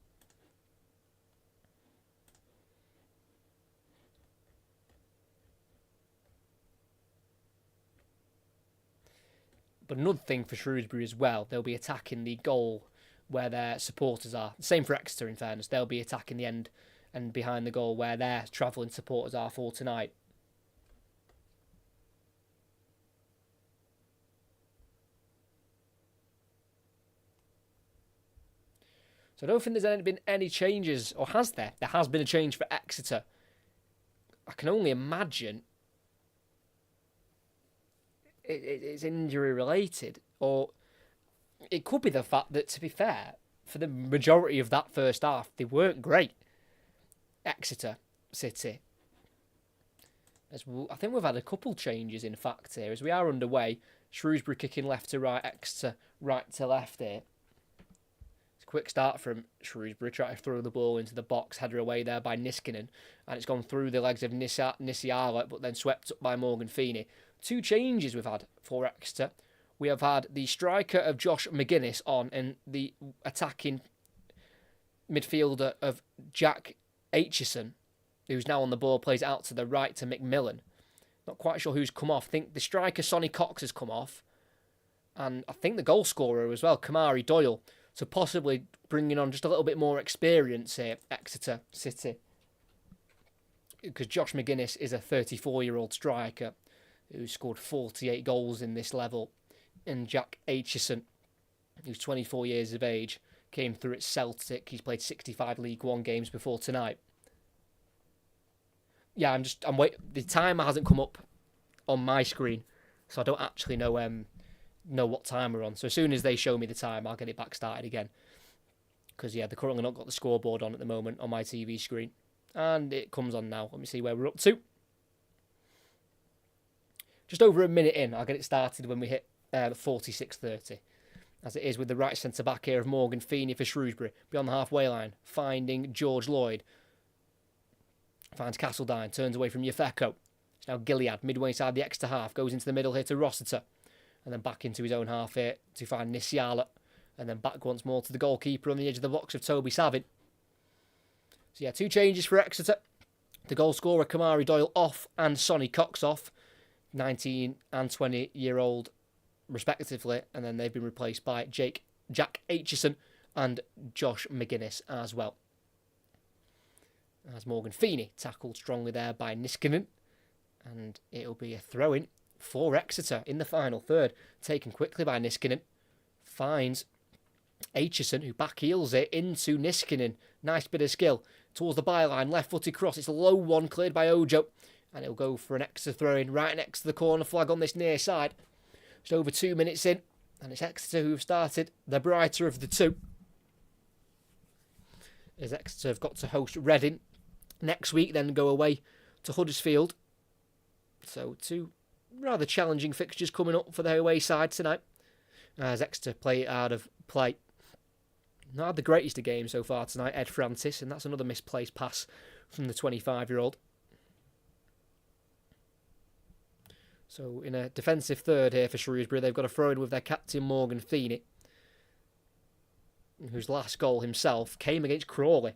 But another thing for Shrewsbury as well, they'll be attacking the goal where their supporters are. Same for Exeter, in fairness. They'll be attacking the end and behind the goal where their travelling supporters are for tonight. So I don't think there's been any changes, or has there? There has been a change for Exeter. I can only imagine it's injury related, or it could be the fact that, to be fair, for the majority of that first half, they weren't great. Exeter City. I think we've had a couple changes, in fact, here as we are underway. Shrewsbury kicking left to right, Exeter right to left here. It's a quick start from Shrewsbury, trying to throw the ball into the box, header away there by Niskanen, and it's gone through the legs of Nisiala, but then swept up by Morgan Feeney. 2 changes we've had for Exeter. We have had the striker of Josh McGuinness on, and the attacking midfielder of Jack Aitchison, who's now on the ball, plays out to the right to McMillan. Not quite sure who's come off. I think the striker Sonny Cox has come off, and I think the goal scorer as well, Kamari Doyle. So possibly bringing on just a little bit more experience here, Exeter City. Because Josh McGuinness is a 34-year-old striker who scored 48 goals in this level. And Jack Aitchison, who's 24 years of age, came through at Celtic. He's played 65 League One games before tonight. Yeah, I'm waiting. The timer hasn't come up on my screen, so I don't actually know what time we're on. So as soon as they show me the time, I'll get it back started again. Because, yeah, they've currently not got the scoreboard on at the moment on my TV screen. And it comes on now. Let me see where we're up to. Just over a minute in, I'll get it started when we hit 46:30. As it is with the right centre-back here of Morgan Feeney for Shrewsbury. Beyond the halfway line, finding George Lloyd. Finds Castledine, turns away from Yefeko. It's now Gilead, midway inside the Exeter half. Goes into the middle here to Rossiter. And then back into his own half here to find Nisiala. And then back once more to the goalkeeper on the edge of the box of Toby Savin. So yeah, 2 changes for Exeter. The goal scorer, Kamari Doyle, off, and Sonny Cox off. 19 and 20-year-old, respectively. And then they've been replaced by Jack Aitchison and Josh McGuinness as well. As Morgan Feeney tackled strongly there by Niskanen. And it'll be a throw-in for Exeter in the final third. Taken quickly by Niskanen. Finds Aitchison, who backheels it into Niskanen. Nice bit of skill. Towards the byline, left-footed cross. It's a low one, cleared by Ojo. And it'll go for an Exeter throw-in right next to the corner flag on this near side. Just over 2 minutes in. And it's Exeter who have started the brighter of the two. As Exeter have got to host Reading next week, then go away to Huddersfield. So 2 rather challenging fixtures coming up for the away side tonight. As Exeter play it out of play. Not had the greatest of games so far tonight, Ed Francis, and that's another misplaced pass from the 25-year-old. So in a defensive third here for Shrewsbury, they've got a throw-in with their captain Morgan Feeney, whose last goal himself came against Crawley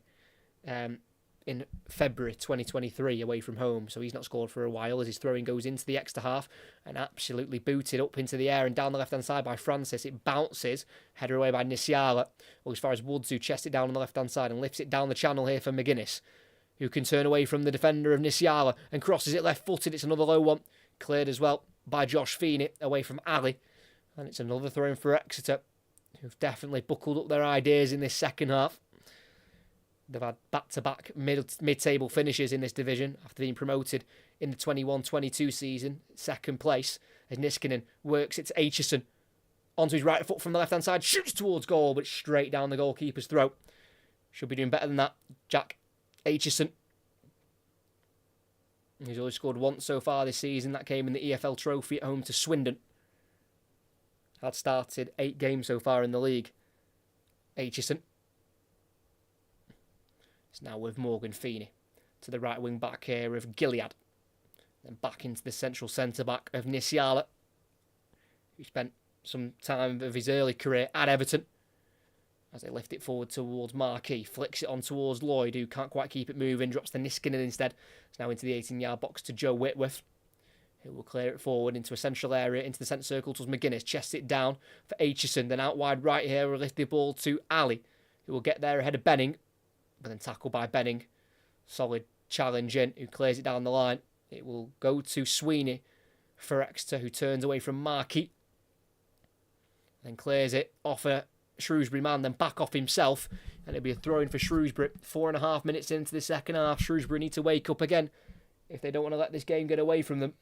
in February 2023 away from home. So he's not scored for a while as his throwing goes into the Exeter half and absolutely booted up into the air and down the left-hand side by Francis. It bounces, header away by Nisiala, or as far as Woods, who chests it down on the left-hand side and lifts it down the channel here for McGuinness, who can turn away from the defender of Nisiala and crosses it left-footed. It's another low one, cleared as well by Josh Feeney away from Ali. And it's another throw-in for Exeter, who've definitely buckled up their ideas in this second half. They've had back-to-back mid-table finishes in this division after being promoted in the 21-22 season, second place, as Niskanen works it to Aitchison. Onto his right foot from the left-hand side, shoots towards goal, but straight down the goalkeeper's throat. Should be doing better than that, Jack Aitchison. He's only scored once so far this season. That came in the EFL Trophy at home to Swindon. Had started 8 games so far in the league. Aitchison. It's now with Morgan Feeney. To the right wing back here of Gilead. Then back into the central centre back of Nisiala, who spent some time of his early career at Everton. As they lift it forward towards Marquis. Flicks it on towards Lloyd, who can't quite keep it moving. Drops to Niskanen instead. It's now into the 18-yard box to Joe Whitworth, who will clear it forward into a central area, into the centre circle towards McGuinness. Chests it down for Aitchison. Then out wide right here, will lift the ball to Ali, who will get there ahead of Benning. But then tackled by Benning. Solid challenge in, who clears it down the line. It will go to Sweeney for Exeter, who turns away from Markey. Then clears it off a Shrewsbury man, then back off himself. And it'll be a throw-in for Shrewsbury. 4.5 minutes into the second half. Shrewsbury need to wake up again if they don't want to let this game get away from them.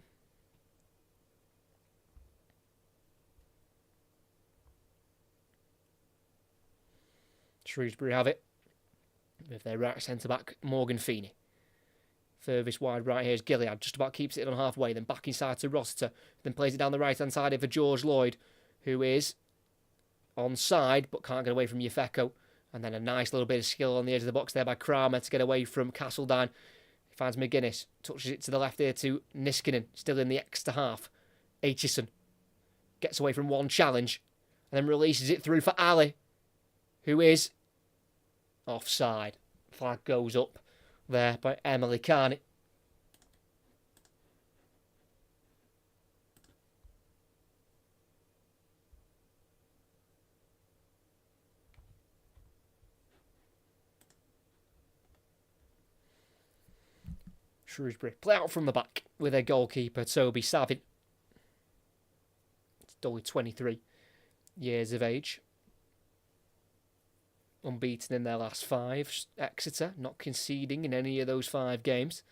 Shrewsbury have it with their right centre-back, Morgan Feeney. Furthest wide right here is Gilead, just about keeps it on halfway, then back inside to Rossiter, then plays it down the right-hand side here for George Lloyd, who is onside, but can't get away from Yefeko. And then a nice little bit of skill on the edge of the box there by Kramer to get away from Castledine. He finds McGuinness, touches it to the left here to Niskanen, still in the Exeter half. Aitchison gets away from one challenge, and then releases it through for Ali, who is offside. Flag goes up there by Emily Carney. Shrewsbury play out from the back with their goalkeeper, Toby Savin. He's only 23 years of age. Unbeaten in their last 5. Exeter not conceding in any of those 5 games.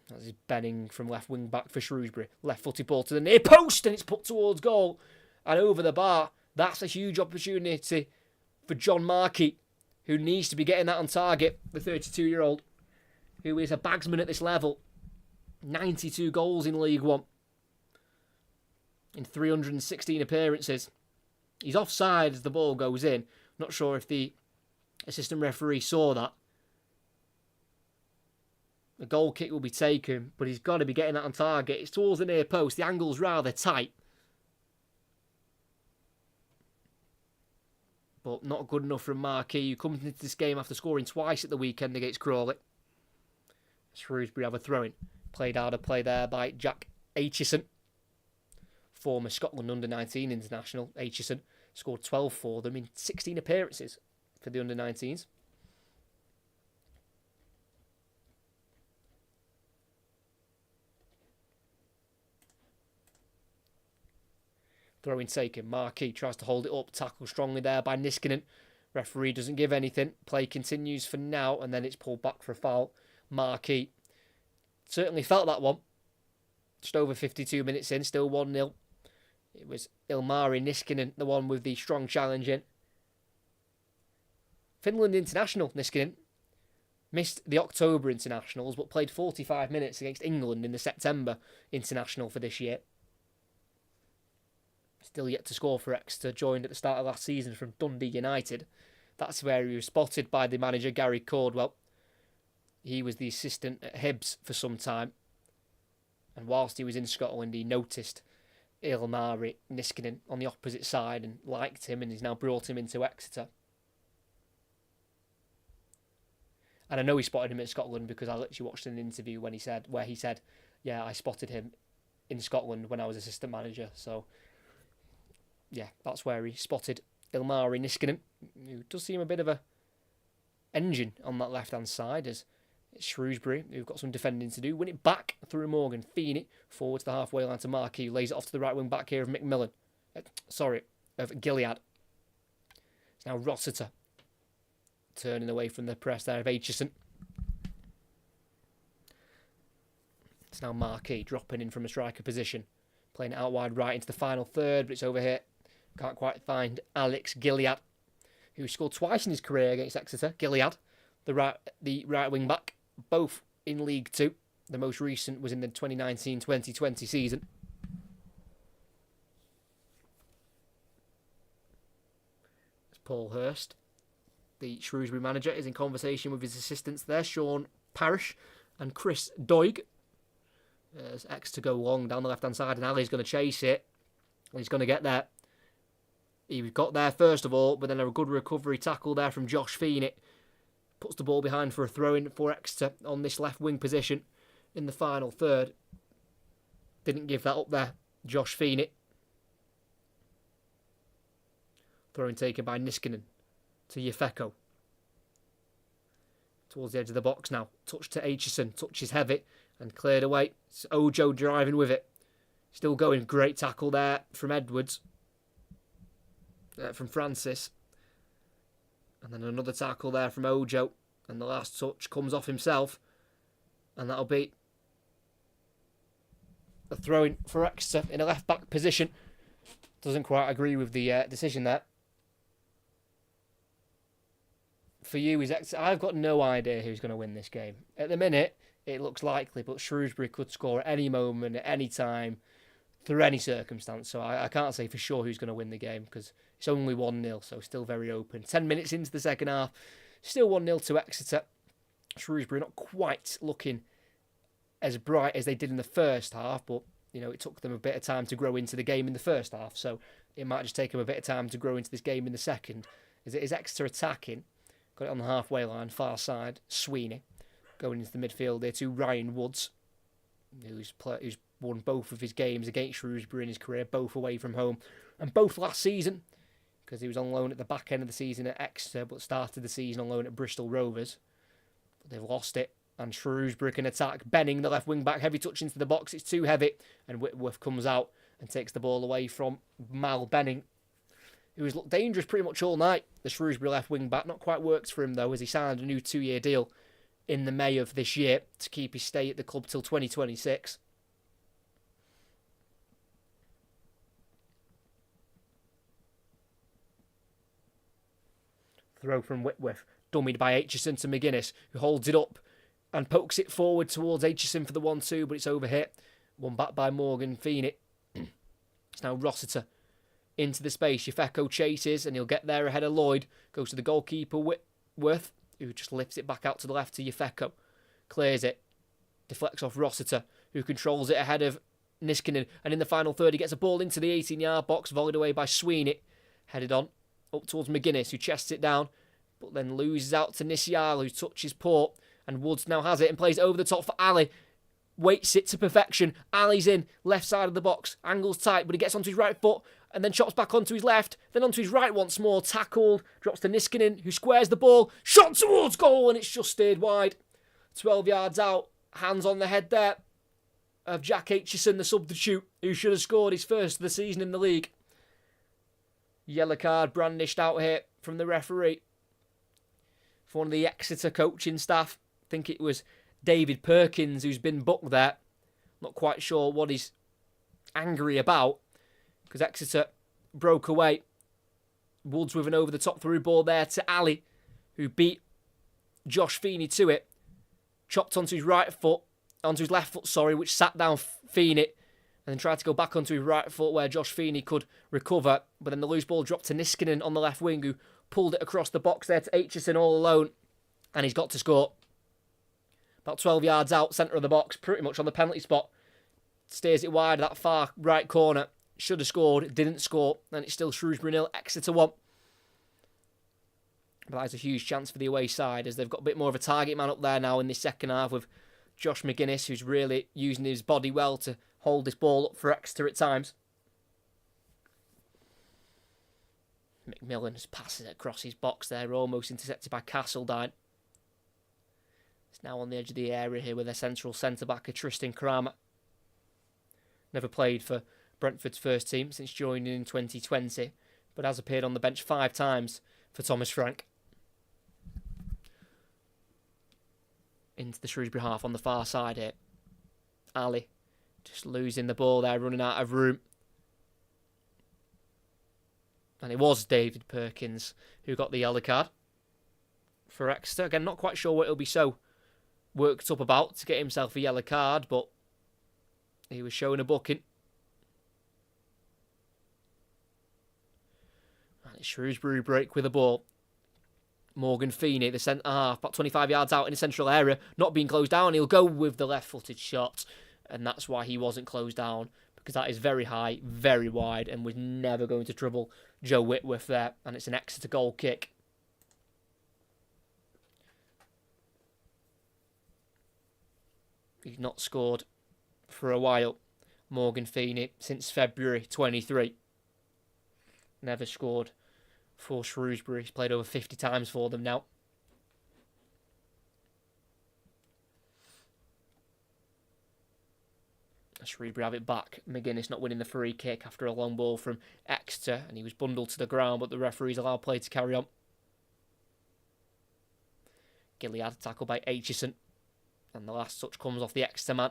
That is Benning from left wing back for Shrewsbury. Left-footed ball to the near post and it's put towards goal and over the bar. That's a huge opportunity for John Markey, who needs to be getting that on target. The 32-year-old, who is a bagsman at this level. 92 goals in League One in 316 appearances. He's offside as the ball goes in. Not sure if the assistant referee saw that. The goal kick will be taken, but he's got to be getting that on target. It's towards the near post. The angle's rather tight. But not good enough from Marquis, who comes into this game after scoring twice at the weekend against Crawley. Shrewsbury have a throw-in. Played out of play there by Jack Aitchison. Former Scotland under-19 international. Aitchison scored 12 for them in 16 appearances for the under-19s. Throw-in taken. Marquis tries to hold it up. Tackled strongly there by Niskanen. Referee doesn't give anything. Play continues for now, and then it's pulled back for a foul. Marquis certainly felt that one. Just over 52 minutes in, still 1-0. It was Ilmari Niskanen, the one with the strong challenge in. Finland international, Niskanen. Missed the October internationals, but played 45 minutes against England in the September international for this year. Still yet to score for Exeter, joined at the start of last season from Dundee United. That's where he was spotted by the manager, Gary Cordwell. He was the assistant at Hibs for some time. And whilst he was in Scotland, he noticed Ilmari Niskanen on the opposite side and liked him, and he's now brought him into Exeter. And I know he spotted him in Scotland because I literally watched an interview where he said, yeah, I spotted him in Scotland when I was assistant manager. So yeah, that's where he spotted Ilmari Niskanen, who does seem a bit of a engine on that left-hand side, as it's Shrewsbury, who've got some defending to do. Win it back through Morgan. Feeney forward to the halfway line to Marquis, who lays it off to the right wing back here of McMillan. Of Gilead. It's now Rossiter turning away from the press there of Aitchison. It's now Marquis dropping in from a striker position. Playing it out wide right into the final third, but it's over here. Can't quite find Alex Gilead, who scored twice in his career against Exeter. Gilead, the right wing back, both in League Two. The most recent was in the 2019-2020 season. It's Paul Hurst, the Shrewsbury manager, is in conversation with his assistants there, Sean Parrish and Chris Doig. As Exeter go long down the left-hand side, and Ali's going to chase it. And he's going to get there. He got there first of all, but then a good recovery tackle there from Josh Feeney. Puts the ball behind for a throw-in for Exeter on this left-wing position in the final third. Didn't give that up there, Josh Feeney. Throw-in taken by Niskanen to Yefeko. Towards the edge of the box now. Touch to Aitchison. Touch is heavy and cleared away. It's Ojo driving with it. Still going. Great tackle there from Edwards. From Francis. And then another tackle there from Ojo. And the last touch comes off himself. And that'll be a throw-in for Exeter in a left-back position. Doesn't quite agree with the decision there. For you, is Exeter. I've got no idea who's going to win this game. At the minute, it looks likely, but Shrewsbury could score at any moment, at any time, through any circumstance. So I can't say for sure who's going to win the game because it's only 1-0, so still very open. 10 minutes into the second half, still 1-0 to Exeter. Shrewsbury not quite looking as bright as they did in the first half, but you know it took them a bit of time to grow into the game in the first half, so it might just take them a bit of time to grow into this game in the second. As it is Exeter attacking, got it on the halfway line, far side, Sweeney. Going into the midfield there to Ryan Woods, who's won both of his games against Shrewsbury in his career, both away from home, and both last season, because he was on loan at the back end of the season at Exeter, but started the season on loan at Bristol Rovers. But they've lost it And Shrewsbury can attack. Benning, the left wing back, heavy touch into the box. It's too heavy. And Whitworth comes out and takes the ball away from Mal Benning, who has looked dangerous pretty much all night. The Shrewsbury left wing back. Not quite worked for him, though, as he signed a new 2-year deal in the May of this year to keep his stay at the club till 2026. Throw from Whitworth. Dummied by Aitchison to McGuinness, who holds it up and pokes it forward towards Aitchison for the 1-2, but it's overhit. One back by Morgan Feeney. It's now Rossiter into the space. Yefeko chases, and he'll get there ahead of Lloyd. Goes to the goalkeeper, Whitworth, who just lifts it back out to the left to Yefeko. Clears it. Deflects off Rossiter, who controls it ahead of Niskanen. And in the final third, he gets a ball into the 18-yard box, volleyed away by Sweeney. Headed on up towards McGuinness, who chests it down, but then loses out to Nisial, who touches port. And Woods now has it and plays over the top for Ali. Waits it to perfection. Ali's in, left side of the box. Angles tight, but he gets onto his right foot and then chops back onto his left. Then onto his right once more. Tackled. Drops to Niskanen, who squares the ball. Shot towards goal, and it's just steered wide. 12 yards out. Hands on the head there of Jack Aitchison, the substitute, who should have scored his first of the season in the league. Yellow card brandished out here from the referee for one of the Exeter coaching staff. I think it was David Perkins who's been booked there. Not quite sure what he's angry about, because Exeter broke away. Woods with an over-the-top through ball there to Ali, who beat Josh Feeney to it. Chopped onto his left foot, which sat down Feeney, and then tried to go back onto his right foot where Josh Feeney could recover. But then the loose ball dropped to Niskanen on the left wing, who pulled it across the box there to Aitchison all alone, and he's got to score. About 12 yards out, centre of the box, pretty much on the penalty spot. Steers it wide, that far right corner. Should have scored, didn't score, and it's still Shrewsbury 0, Exeter 1. But that is a huge chance for the away side, as they've got a bit more of a target man up there now in this second half, with Josh McGuinness, who's really using his body well to hold this ball up for Exeter at times. McMillan has passed it across his box there, almost intercepted by Castledine. It's now on the edge of the area here with their central centre-back, Tristan Kramer. Never played for Brentford's first team since joining in 2020, but has appeared on the bench 5 times for Thomas Frank. Into the Shrewsbury half on the far side here. Ali just losing the ball there, running out of room. And it was David Perkins who got the yellow card for Exeter. Again, not quite sure what he'll be so worked up about to get himself a yellow card, but he was showing a booking. And it's Shrewsbury break with the ball. Morgan Feeney, the centre half, about 25 yards out in the central area, not being closed down. He'll go with the left-footed shot, and that's why he wasn't closed down, because that is very high, very wide, and was never going to trouble Joe Whitworth there. And it's an Exeter goal kick. He's not scored for a while, Morgan Feeney, since February 23. Never scored for Shrewsbury. He's played over 50 times for them now. Shrewsbury have it back. McGuinness not winning the free kick after a long ball from Exeter, and he was bundled to the ground, but the referees allow play to carry on. Gilead tackled by Aitchison, and the last touch comes off the Exeter man,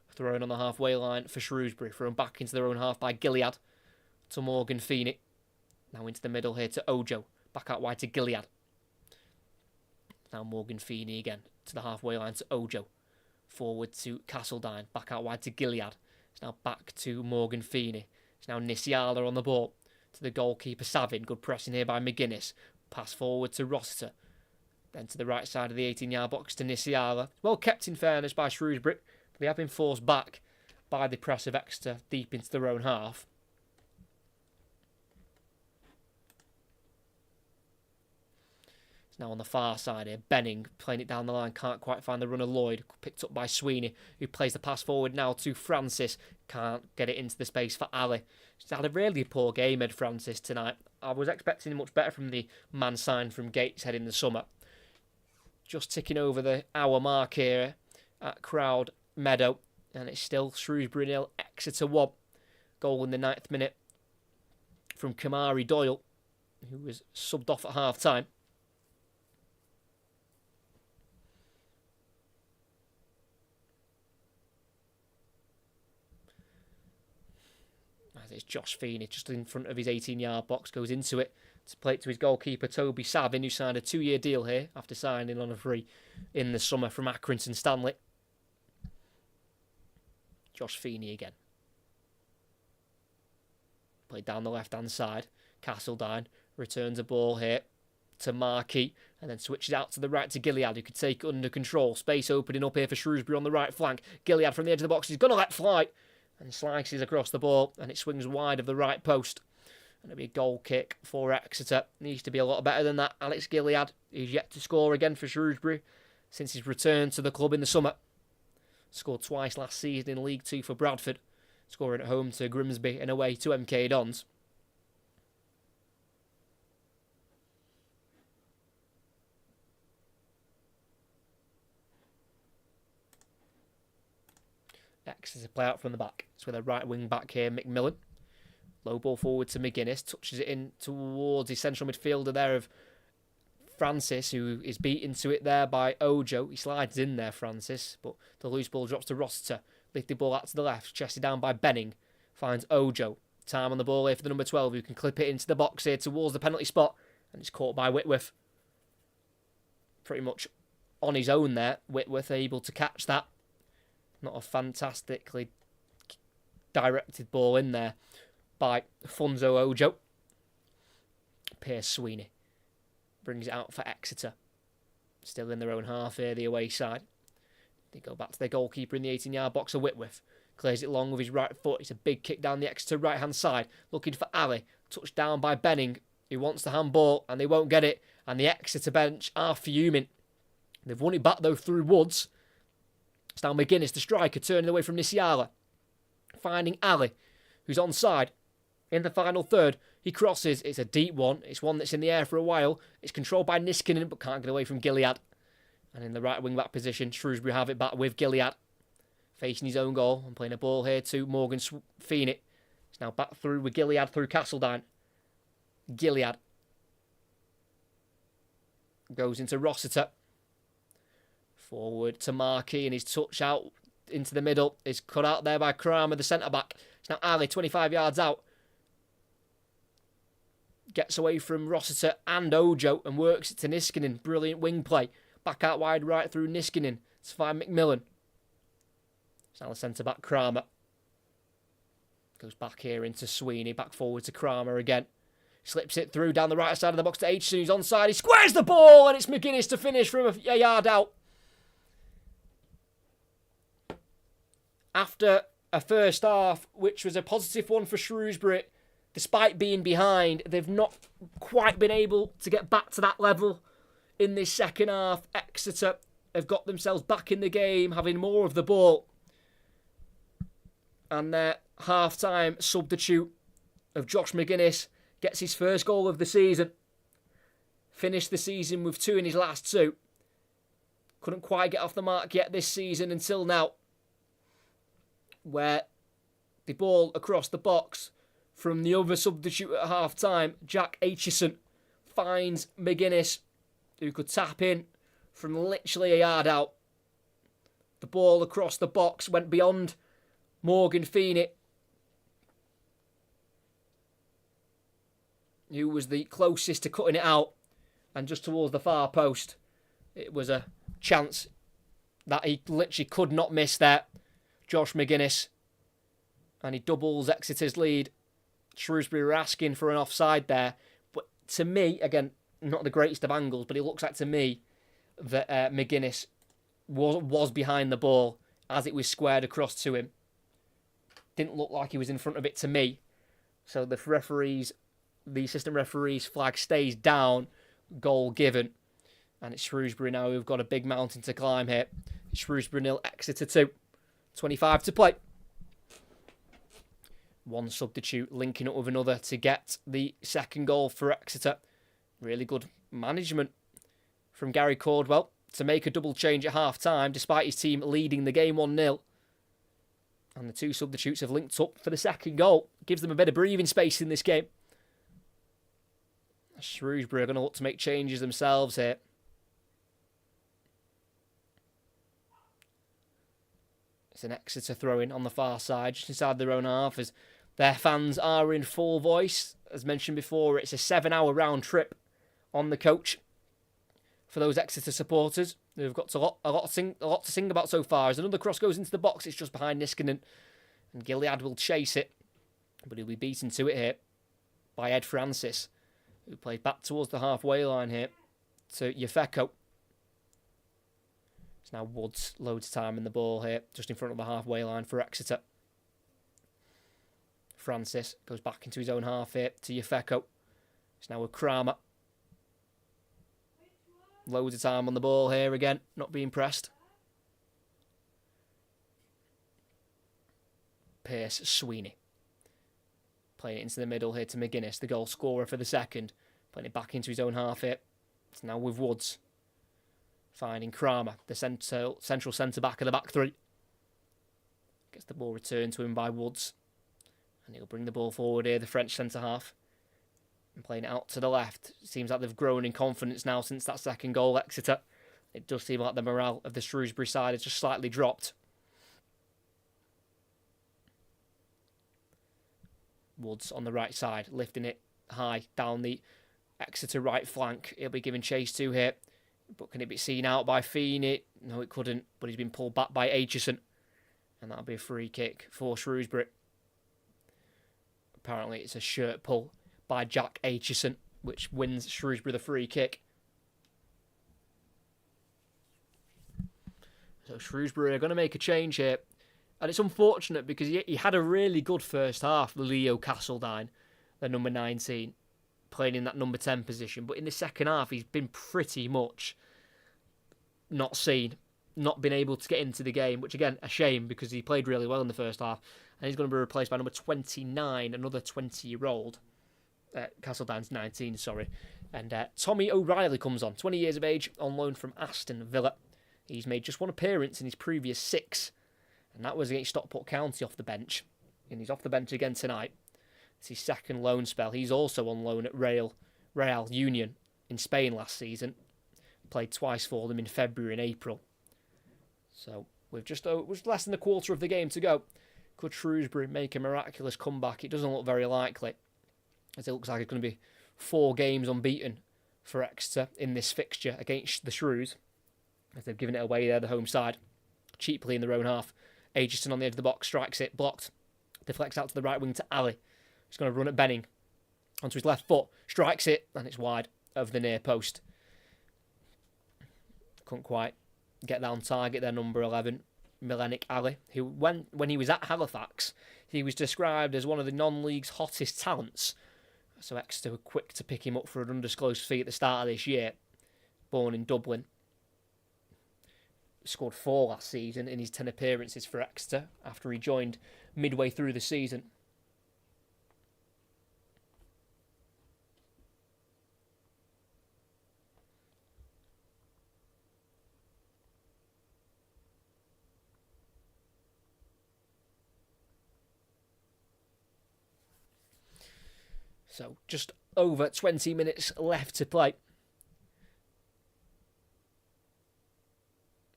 thrown on the halfway line for Shrewsbury, thrown back into their own half by Gilead to Morgan Feeney. Now into the middle here to Ojo, back out wide to Gilead. Now Morgan Feeney again to the halfway line to Ojo. Forward to Castledine, back out wide to Gilead. It's now back to Morgan Feeney. It's now Nisiala on the ball to the goalkeeper Savin. Good pressing here by McGuinness. Pass forward to Rossiter. Then to the right side of the 18-yard box to Nisiala. Well kept in fairness by Shrewsbury, but they have been forced back by the press of Exeter deep into their own half. It's now on the far side here. Benning playing it down the line. Can't quite find the runner Lloyd. Picked up by Sweeney, who plays the pass forward now to Francis. Can't get it into the space for Ali. He's had a really poor game, Ed Francis, tonight. I was expecting much better from the man signed from Gateshead in the summer. just ticking over the hour mark here at Crowd Meadow. And it's still Shrewsbury 0, Exeter 1. Goal in the 9th minute from Kamari Doyle, who was subbed off at half-time. As it's Josh Feeney just in front of his 18-yard box, goes into it to play it to his goalkeeper, Toby Savin, who signed a 2-year deal here after signing on a free in the summer from Accrington Stanley. Josh Feeney again. Played down the left-hand side. Castledine returns a ball here to Markey and then switches out to the right to Gilead, who could take it under control. Space opening up here for Shrewsbury on the right flank. Gilead from the edge of the box. He's going to let fly and slices across the ball and it swings wide of the right post. And it'll be a goal kick for Exeter. Needs to be a lot better than that. Alex Gilead, who's yet to score again for Shrewsbury since his return to the club in the summer. Scored twice last season in League 2 for Bradford, scoring at home to Grimsby and away to MK Dons. Exeter play out from the back. It's with a right wing back here, McMillan. Low ball forward to McGuinness, touches it in towards his central midfielder there of Francis, who is beaten to it there by Ojo. He slides in there, Francis, but the loose ball drops to Rossiter. Lifted ball out to the left, chested down by Benning. Finds Ojo. Time on the ball here for the number 12, who can clip it into the box here towards the penalty spot. And it's caught by Whitworth. Pretty much on his own there. Whitworth able to catch that. Not a fantastically directed ball in there by Funzo Ojo. Pierce Sweeney brings it out for Exeter. Still in their own half here, the away side. They go back to their goalkeeper in the 18-yard box of Whitworth. Clears it long with his right foot. It's a big kick down the Exeter right-hand side. Looking for Ali. Touched down by Benning, who wants the handball, and they won't get it. And the Exeter bench are fuming. They've won it back, though, through Woods. It's now McGuinness, the striker, turning away from Nisiala. Finding Ali, who's onside. In the final third, he crosses. It's a deep one. It's one that's in the air for a while. It's controlled by Niskanen, but can't get away from Gilead. And in the right wing-back position, Shrewsbury have it back with Gilead. Facing his own goal and playing a ball here to Morgan Feeney. It's now back through with Gilead through Castledine. Gilead goes into Rossiter. Forward to Markey, and his touch out into the middle is cut out there by Kramer, the centre-back. It's now Ali, 25 yards out. Gets away from Rossiter and Ojo and works it to Niskanen. Brilliant wing play. Back out wide right through Niskanen to find McMillan. It's now the centre-back Kramer. Goes back here into Sweeney. Back forward to Kramer again. Slips it through down the right side of the box to Aitchison, who's onside. He squares the ball and it's McGuinness to finish from a yard out. After a first half, which was a positive one for Shrewsbury, despite being behind, they've not quite been able to get back to that level in this second half. Exeter have got themselves back in the game, having more of the ball. And their half-time substitute of Josh McGuinness gets his first goal of the season. Finished the season with 2 in his last 2. Couldn't quite get off the mark yet this season until now, where the ball across the box from the other substitute at half-time, Jack Aitchison, finds McGuinness, who could tap in from literally a yard out. The ball across the box went beyond Morgan Feeney, who was the closest to cutting it out, and just towards the far post. It was a chance that he literally could not miss there. Josh McGuinness, and he doubles Exeter's lead. Shrewsbury were asking for an offside there, but to me, again, not the greatest of angles, but it looks like to me that McGuinness was behind the ball as it was squared across to him. Didn't look like he was in front of it to me. So the assistant referee's flag stays down, goal given. And it's Shrewsbury now who've got a big mountain to climb here. It's Shrewsbury 0, Exeter 2. 25 to play. One substitute linking up with another to get the second goal for Exeter. Really good management from Gary Caldwell to make a double change at half-time, despite his team leading the game 1-0. And the two substitutes have linked up for the second goal. Gives them a bit of breathing space in this game. Shrewsbury are going to look to make changes themselves here. It's an Exeter throw-in on the far side, just inside their own half, as their fans are in full voice. As mentioned before, it's a 7-hour round trip on the coach for those Exeter supporters who've got a lot to sing about so far. As another cross goes into the box, it's just behind Niskanen, and Gilead will chase it, but he'll be beaten to it here by Ed Francis, who plays back towards the halfway line here to Yefeko. It's now Woods, loads of time in the ball here, just in front of the halfway line for Exeter. Francis goes back into his own half here to Yefeko. It's now with Kramer. Loads of time on the ball here again, not being pressed. Pearce Sweeney. Playing it into the middle here to McGuinness, the goal scorer for the second. Playing it back into his own half here. It's now with Woods. Finding Kramer, the central centre-back of the back three. Gets the ball returned to him by Woods. And he'll bring the ball forward here, the French centre-half. And playing it out to the left. It seems like they've grown in confidence now since that second goal, Exeter. It does seem like the morale of the Shrewsbury side has just slightly dropped. Woods on the right side, lifting it high down the Exeter right flank. He'll be given chase to here. But can it be seen out by Feeney? No, it couldn't. But he's been pulled back by Aitchison. And that'll be a free kick for Shrewsbury. Apparently it's a shirt pull by Jack Aitchison, which wins Shrewsbury the free kick. So Shrewsbury are going to make a change here. And it's unfortunate because he had a really good first half, Leo Castledine, the number 19, playing in that number 10 position. But in the second half, he's been pretty much not seen, not been able to get into the game, which again, a shame because he played really well in the first half. And he's going to be replaced by number 29, another 20-year-old. Castledine's 19, sorry. And Tommy O'Reilly comes on, 20 years of age, on loan from Aston Villa. He's made just one appearance in his previous 6. And that was against Stockport County off the bench. And he's off the bench again tonight. It's his second loan spell. He's also on loan at Real Union in Spain last season. Played twice for them in February and April. So with just less than a quarter of the game to go, could Shrewsbury make a miraculous comeback? It doesn't look very likely, as it looks like it's going to be 4 games unbeaten for Exeter in this fixture against the Shrews, as they've given it away there, the home side, cheaply in their own half. Aitchison on the edge of the box, strikes it, blocked. Deflects out to the right wing to Ali. He's going to run at Benning onto his left foot, strikes it, and it's wide of the near post. Couldn't quite get that on target there, number 11, Milenik Ali, who when he was at Halifax, he was described as one of the non-league's hottest talents. So Exeter were quick to pick him up for an undisclosed fee at the start of this year. Born in Dublin. Scored 4 last season in his 10 appearances for Exeter after he joined midway through the season. So just over 20 minutes left to play.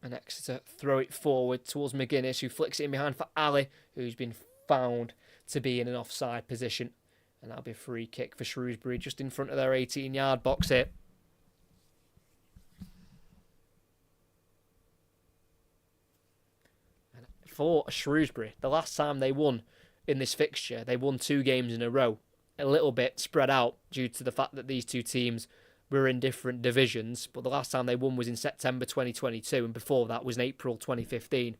And Exeter throw it forward towards McGuinness, who flicks it in behind for Ali, who's been found to be in an offside position. And that'll be a free kick for Shrewsbury, just in front of their 18-yard box here. And for Shrewsbury, the last time they won in this fixture, they won 2 games in a row. A little bit spread out due to the fact that these two teams were in different divisions, but the last time they won was in September 2022, and before that was in April 2015.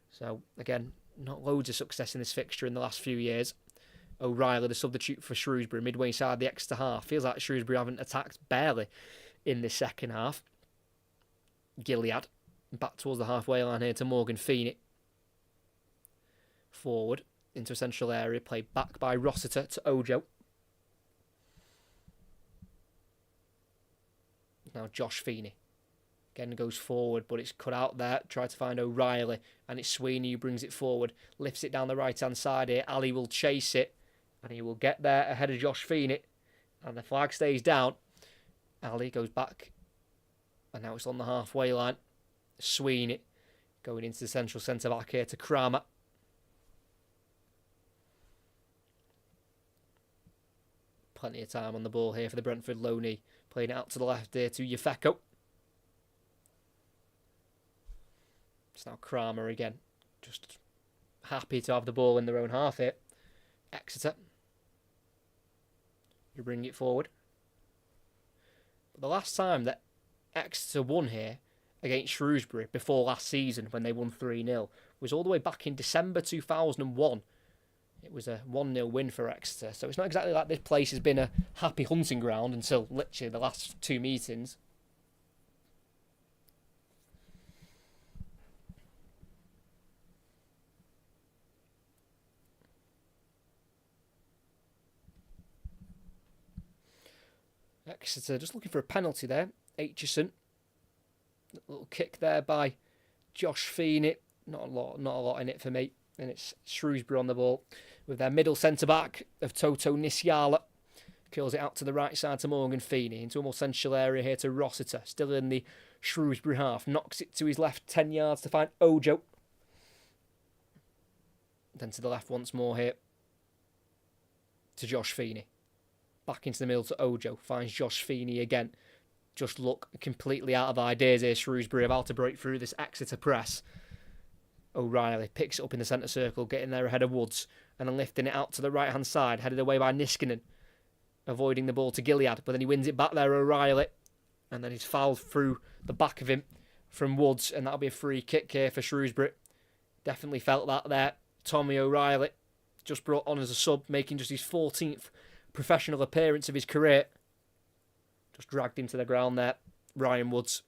So, again, not loads of success in this fixture in the last few years. O'Reilly, the substitute for Shrewsbury, midway inside the Exeter half. Feels like Shrewsbury haven't attacked barely in this second half. Gilead, back towards the halfway line here to Morgan Feeney. Forward, into a central area, played back by Rossiter to Ojo. Now Josh Feeney Again goes forward, but it's cut out there. Try to find O'Reilly, and it's Sweeney who brings it forward. Lifts it down the right-hand side here. Ali will chase it, and he will get there ahead of Josh Feeney. And the flag stays down. Ali goes back, and now it's on the halfway line. Sweeney going into the central centre-back here to Kramer. Plenty of time on the ball here for the Brentford loanee. Playing it out to the left here to Yefeko. It's now Kramer again. Just happy to have the ball in their own half here. Exeter. You bring it forward. But the last time that Exeter won here against Shrewsbury before last season when they won 3-0 was all the way back in December 2001. It was a 1-0 win for Exeter. So it's not exactly like this place has been a happy hunting ground until literally the last 2 meetings. Exeter just looking for a penalty there. Aitchison. Little kick there by Josh Feeney. Not a lot in it for me. And it's Shrewsbury on the ball with their middle centre-back of Toto Nisiala. Kills it out to the right side to Morgan Feeney. Into a more central area here to Rossiter. Still in the Shrewsbury half. Knocks it to his left 10 yards to find Ojo. Then to the left once more here to Josh Feeney. Back into the middle to Ojo. Finds Josh Feeney again. Just look completely out of ideas here. Shrewsbury about to break through this Exeter press. O'Reilly picks it up in the centre circle, getting there ahead of Woods, and then lifting it out to the right-hand side, headed away by Niskanen. Avoiding the ball to Gilead, but then he wins it back there, O'Reilly. And then he's fouled through the back of him from Woods, and that'll be a free kick here for Shrewsbury. Definitely felt that there. Tommy O'Reilly, just brought on as a sub, making just his 14th professional appearance of his career. Just dragged him to the ground there. Ryan Woods,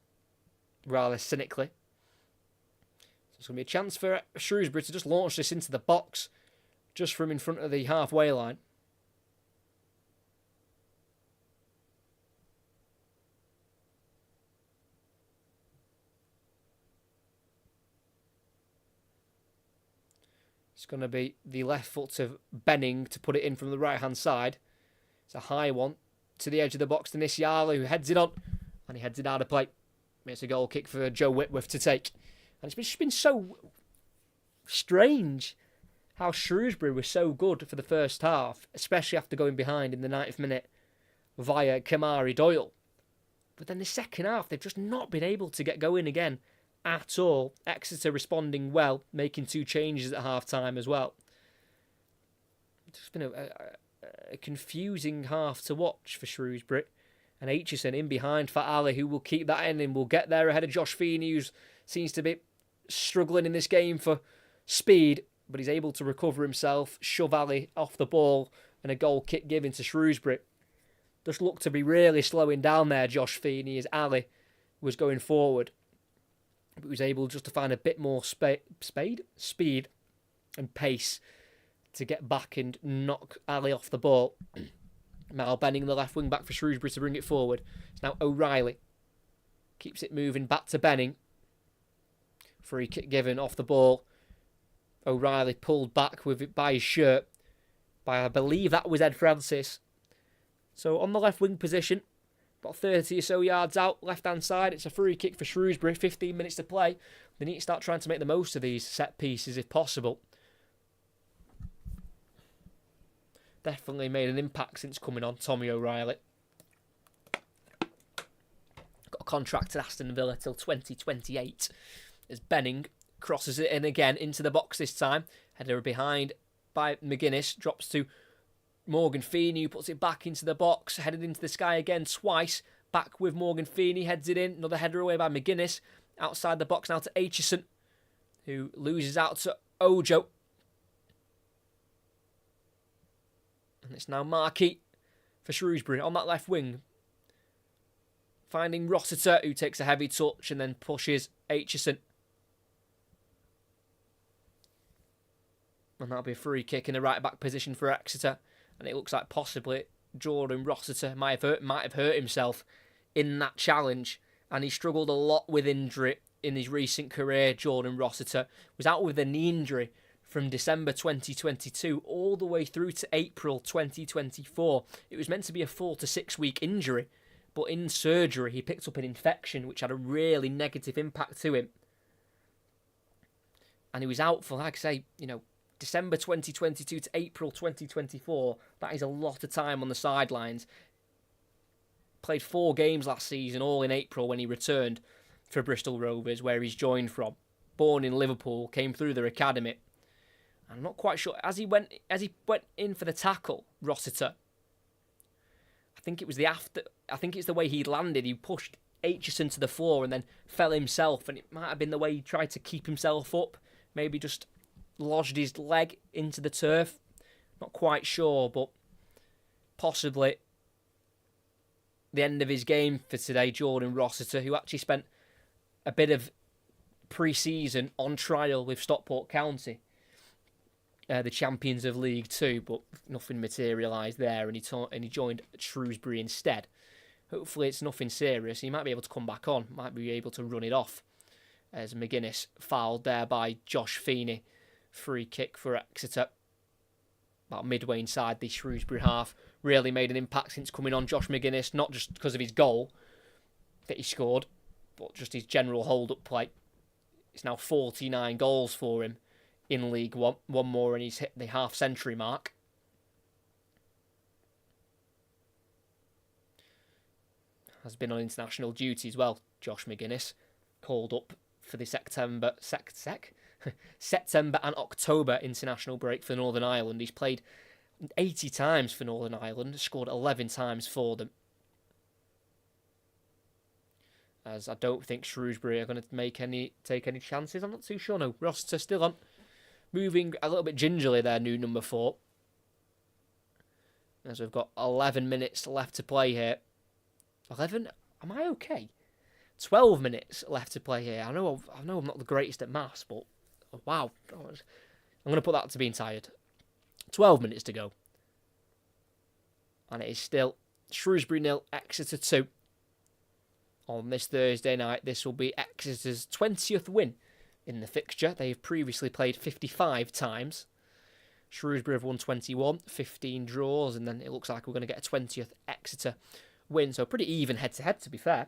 rather cynically. So it's going to be a chance for Shrewsbury to just launch this into the box, just from in front of the halfway line. It's going to be the left foot of Benning to put it in from the right-hand side. It's a high one to the edge of the box to Nisiala, who heads it on. And he heads it out of play. It's a goal kick for Joe Whitworth to take. And it's just been so strange how Shrewsbury was so good for the first half, especially after going behind in the 90th minute via Kamari Doyle. But then the second half, they've just not been able to get going again at all. Exeter responding well, making 2 changes at half-time as well. It's just been a confusing half to watch for Shrewsbury. And Aitchison in behind for Ali, who will keep that in and will get there ahead of Josh Feeney, who seems to be struggling in this game for speed, but he's able to recover himself, shove Ali off the ball, and a goal kick given to Shrewsbury. Just looked to be really slowing down there, Josh Feeney, as Ali was going forward. But was able just to find a bit more speed and pace to get back and knock Ali off the ball. Mal Benning, the left wing back for Shrewsbury, to bring it forward. It's now O'Reilly. Keeps it moving back to Benning. Free kick given off the ball. O'Reilly pulled back with it by his shirt. By, I believe that was Ed Francis. So on the left wing position, about 30 or so yards out, left-hand side, it's a free kick for Shrewsbury, 15 minutes to play. They need to start trying to make the most of these set pieces if possible. Definitely made an impact since coming on, Tommy O'Reilly. Got a contract at Aston Villa till 2028. As Benning crosses it in again into the box this time. Header behind by McGuinness, drops to Morgan Feeney, who puts it back into the box, headed into the sky again twice. Back with Morgan Feeney, heads it in. Another header away by McGuinness. Outside the box now to Aitchison, who loses out to Ojo. And it's now Markey for Shrewsbury on that left wing. Finding Rossiter, who takes a heavy touch and then pushes Aitchison. And that'll be a free kick in the right-back position for Exeter. And it looks like possibly Jordan Rossiter might have hurt himself in that challenge and he struggled a lot with injury in his recent career. Jordan Rossiter was out with a knee injury from December 2022 all the way through to April 2024. It was meant to be a 4 to 6 week injury, but in surgery he picked up an infection which had a really negative impact to him. And he was out for, like I say, December 2022 to April 2024. That is a lot of time on the sidelines. Played 4 games last season, all in April when he returned for Bristol Rovers, where he's joined from. Born in Liverpool, came through their academy. I'm not quite sure. As he went in for the tackle, Rossiter, I think it's the way he landed. He pushed Aitchison to the floor and then fell himself, and it might have been the way he tried to keep himself up. Maybe just lodged his leg into the turf. Not quite sure, but possibly the end of his game for today. Jordan Rossiter, who actually spent a bit of pre-season on trial with Stockport County, the champions of League Two, but nothing materialised there, and he joined Shrewsbury instead. Hopefully it's nothing serious. He might be able to come back on, might be able to run it off, as McGuinness fouled there by Josh Feeney. Free kick for Exeter. About midway inside the Shrewsbury half. Really made an impact since coming on. Josh McGuinness, not just because of his goal that he scored, but just his general hold-up play. It's now 49 goals for him in League One. One more and he's hit the half-century mark. Has been on international duty as well, Josh McGuinness. Called up for the September and October international break for Northern Ireland. He's played 80 times for Northern Ireland, scored 11 times for them. As I don't think Shrewsbury are going to take any chances. I'm not too sure. No, Rossiter still on. Moving a little bit gingerly there, new number 4. As we've got 11 minutes left to play here. 11? Am I okay? 12 minutes left to play here. I know I'm not the greatest at maths, but wow. I'm going to put that to being tired. 12 minutes to go. And it is still Shrewsbury 0, Exeter 2. On this Thursday night, this will be Exeter's 20th win in the fixture. They have previously played 55 times. Shrewsbury have won 21, 15 draws, and then it looks like we're going to get a 20th Exeter win. So pretty even head-to-head, to be fair.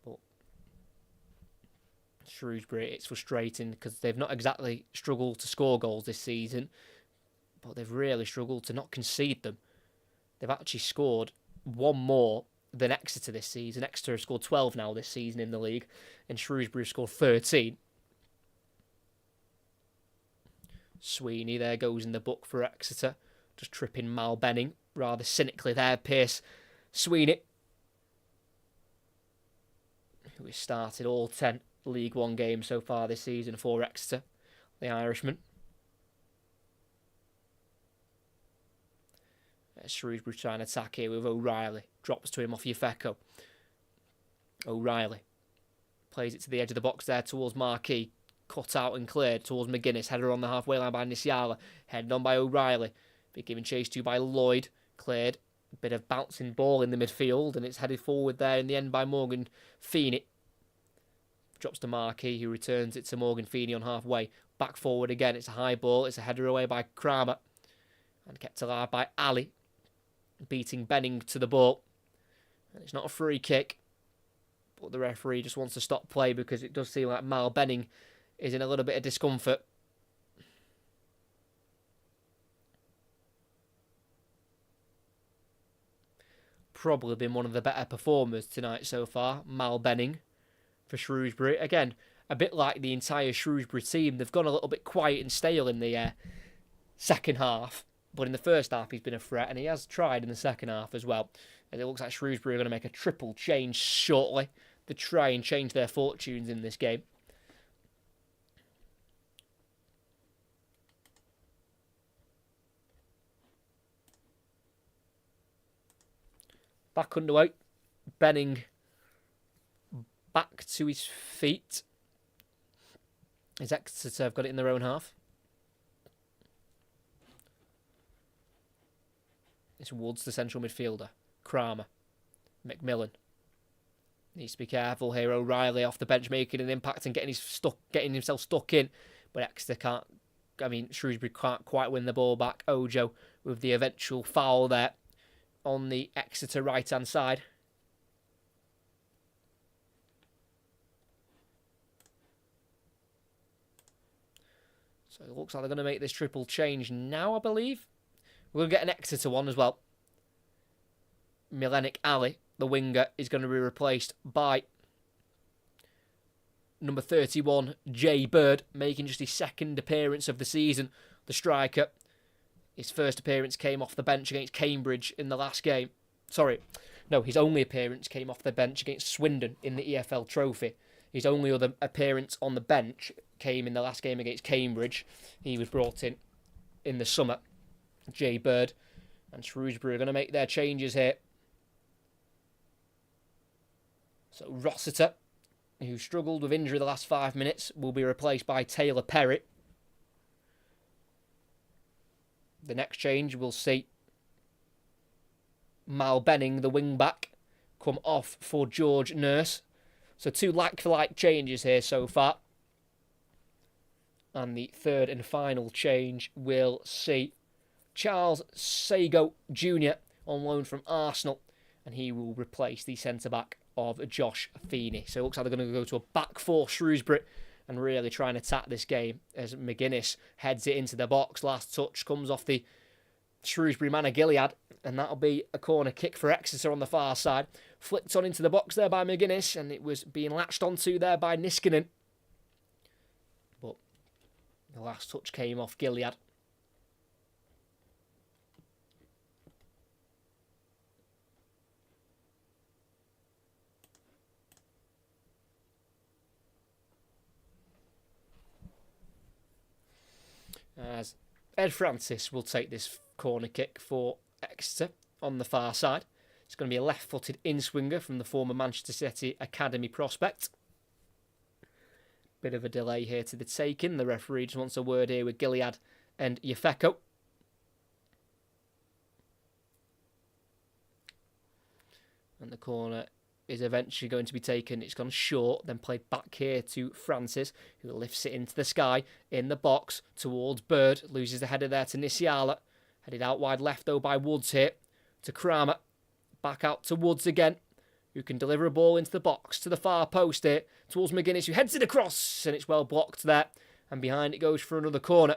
But Shrewsbury, it's frustrating because they've not exactly struggled to score goals this season, but they've really struggled to not concede them. They've actually scored one more than Exeter this season. Exeter have scored 12 now this season in the league, and Shrewsbury have scored 13. Sweeney there goes in the book for Exeter, just tripping Mal Benning rather cynically there. Pierce Sweeney, who has started all 10 League One games so far this season for Exeter, the Irishman. Shrewsbury trying to attack here with O'Reilly. Drops to him off Yefeko. O'Reilly plays it to the edge of the box there towards Marquis. Cut out and cleared towards McGuinness. Header on the halfway line by Nisiala. Headed on by O'Reilly. Be given chase to by Lloyd. Cleared. A bit of bouncing ball in the midfield, and it's headed forward there in the end by Morgan Feeney. Drops to Marquis, who returns it to Morgan Feeney on halfway. Back forward again. It's a high ball. It's a header away by Kramer. And kept alive by Ali. Beating Benning to the ball. And it's not a free kick, but the referee just wants to stop play because it does seem like Mal Benning is in a little bit of discomfort. Probably been one of the better performers tonight so far, Mal Benning for Shrewsbury. Again, a bit like the entire Shrewsbury team, they've gone a little bit quiet and stale in the second half. But in the first half, he's been a threat, and he has tried in the second half as well. And it looks like Shrewsbury are going to make a triple change shortly to try and change their fortunes in this game. Back underway. Benning back to his feet. As Exeter have got it in their own half. It's Woods, the central midfielder. Kramer. McMillan needs to be careful here. O'Reilly off the bench making an impact and getting himself stuck in. But Exeter can't, Shrewsbury can't quite win the ball back. Ojo with the eventual foul there on the Exeter right-hand side. So it looks like they're going to make this triple change now, I believe. We're going to get an Exeter one as well. Milenic Ali, the winger, is going to be replaced by number 31, Jay Bird, making just his second appearance of the season. The striker, his first appearance came off the bench against Cambridge in the last game. Sorry, no, his only appearance came off the bench against Swindon in the EFL Trophy. His only other appearance on the bench came in the last game against Cambridge. He was brought in the summer. Jay Bird and Shrewsbury are going to make their changes here. So Rossiter, who struggled with injury the last 5 minutes, will be replaced by Taylor Perry. The next change will see Mal Benning, the wing-back, come off for George Nurse. So 2 like-for-like changes here so far. And the third and final change will see Charles Sago Jr. on loan from Arsenal. And he will replace the centre-back of Josh Feeney. So it looks like they're going to go to a back 4 Shrewsbury and really try and attack this game as McGuinness heads it into the box. Last touch comes off the Shrewsbury man of Gilead, and that'll be a corner kick for Exeter on the far side. Flicked on into the box there by McGuinness, and it was being latched onto there by Niskanen. But the last touch came off Gilead. As Ed Francis will take this corner kick for Exeter on the far side. It's going to be a left-footed in-swinger from the former Manchester City Academy prospect. Bit of a delay here to the taking. The referee just wants a word here with Gilead and Yefeko. And the corner is eventually going to be taken. It's gone short, then played back here to Francis, who lifts it into the sky, in the box, towards Bird. Loses the header there to Nisiala. Headed out wide left, though, by Woods here, to Kramer. Back out to Woods again, who can deliver a ball into the box, to the far post here, towards McGuinness, who heads it across, and it's well blocked there. And behind it goes for another corner.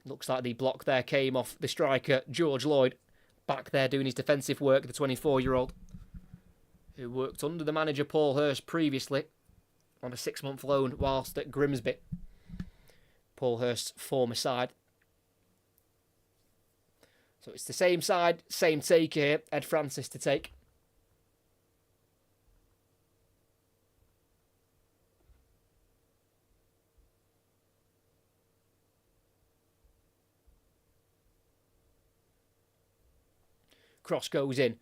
Looks like the block there came off the striker, George Lloyd. Back there doing his defensive work, the 24-year-old. Who worked under the manager Paul Hurst previously on a 6-month loan whilst at Grimsby. Paul Hurst's former side. So it's the same side, same take here. Ed Francis to take. Cross goes in.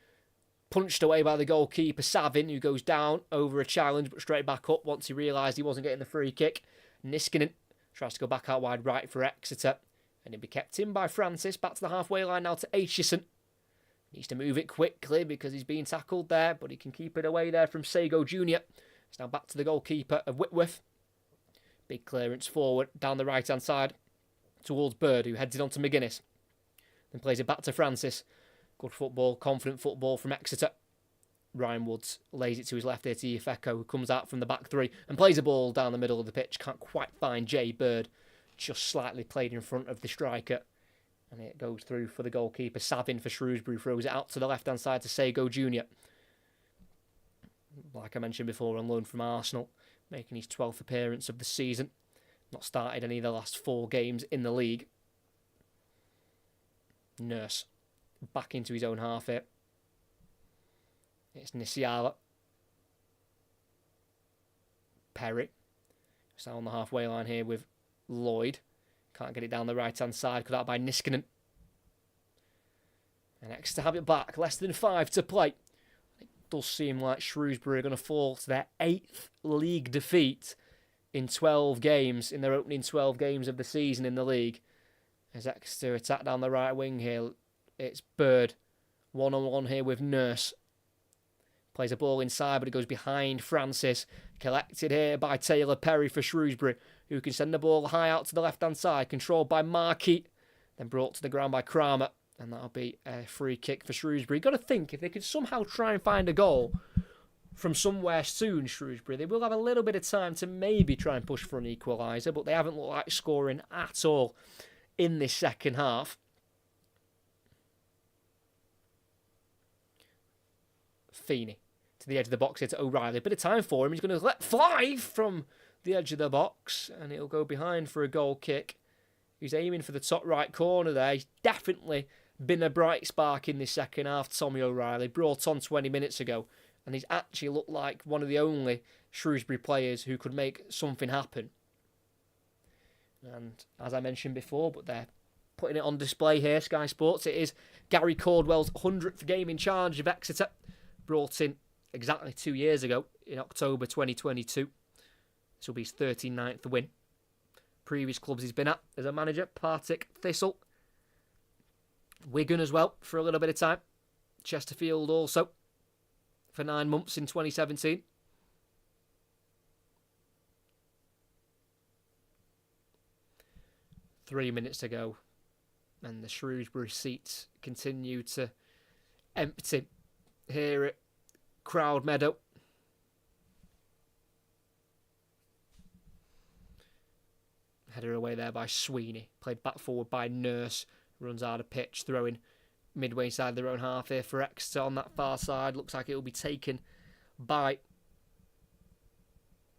Punched away by the goalkeeper, Savin, who goes down over a challenge, but straight back up once he realised he wasn't getting the free kick. Niskanen tries to go back out wide right for Exeter, and he'll be kept in by Francis. Back to the halfway line now to Aitchison. Needs to move it quickly because he's being tackled there, but he can keep it away there from Sago Jr. It's now back to the goalkeeper of Whitworth. Big clearance forward down the right-hand side towards Bird, who heads it on to McGuinness. Then plays it back to Francis. Good football, confident football from Exeter. Ryan Woods lays it to his left here to Yefeko, who comes out from the back 3 and plays a ball down the middle of the pitch. Can't quite find Jay Bird. Just slightly played in front of the striker. And it goes through for the goalkeeper. Savin for Shrewsbury throws it out to the left-hand side to Sago Jr. Like I mentioned before, on loan from Arsenal, making his 12th appearance of the season. Not started any of the last 4 games in the league. Nurse back into his own half here. It's Nisiala. Perry. It's on the halfway line here with Lloyd. Can't get it down the right-hand side. Cut out by Niskanen. And Exeter have it back. Less than 5 to play. It does seem like Shrewsbury are going to fall to their 8th league defeat in 12 games, in their opening 12 games of the season in the league. As Exeter attack down the right wing here. It's Bird. 1-on-1 here with Nurse. Plays a ball inside, but it goes behind Francis. Collected here by Taylor Perry for Shrewsbury, who can send the ball high out to the left-hand side. Controlled by Markey. Then brought to the ground by Kramer. And that'll be a free kick for Shrewsbury. Got to think, if they could somehow try and find a goal from somewhere soon, Shrewsbury, they will have a little bit of time to maybe try and push for an equaliser, but they haven't looked like scoring at all in this second half. Feeney to the edge of the box here to O'Reilly. Bit of time for him. He's going to let fly from the edge of the box, and it'll go behind for a goal kick. He's aiming for the top right corner there. He's definitely been a bright spark in this second half, Tommy O'Reilly. Brought on 20 minutes ago, and he's actually looked like one of the only Shrewsbury players who could make something happen. And as I mentioned before, but they're putting it on display here, Sky Sports. It is Gary Caldwell's 100th game in charge of Exeter. Brought in exactly 2 years ago in October 2022. This will be his 39th win. Previous clubs he's been at as a manager: Partick, Thistle, Wigan as well for a little bit of time, Chesterfield also for 9 months in 2017. Three minutes to go, and the Shrewsbury seats continue to empty here at Crowd Meadow. Header away there by Sweeney. Played back forward by Nurse. Runs out of pitch, throwing midway inside their own half here for Exeter on that far side. Looks like it will be taken by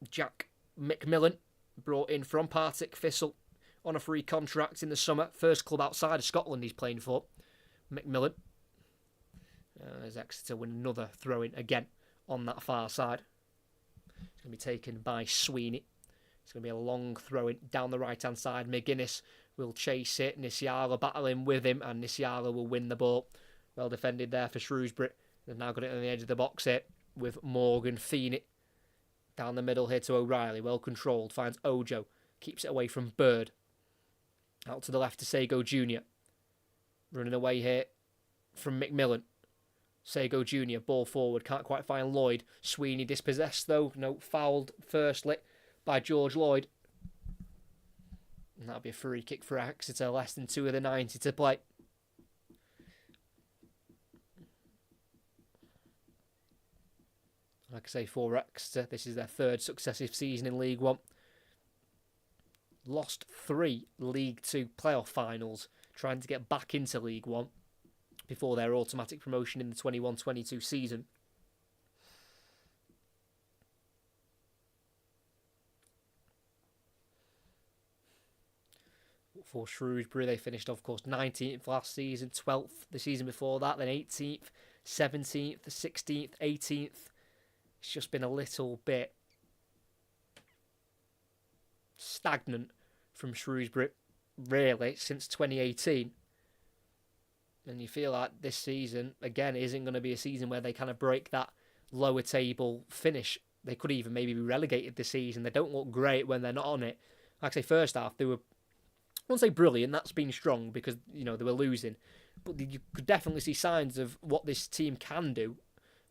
Jack McMillan. Brought in from Partick Thistle on a free contract in the summer. First club outside of Scotland he's playing for, McMillan. As Exeter win another throw-in again on that far side. It's going to be taken by Sweeney. It's going to be a long throw-in down the right-hand side. McGuinness will chase it. Nisiala battling with him, and Nisiala will win the ball. Well defended there for Shrewsbury. They've now got it on the edge of the box here with Morgan. Feeney down the middle here to O'Reilly. Well controlled. Finds Ojo. Keeps it away from Bird. Out to the left to Sago Jr. Running away here from McMillan. Sago Jr. Ball forward. Can't quite find Lloyd. Sweeney dispossessed though. No, fouled firstly by George Lloyd. And that'll be a free kick for Exeter. Less than 2 of the 90 to play. Like I say, for Exeter, this is their third successive season in League One. Lost 3 League Two playoff finals, trying to get back into League One before their automatic promotion in the 21-22 season. For Shrewsbury, they finished, of course, 19th last season, 12th the season before that, then 18th, 17th, 16th, 18th. It's just been a little bit stagnant from Shrewsbury, really, since 2018. And you feel like this season, again, isn't going to be a season where they kind of break that lower table finish. They could even maybe be relegated this season. They don't look great when they're not on it. Like I say, first half, they were, I won't say brilliant, that's been strong because, you know, they were losing. But you could definitely see signs of what this team can do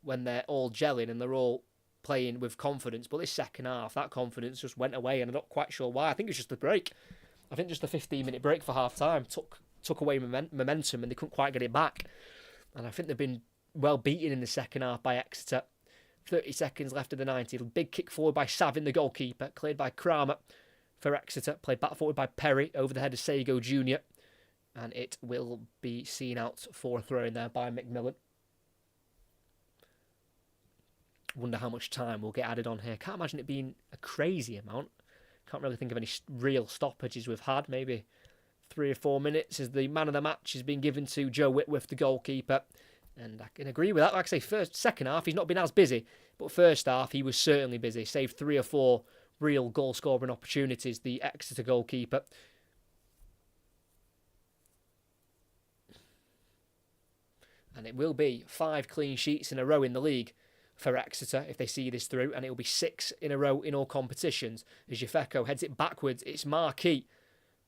when they're all gelling and they're all playing with confidence. But this second half, that confidence just went away, and I'm not quite sure why. I think it's just the break. I think just the 15-minute break for half-time took away momentum, and they couldn't quite get it back. And I think they've been well beaten in the second half by Exeter. 30 seconds left of the 90. Big kick forward by Savin, the goalkeeper. Cleared by Kramer for Exeter. Played back forward by Perry over the head of Sago Jr. And it will be seen out for a throw in there by McMillan. Wonder how much time will get added on here. Can't imagine it being a crazy amount. Can't really think of any real stoppages we've had. Maybe 3 or 4 minutes as the man of the match has been given to Joe Whitworth, the goalkeeper. And I can agree with that. Like I say, second half, he's not been as busy. But first half, he was certainly busy. Saved 3 or 4 real goal-scoring opportunities, the Exeter goalkeeper. And it will be 5 clean sheets in a row in the league for Exeter if they see this through, and it will be 6 in a row in all competitions. As Jafeko heads it backwards, it's Marquis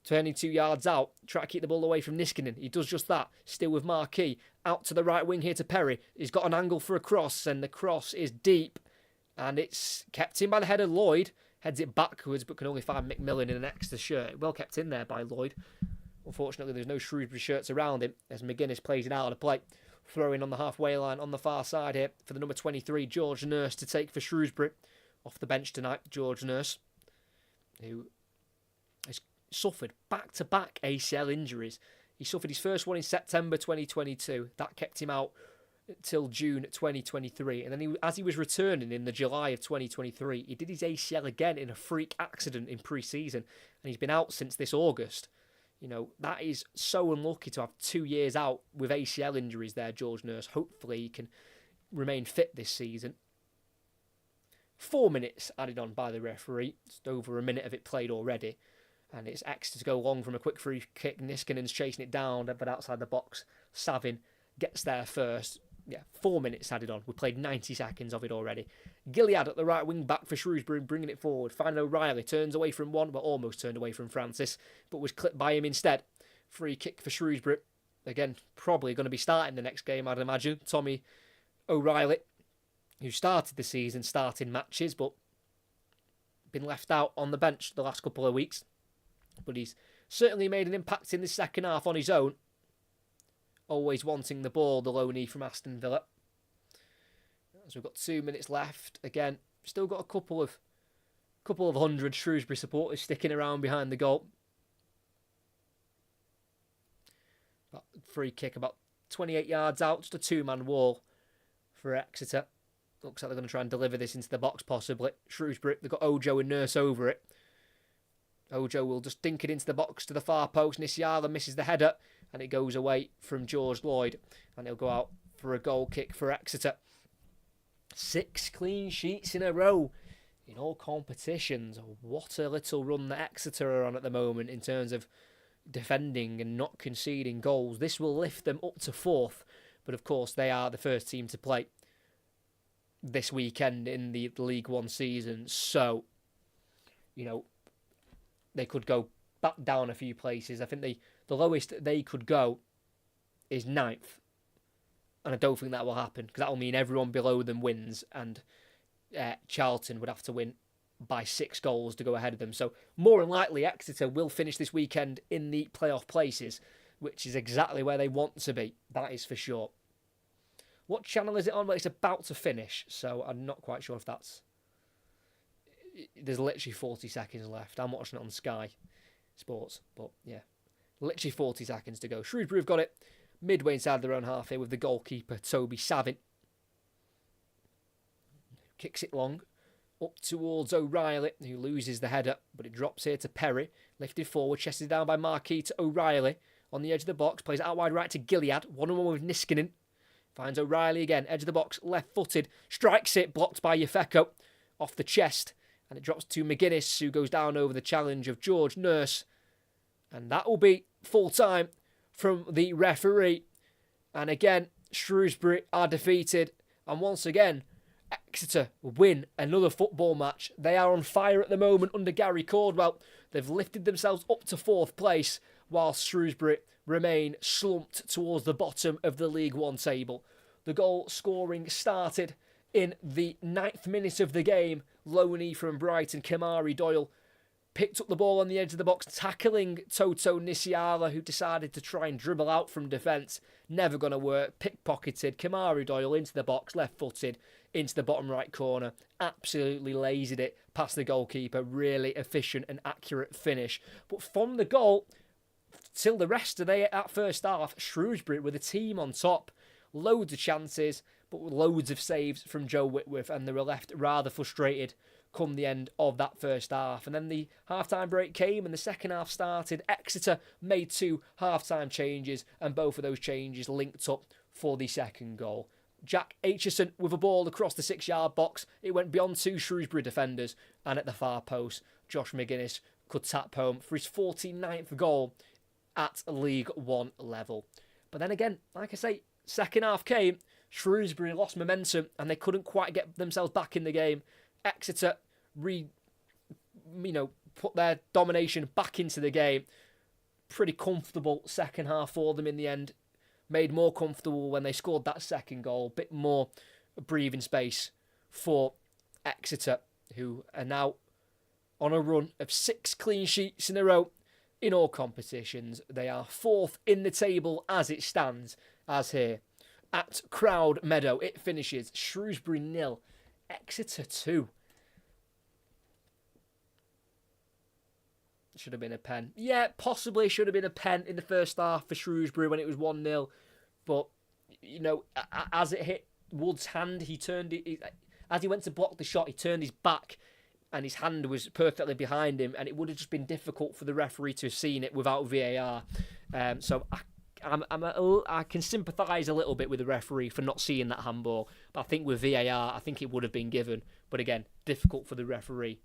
22 yards out, try to keep the ball away from Niskanen. He does just that. Still with Marquis. Out to the right wing here to Perry. He's got an angle for a cross, and the cross is deep. And it's kept in by the header. Lloyd heads it backwards, but can only find McMillan in an Exeter shirt. Well kept in there by Lloyd. Unfortunately, there's no Shrewsbury shirts around him as McGuinness plays it out of the play. Throwing on the halfway line on the far side here for the number 23, George Nurse, to take for Shrewsbury. Off the bench tonight, George Nurse, who has suffered back-to-back ACL injuries. He suffered his first one in September 2022. That kept him out till June 2023. And then as he was returning in the July of 2023, he did his ACL again in a freak accident in pre-season. And he's been out since this August. You know, that is so unlucky to have 2 years out with ACL injuries there, George Nurse. Hopefully he can remain fit this season. 4 minutes added on by the referee. Just over a minute of it played already. And it's Exeter to go long from a quick free kick. Niskanen's chasing it down, but outside the box, Savin gets there first. Yeah, 4 minutes added on. We played 90 seconds of it already. Gilead at the right wing back for Shrewsbury, bringing it forward. Finding O'Reilly, turns away from one, but almost turned away from Francis, but was clipped by him instead. Free kick for Shrewsbury. Again, probably going to be starting the next game, I'd imagine. Tommy O'Reilly, who started the season starting matches, but been left out on the bench the last couple of weeks. But he's certainly made an impact in the second half on his own. Always wanting the ball, the loanee from Aston Villa. So we've got 2 minutes left. Again, still got a couple of hundred Shrewsbury supporters sticking around behind the goal. Free kick about 28 yards out, just a two-man wall for Exeter. Looks like they're going to try and deliver this into the box, possibly. Shrewsbury, they've got Ojo and Nurse over it. Ojo will just dink it into the box to the far post. Nisiala misses the header, and it goes away from George Lloyd. And he'll go out for a goal kick for Exeter. 6 clean sheets in a row in all competitions. What a little run that Exeter are on at the moment in terms of defending and not conceding goals. This will lift them up to 4th. But of course, they are the first team to play this weekend in the League One season. So, you know, they could go back down a few places. I think the lowest they could go is 9th. And I don't think that will happen, because that will mean everyone below them wins, and Charlton would have to win by 6 goals to go ahead of them. So more than likely, Exeter will finish this weekend in the playoff places, which is exactly where they want to be. That is for sure. What channel is it on? Well, it's about to finish, so I'm not quite sure if that's... There's literally 40 seconds left. I'm watching it on Sky Sports, but yeah. Literally 40 seconds to go. Shrewsbury have got it midway inside their own half here with the goalkeeper, Toby Savin. Kicks it long up towards O'Reilly, who loses the header, but it drops here to Perry. Lifted forward, chested down by Marquis to O'Reilly. On the edge of the box, plays out wide right to Gilead. 1-on-1 with Niskanen. Finds O'Reilly again, edge of the box, left-footed. Strikes it, blocked by Yefeko. Off the chest. And it drops to McGuinness, who goes down over the challenge of George Nurse. And that will be full time from the referee. And again, Shrewsbury are defeated. And once again, Exeter win another football match. They are on fire at the moment under Gary Caldwell. They've lifted themselves up to 4th place, whilst Shrewsbury remain slumped towards the bottom of the League One table. The goal scoring started in the 9th minute of the game. Loanee from Brighton, Kamari Doyle, picked up the ball on the edge of the box, tackling Toto Nisiala, who decided to try and dribble out from defence. Never going to work. Pickpocketed. Kamari Doyle into the box, left-footed, into the bottom right corner. Absolutely lasered it past the goalkeeper. Really efficient and accurate finish. But from the goal till the rest of that first half, Shrewsbury were the team on top. Loads of chances, but loads of saves from Joe Whitworth, and they were left rather frustrated come the end of that first half. And then the half-time break came and the second half started. Exeter made 2 half-time changes, and both of those changes linked up for the second goal. Jack Aitchison with a ball across the 6-yard box. It went beyond 2 Shrewsbury defenders, and at the far post, Josh McGuinness could tap home for his 49th goal at League One level. But then again, like I say, second half came, Shrewsbury lost momentum and they couldn't quite get themselves back in the game. Exeter put their domination back into the game, pretty comfortable second half for them in the end. Made more comfortable when they scored that second goal. A bit more breathing space for Exeter, who are now on a run of 6 clean sheets in a row in all competitions. They are 4th in the table as it stands, as here at Crowd Meadow. It finishes Shrewsbury 0, Exeter 2. Should have been a pen. Yeah, possibly should have been a pen in the first half for Shrewsbury when it was 1-0. But, as it hit Wood's hand, as he went to block the shot, he turned his back and his hand was perfectly behind him, and it would have just been difficult for the referee to have seen it without VAR. So I can sympathise a little bit with the referee for not seeing that handball, but I think with VAR, I think it would have been given. But again, difficult for the referee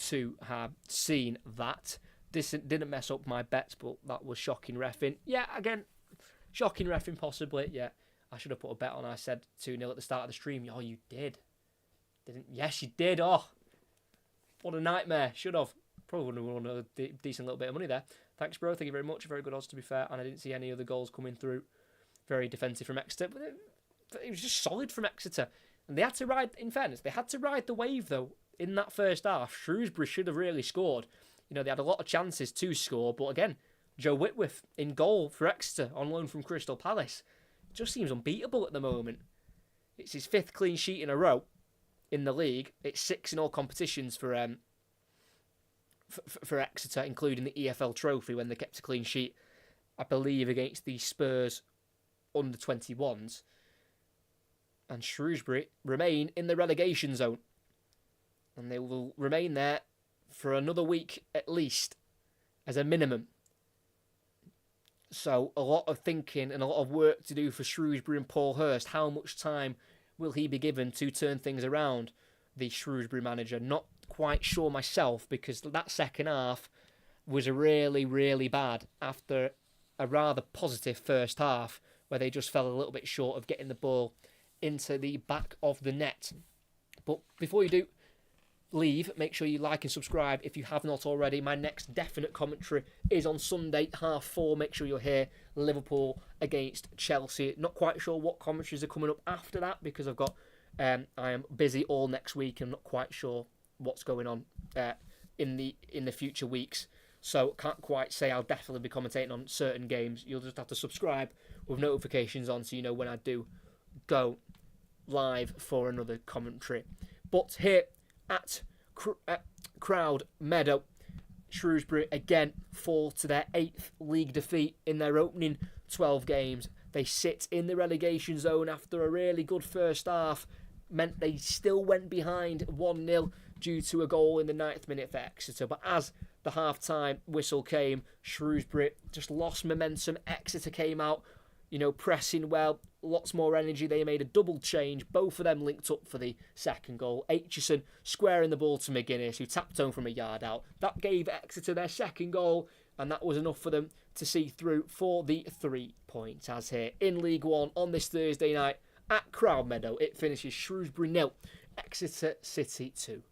to have seen that. This didn't mess up my bets, but that was shocking reffing. Yeah, again, shocking reffing possibly. Yeah, I should have put a bet on. I said 2-0 at the start of the stream. Oh, you did. Didn't? Yes, you did. Oh, what a nightmare. Should have. Probably would have won a decent little bit of money there. Thanks, bro. Thank you very much. Very good odds, to be fair. And I didn't see any other goals coming through. Very defensive from Exeter. But it was just solid from Exeter. And they had to ride, in fairness, they had to ride the wave, though, in that first half. Shrewsbury should have really scored. They had a lot of chances to score. But again, Joe Whitworth in goal for Exeter on loan from Crystal Palace. It just seems unbeatable at the moment. It's his 5th clean sheet in a row in the league. It's 6 in all competitions for Exeter, including the EFL Trophy when they kept a clean sheet, I believe, against the Spurs under-21s. And Shrewsbury remain in the relegation zone. And they will remain there for another week at least, as a minimum. So a lot of thinking and a lot of work to do for Shrewsbury and Paul Hurst. How much time will he be given to turn things around, the Shrewsbury manager? Not quite sure myself, because that second half was really, really bad after a rather positive first half where they just fell a little bit short of getting the ball into the back of the net. But before you do leave, make sure you like and subscribe if you have not already. My next definite commentary is on Sunday, 4:30. Make sure you're here. Liverpool against Chelsea. Not quite sure what commentaries are coming up after that, because I am busy all next week and not quite sure what's going on in the future weeks. So can't quite say. I'll definitely be commentating on certain games. You'll just have to subscribe with notifications on so you know when I do go live for another commentary. But here at Crowd Meadow, Shrewsbury again fall to their 8th league defeat in their opening 12 games. They sit in the relegation zone after a really good first half. Meant they still went behind 1-0 due to a goal in the 9th minute for Exeter. But as the half-time whistle came, Shrewsbury just lost momentum. Exeter came out, pressing well, lots more energy. They made a double change. Both of them linked up for the second goal. Aitchison squaring the ball to McGuinness, who tapped home from a yard out. That gave Exeter their second goal, and that was enough for them to see through for the 3 points. As here in League One on this Thursday night at Crowd Meadow, it finishes Shrewsbury 0, Exeter City 2.